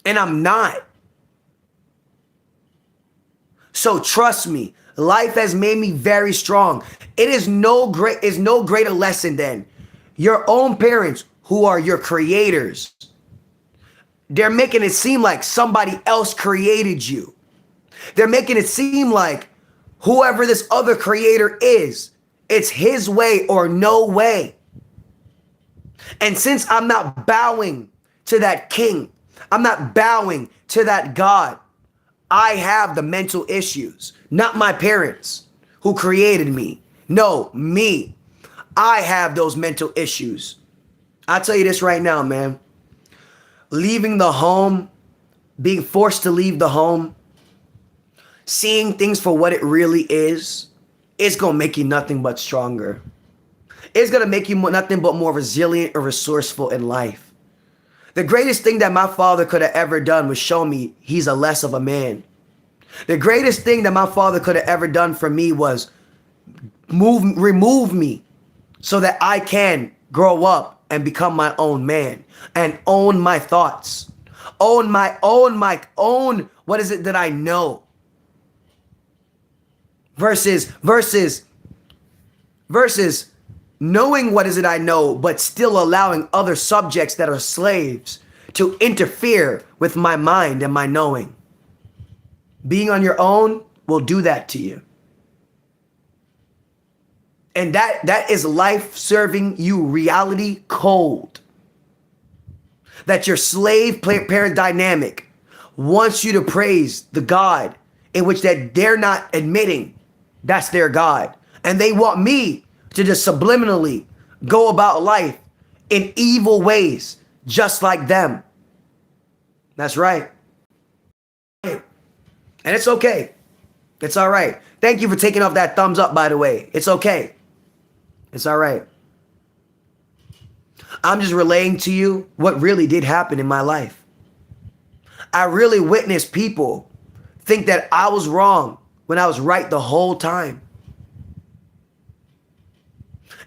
And I'm not. So trust me, life has made me very strong. It is no greater lesson than your own parents, who are your creators. They're making it seem like somebody else created you. They're making it seem like whoever this other creator is, it's his way or no way. And since I'm not bowing to that king, I'm not bowing to that God, I have the mental issues, not my parents who created me. No, me. I have those mental issues. I'll tell you this right now, man. Leaving the home, being forced to leave the home, seeing things for what it really is, it's going to make you nothing but stronger. It's going to make you nothing but more resilient or resourceful in life. The greatest thing that my father could have ever done was show me he's a less of a man. The greatest thing that my father could have ever done for me was remove me so that I can grow up and become my own man and own my thoughts, own my own, what is it that I know? Versus knowing what is it I know, but still allowing other subjects that are slaves to interfere with my mind and my knowing. Being on your own will do that to you. And that is life serving you reality cold. That your slave parent dynamic wants you to praise the God in which that they're not admitting that's their God. And they want me to just subliminally go about life in evil ways, just like them. That's right. And it's okay. It's all right. Thank you for taking off that thumbs up, by the way. It's okay. It's all right. I'm just relaying to you what really did happen in my life. I really witnessed people think that I was wrong when I was right the whole time.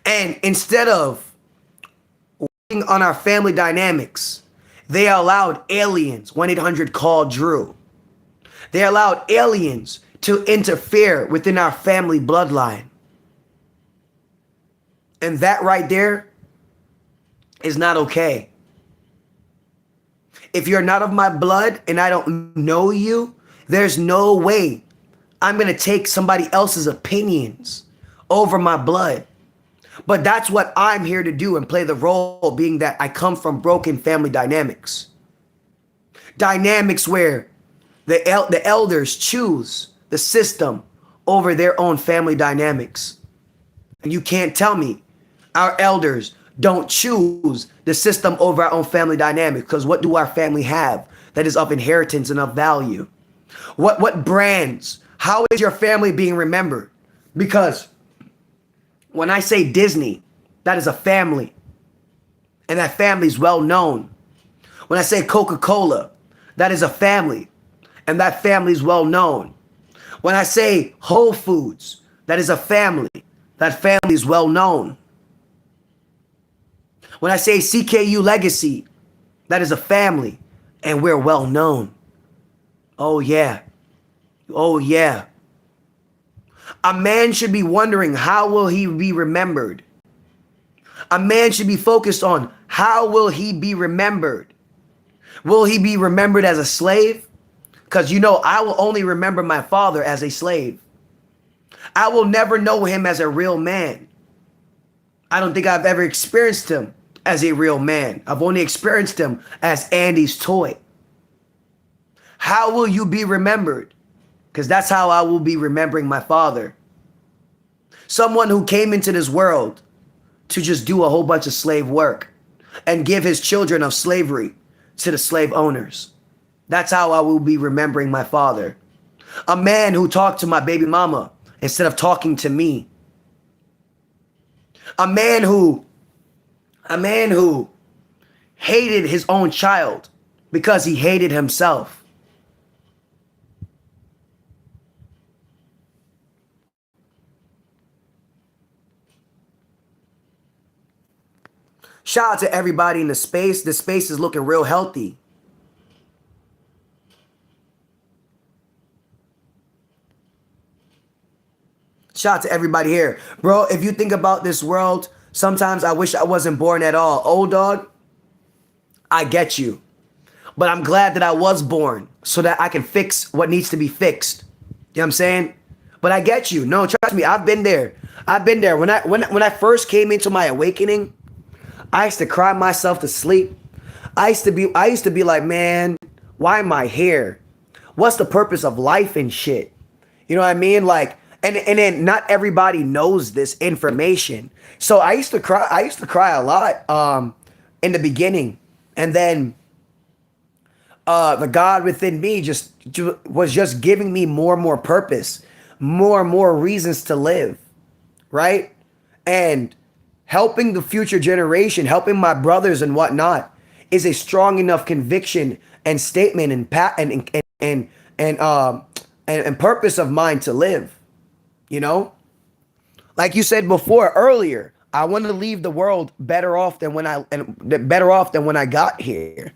And instead of working on our family dynamics, they allowed aliens, 1-800-CALL-DREW. They allowed aliens to interfere within our family bloodline. And that right there is not okay. If you're not of my blood and I don't know you, there's no way I'm going to take somebody else's opinions over my blood. But that's what I'm here to do and play the role, being that I come from broken family dynamics. Dynamics where the elders choose the system over their own family dynamics. And you can't tell me our elders don't choose the system over our own family dynamics, because what do our family have that is of inheritance and of value? What brands? How is your family being remembered? Because when I say Disney, that is a family, and that family is well known. When I say Coca-Cola, that is a family, and that family is well known. When I say Whole Foods, that is a family, that family is well known. When I say CKU Legacy, that is a family, and we're well known. Oh yeah. Oh yeah. A man should be wondering, how will he be remembered? A man should be focused on, how will he be remembered? Will he be remembered as a slave? Because I will only remember my father as a slave. I will never know him as a real man. I don't think I've ever experienced him as a real man. I've only experienced him as Andy's toy. How will you be remembered? Because that's how I will be remembering my father. Someone who came into this world to just do a whole bunch of slave work and give his children of slavery to the slave owners. That's how I will be remembering my father. A man who talked to my baby mama instead of talking to me. A man who hated his own child because he hated himself. Shout out to everybody in the space. The space is looking real healthy. Shout out to everybody here. Bro, if you think about this world, sometimes I wish I wasn't born at all. Old dog, I get you. But I'm glad that I was born so that I can fix what needs to be fixed. You know what I'm saying? But I get you. No, trust me, I've been there. I've been there. When I first came into my awakening, I used to cry myself to sleep. I used to be like, man, why am I here? What's the purpose of life and shit? You know what I mean? Like, and then not everybody knows this information. So I used to cry a lot in the beginning. And then the God within me was just giving me more and more purpose, more and more reasons to live, right? And helping the future generation, helping my brothers and whatnot, is a strong enough conviction and statement and purpose of mine to live. You know, like you said before earlier, I want to leave the world better off than when I got here.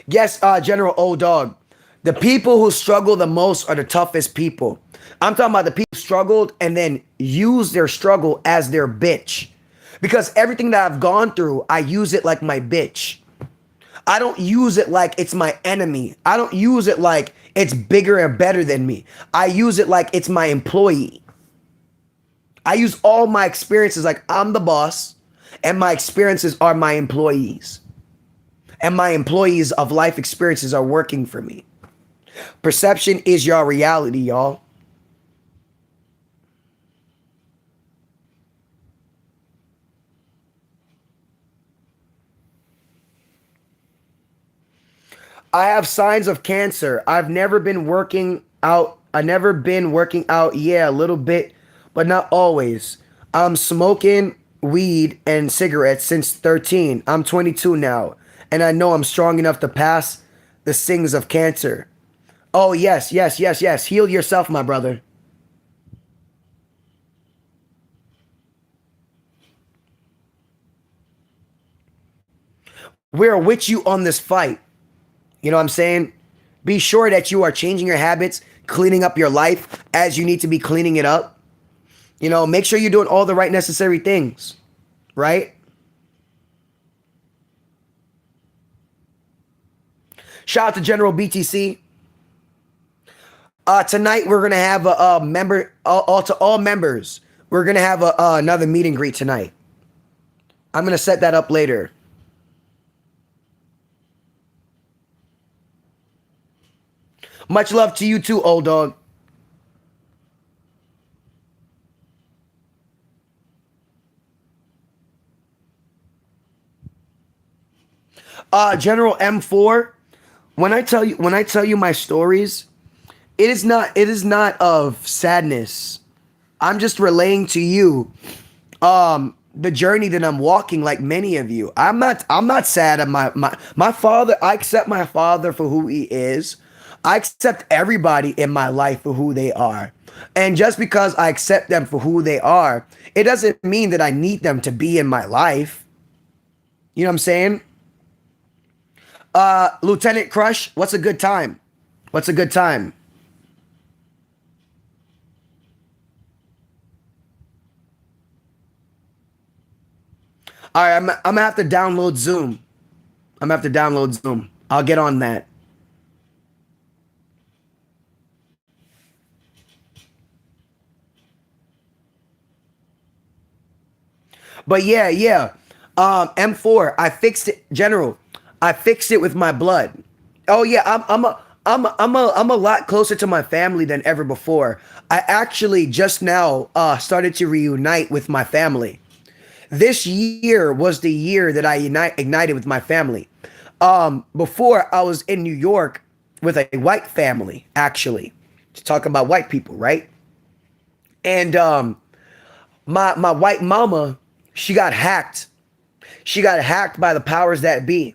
Yes, General Old Dog. The people who struggle the most are the toughest people. I'm talking about the people who struggled and then use their struggle as their bitch. Because everything that I've gone through, I use it like my bitch. I don't use it like it's my enemy. I don't use it like it's bigger and better than me. I use it like it's my employee. I use all my experiences like I'm the boss, and my experiences are my employees. And my employees of life experiences are working for me. Perception is your reality, y'all. I have signs of cancer. I've never been working out. Yeah, a little bit, but not always. I'm smoking weed and cigarettes since 13. I'm 22 now, and I know I'm strong enough to pass the stings of cancer. Oh, yes. Heal yourself, my brother. we're with you on this fight. You know what I'm saying? Be sure that you are changing your habits, cleaning up your life as you need to be cleaning it up. You know, make sure you're doing all the right necessary things, right? Shout out to General BTC. Tonight we're gonna have a member, to all members. We're gonna have another meet and greet tonight. I'm gonna set that up later. Much love to you too, old dog. General M4, when I tell you my stories, it is not of sadness. I'm just relaying to you the journey that I'm walking, like many of you. I'm not sad at my father. I accept my father for who he is. I accept everybody in my life for who they are. And just because I accept them for who they are, it doesn't mean that I need them to be in my life. You know what I'm saying? Lieutenant Crush, what's a good time? What's a good time? All right, I'm gonna have to download Zoom. I'm gonna have to download Zoom. I'll get on that. But yeah. M4, I fixed it, General. I fixed it with my blood. Oh yeah, I'm a lot closer to my family than ever before. I actually just now started to reunite with my family. This year was the year that I ignited with my family. Before I was in New York with a white family, actually. Just talking about white people, right? And my white mama, she got hacked. She got hacked by the powers that be.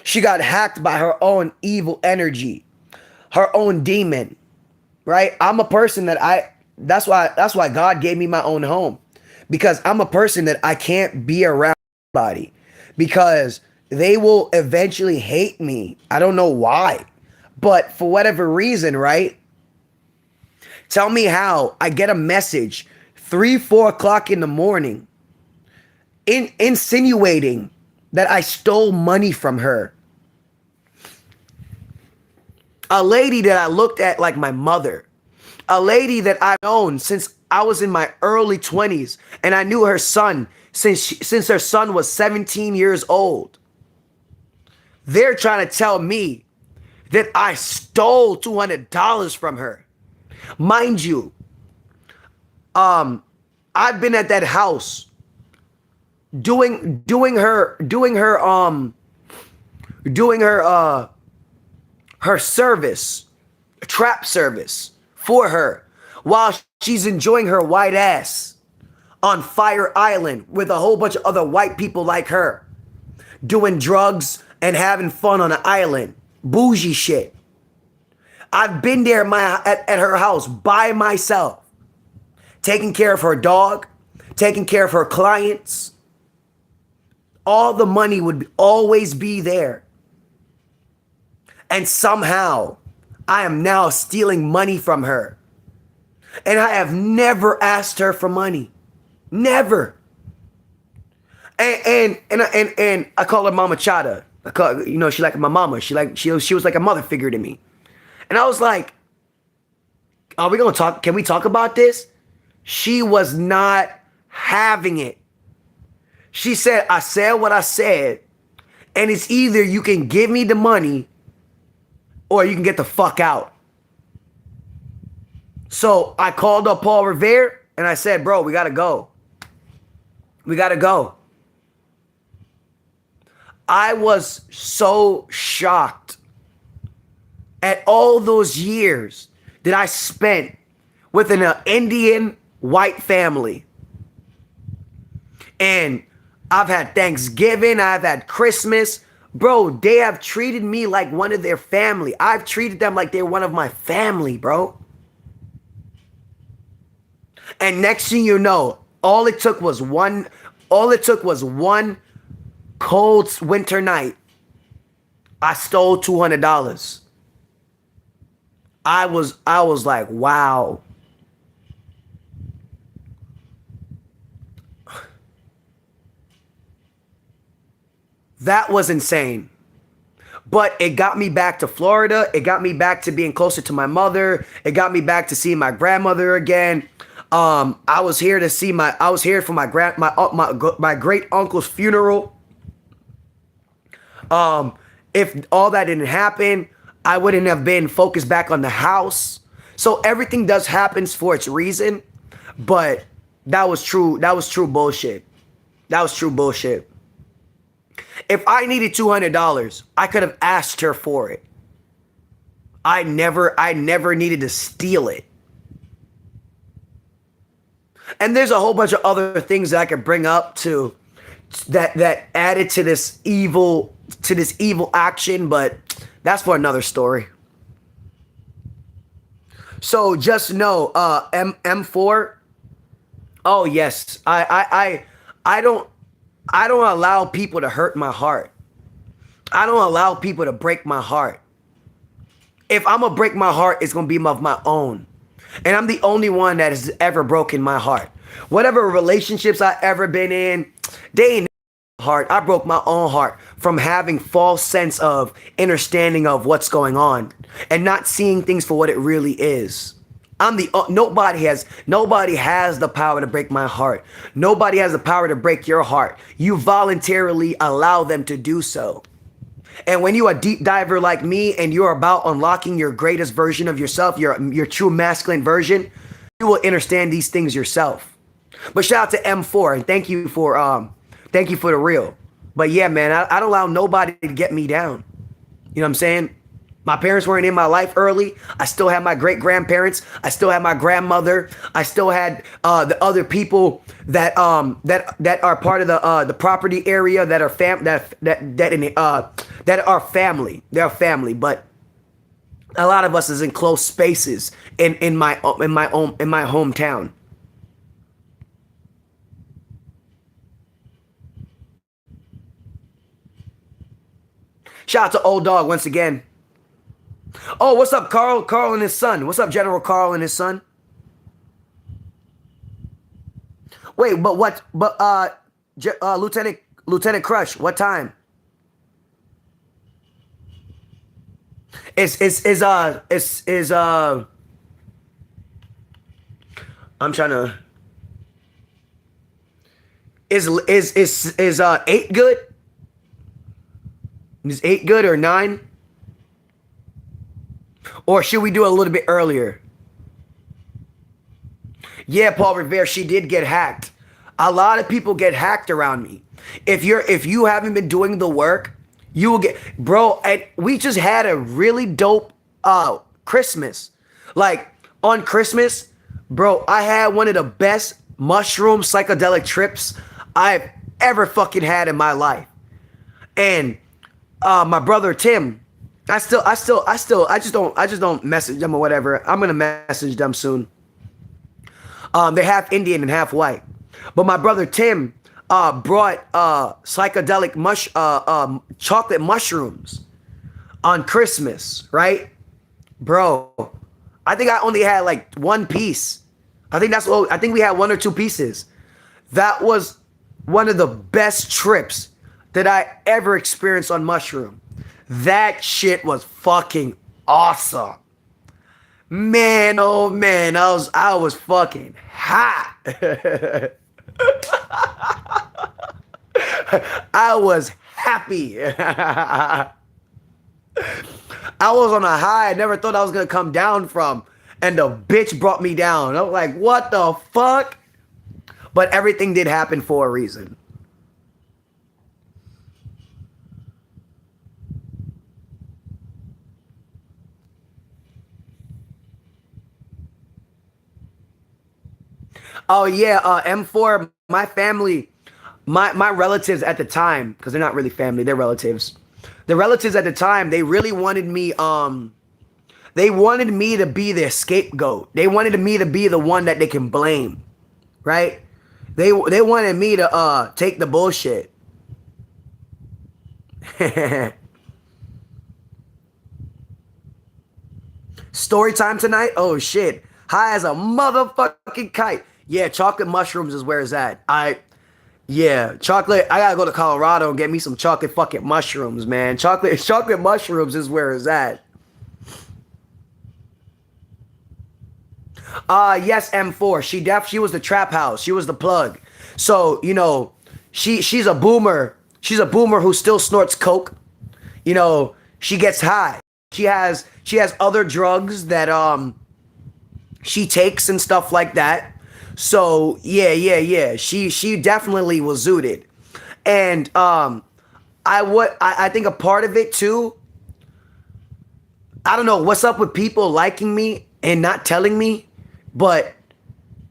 She got hacked by her own evil energy, her own demon, right? I'm a person that that's why God gave me my own home, because I'm a person that I can't be around anybody because they will eventually hate me. I don't know why, but for whatever reason, right? Tell me how I get a message 3-4 o'clock in the morning insinuating that I stole money from her. A lady that I looked at like my mother. A lady that I've known since I was in my early 20s. And I knew her son since her son was 17 years old. They're trying to tell me that I stole $200 from her. Mind you, I've been at that house doing her service, trap service for her while she's enjoying her white ass on Fire Island with a whole bunch of other white people like her, doing drugs and having fun on an island, bougie shit. I've been there at her house by myself, taking care of her dog, taking care of her clients. All the money would always be there. And somehow, I am now stealing money from her. And I have never asked her for money. Never. And I call her Mama Chata. She like my mama. She was like a mother figure to me. And I was like, are we gonna talk? Can we talk about this? She was not having it. She said, I said what I said, and it's either you can give me the money or you can get the fuck out. So I called up Paul Revere and I said, bro, we gotta go. We gotta go. I was so shocked at all those years that I spent with an Indian white family. And I've had Thanksgiving, I've had Christmas. Bro, they have treated me like one of their family. I've treated them like they're one of my family, bro. And next thing you know, all it took was one Cold winter night, I stole $200. I was like, wow. That was insane. But it got me back to Florida. It got me back to being closer to my mother. It got me back to seeing my grandmother again. I was here for my great uncle's funeral. If all that didn't happen, I wouldn't have been focused back on the house. So everything does happens for its reason. But that was true. That was true bullshit. That was true bullshit. If I needed $200, I could have asked her for it. I never needed to steal it. And there's a whole bunch of other things that I could bring up to that added to this evil action, but that's for another story. So just know, M4. Oh yes, I don't allow people to hurt my heart. I don't allow people to break my heart. If I'm gonna break my heart, it's gonna be of my own. And I'm the only one that has ever broken my heart. Whatever relationships I ever been in, they ain't heart. I broke my own heart from having false sense of understanding of what's going on and not seeing things for what it really is. Nobody has the power to break my heart. Nobody has the power to break your heart. You voluntarily allow them to do so. And when you're a deep diver like me and you're about unlocking your greatest version of yourself, your true masculine version, you will understand these things yourself. But shout out to M4 and thank you for the real. But yeah, man, I don't allow nobody to get me down. You know what I'm saying? My parents weren't in my life early. I still had my great grandparents. I still had my grandmother. I still had the other people that are part of the property area that are that are family. They're family, but a lot of us is in close spaces in my hometown. Shout out to Old Dog once again. Oh, what's up, Carl? Carl and his son. What's up, General Carl and his son? Wait, but what? But Lieutenant Crush. What time? Is I'm trying to. Is 8 good? Is 8 good or 9? Or should we do a little bit earlier? Yeah, Paul Revere, she did get hacked. A lot of people get hacked around me. If you haven't been doing the work, you will get, bro. And we just had a really dope Christmas. Like on Christmas, bro, I had one of the best mushroom psychedelic trips I've ever fucking had in my life. And my brother Tim, I just don't message them or whatever. I'm gonna message them soon. They're half Indian and half white. But my brother Tim brought psychedelic chocolate mushrooms on Christmas, right? Bro, I think I only had like one piece. I think we had 1 or 2 pieces. That was one of the best trips that I ever experienced on mushroom. That shit was fucking awesome. Man, oh man, I was fucking hot. I was happy. I was on a high I never thought I was gonna come down from, and the bitch brought me down. I was like, what the fuck? But everything did happen for a reason. Oh yeah, M4, my family, my relatives at the time, because they're not really family, they're relatives. The relatives at the time, they really wanted me, they wanted me to be their scapegoat. They wanted me to be the one that they can blame, right? They wanted me to take the bullshit. Story time tonight? Oh shit. High as a motherfucking kite. Yeah, chocolate mushrooms is where it's at. Yeah, chocolate. I gotta go to Colorado and get me some chocolate fucking mushrooms, man. Chocolate mushrooms is where it's at. Yes, M4. She was the trap house. She was the plug. So, you know, she's a boomer. She's a boomer who still snorts coke. You know, she gets high. She has other drugs that she takes and stuff like that. So yeah. She definitely was zooted. And I think a part of it too, I don't know what's up with people liking me and not telling me, but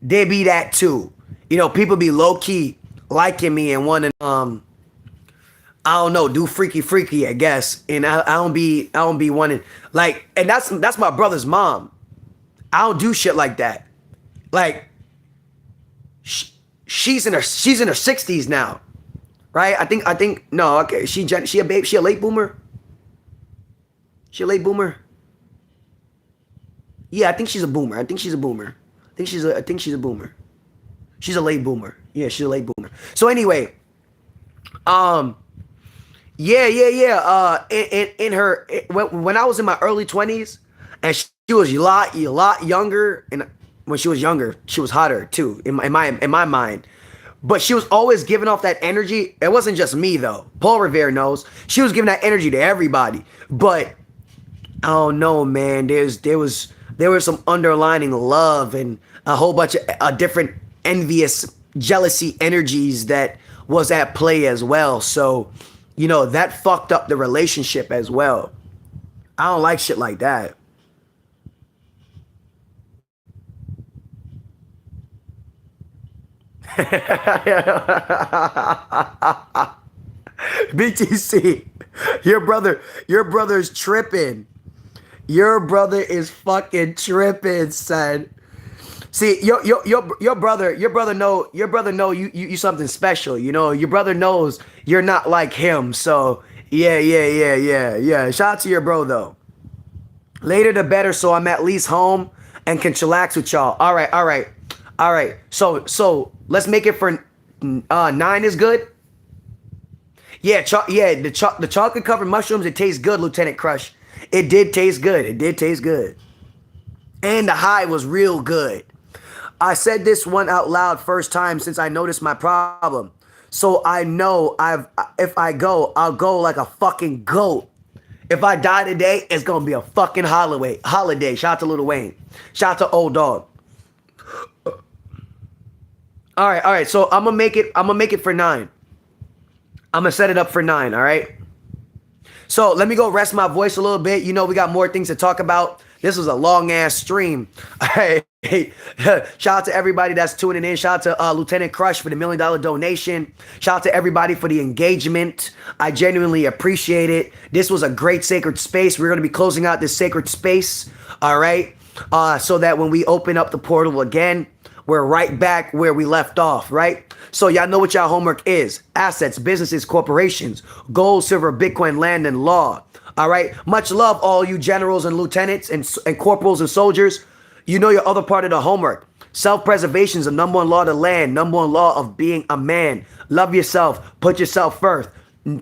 they be that too. You know, people be low key liking me and wanting I don't know, do freaky, I guess. And I don't be wanting like, and that's my brother's mom. I don't do shit like that. Like, she's in her 60s now, right? I think no, okay. She a babe. She a late boomer. She a late boomer. Yeah, I think she's a boomer. I think she's a boomer. I think she's a boomer. She's a late boomer. Yeah, she's a late boomer. So anyway, yeah. When I was in my early 20s, and she was a lot younger, and when she was younger, she was hotter too in my mind. But she was always giving off that energy. It wasn't just me though. Paul Revere knows she was giving that energy to everybody. But I don't know, man. There was some underlining love and a whole bunch of different envious, jealousy energies that was at play as well. So, you know, that fucked up the relationship as well. I don't like shit like that. BTC, your brother's tripping. Your brother is fucking tripping, son. See, your brother know you something special. You know, your brother knows you're not like him. So yeah. Shout out to your bro though. Later the better, so I'm at least home and can chillax with y'all. All right. So let's make it for 9 is good. Yeah, the chocolate covered mushrooms. It tastes good, Lieutenant Crush. It did taste good. And the high was real good. I said this one out loud first time since I noticed my problem. So I know if I go, I'll go like a fucking goat. If I die today, it's gonna be a fucking holiday. Shout out to Lil Wayne. Shout out to Old Dog. All right. So I'm gonna make it for 9. I'm gonna set it up for 9. All right. So let me go rest my voice a little bit. You know, we got more things to talk about. This was a long ass stream. All right. Shout out to everybody that's tuning in. Shout out to Lieutenant Crush for the $1 million donation. Shout out to everybody for the engagement. I genuinely appreciate it. This was a great sacred space. We're going to be closing out this sacred space. All right. So that when we open up the portal again, we're right back where we left off, right? So y'all know what y'all homework is. Assets, businesses, corporations, gold, silver, Bitcoin, land, and law. All right. Much love, all you generals and lieutenants and corporals and soldiers. You know your other part of the homework. Self-preservation is the number one law of the land, number one law of being a man. Love yourself. Put yourself first.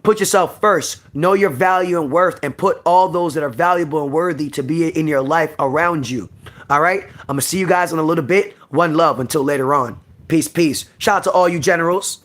Put yourself first. Know your value and worth, and put all those that are valuable and worthy to be in your life around you. All right? I'm going to see you guys in a little bit. One love until later on. Peace. Shout out to all you generals.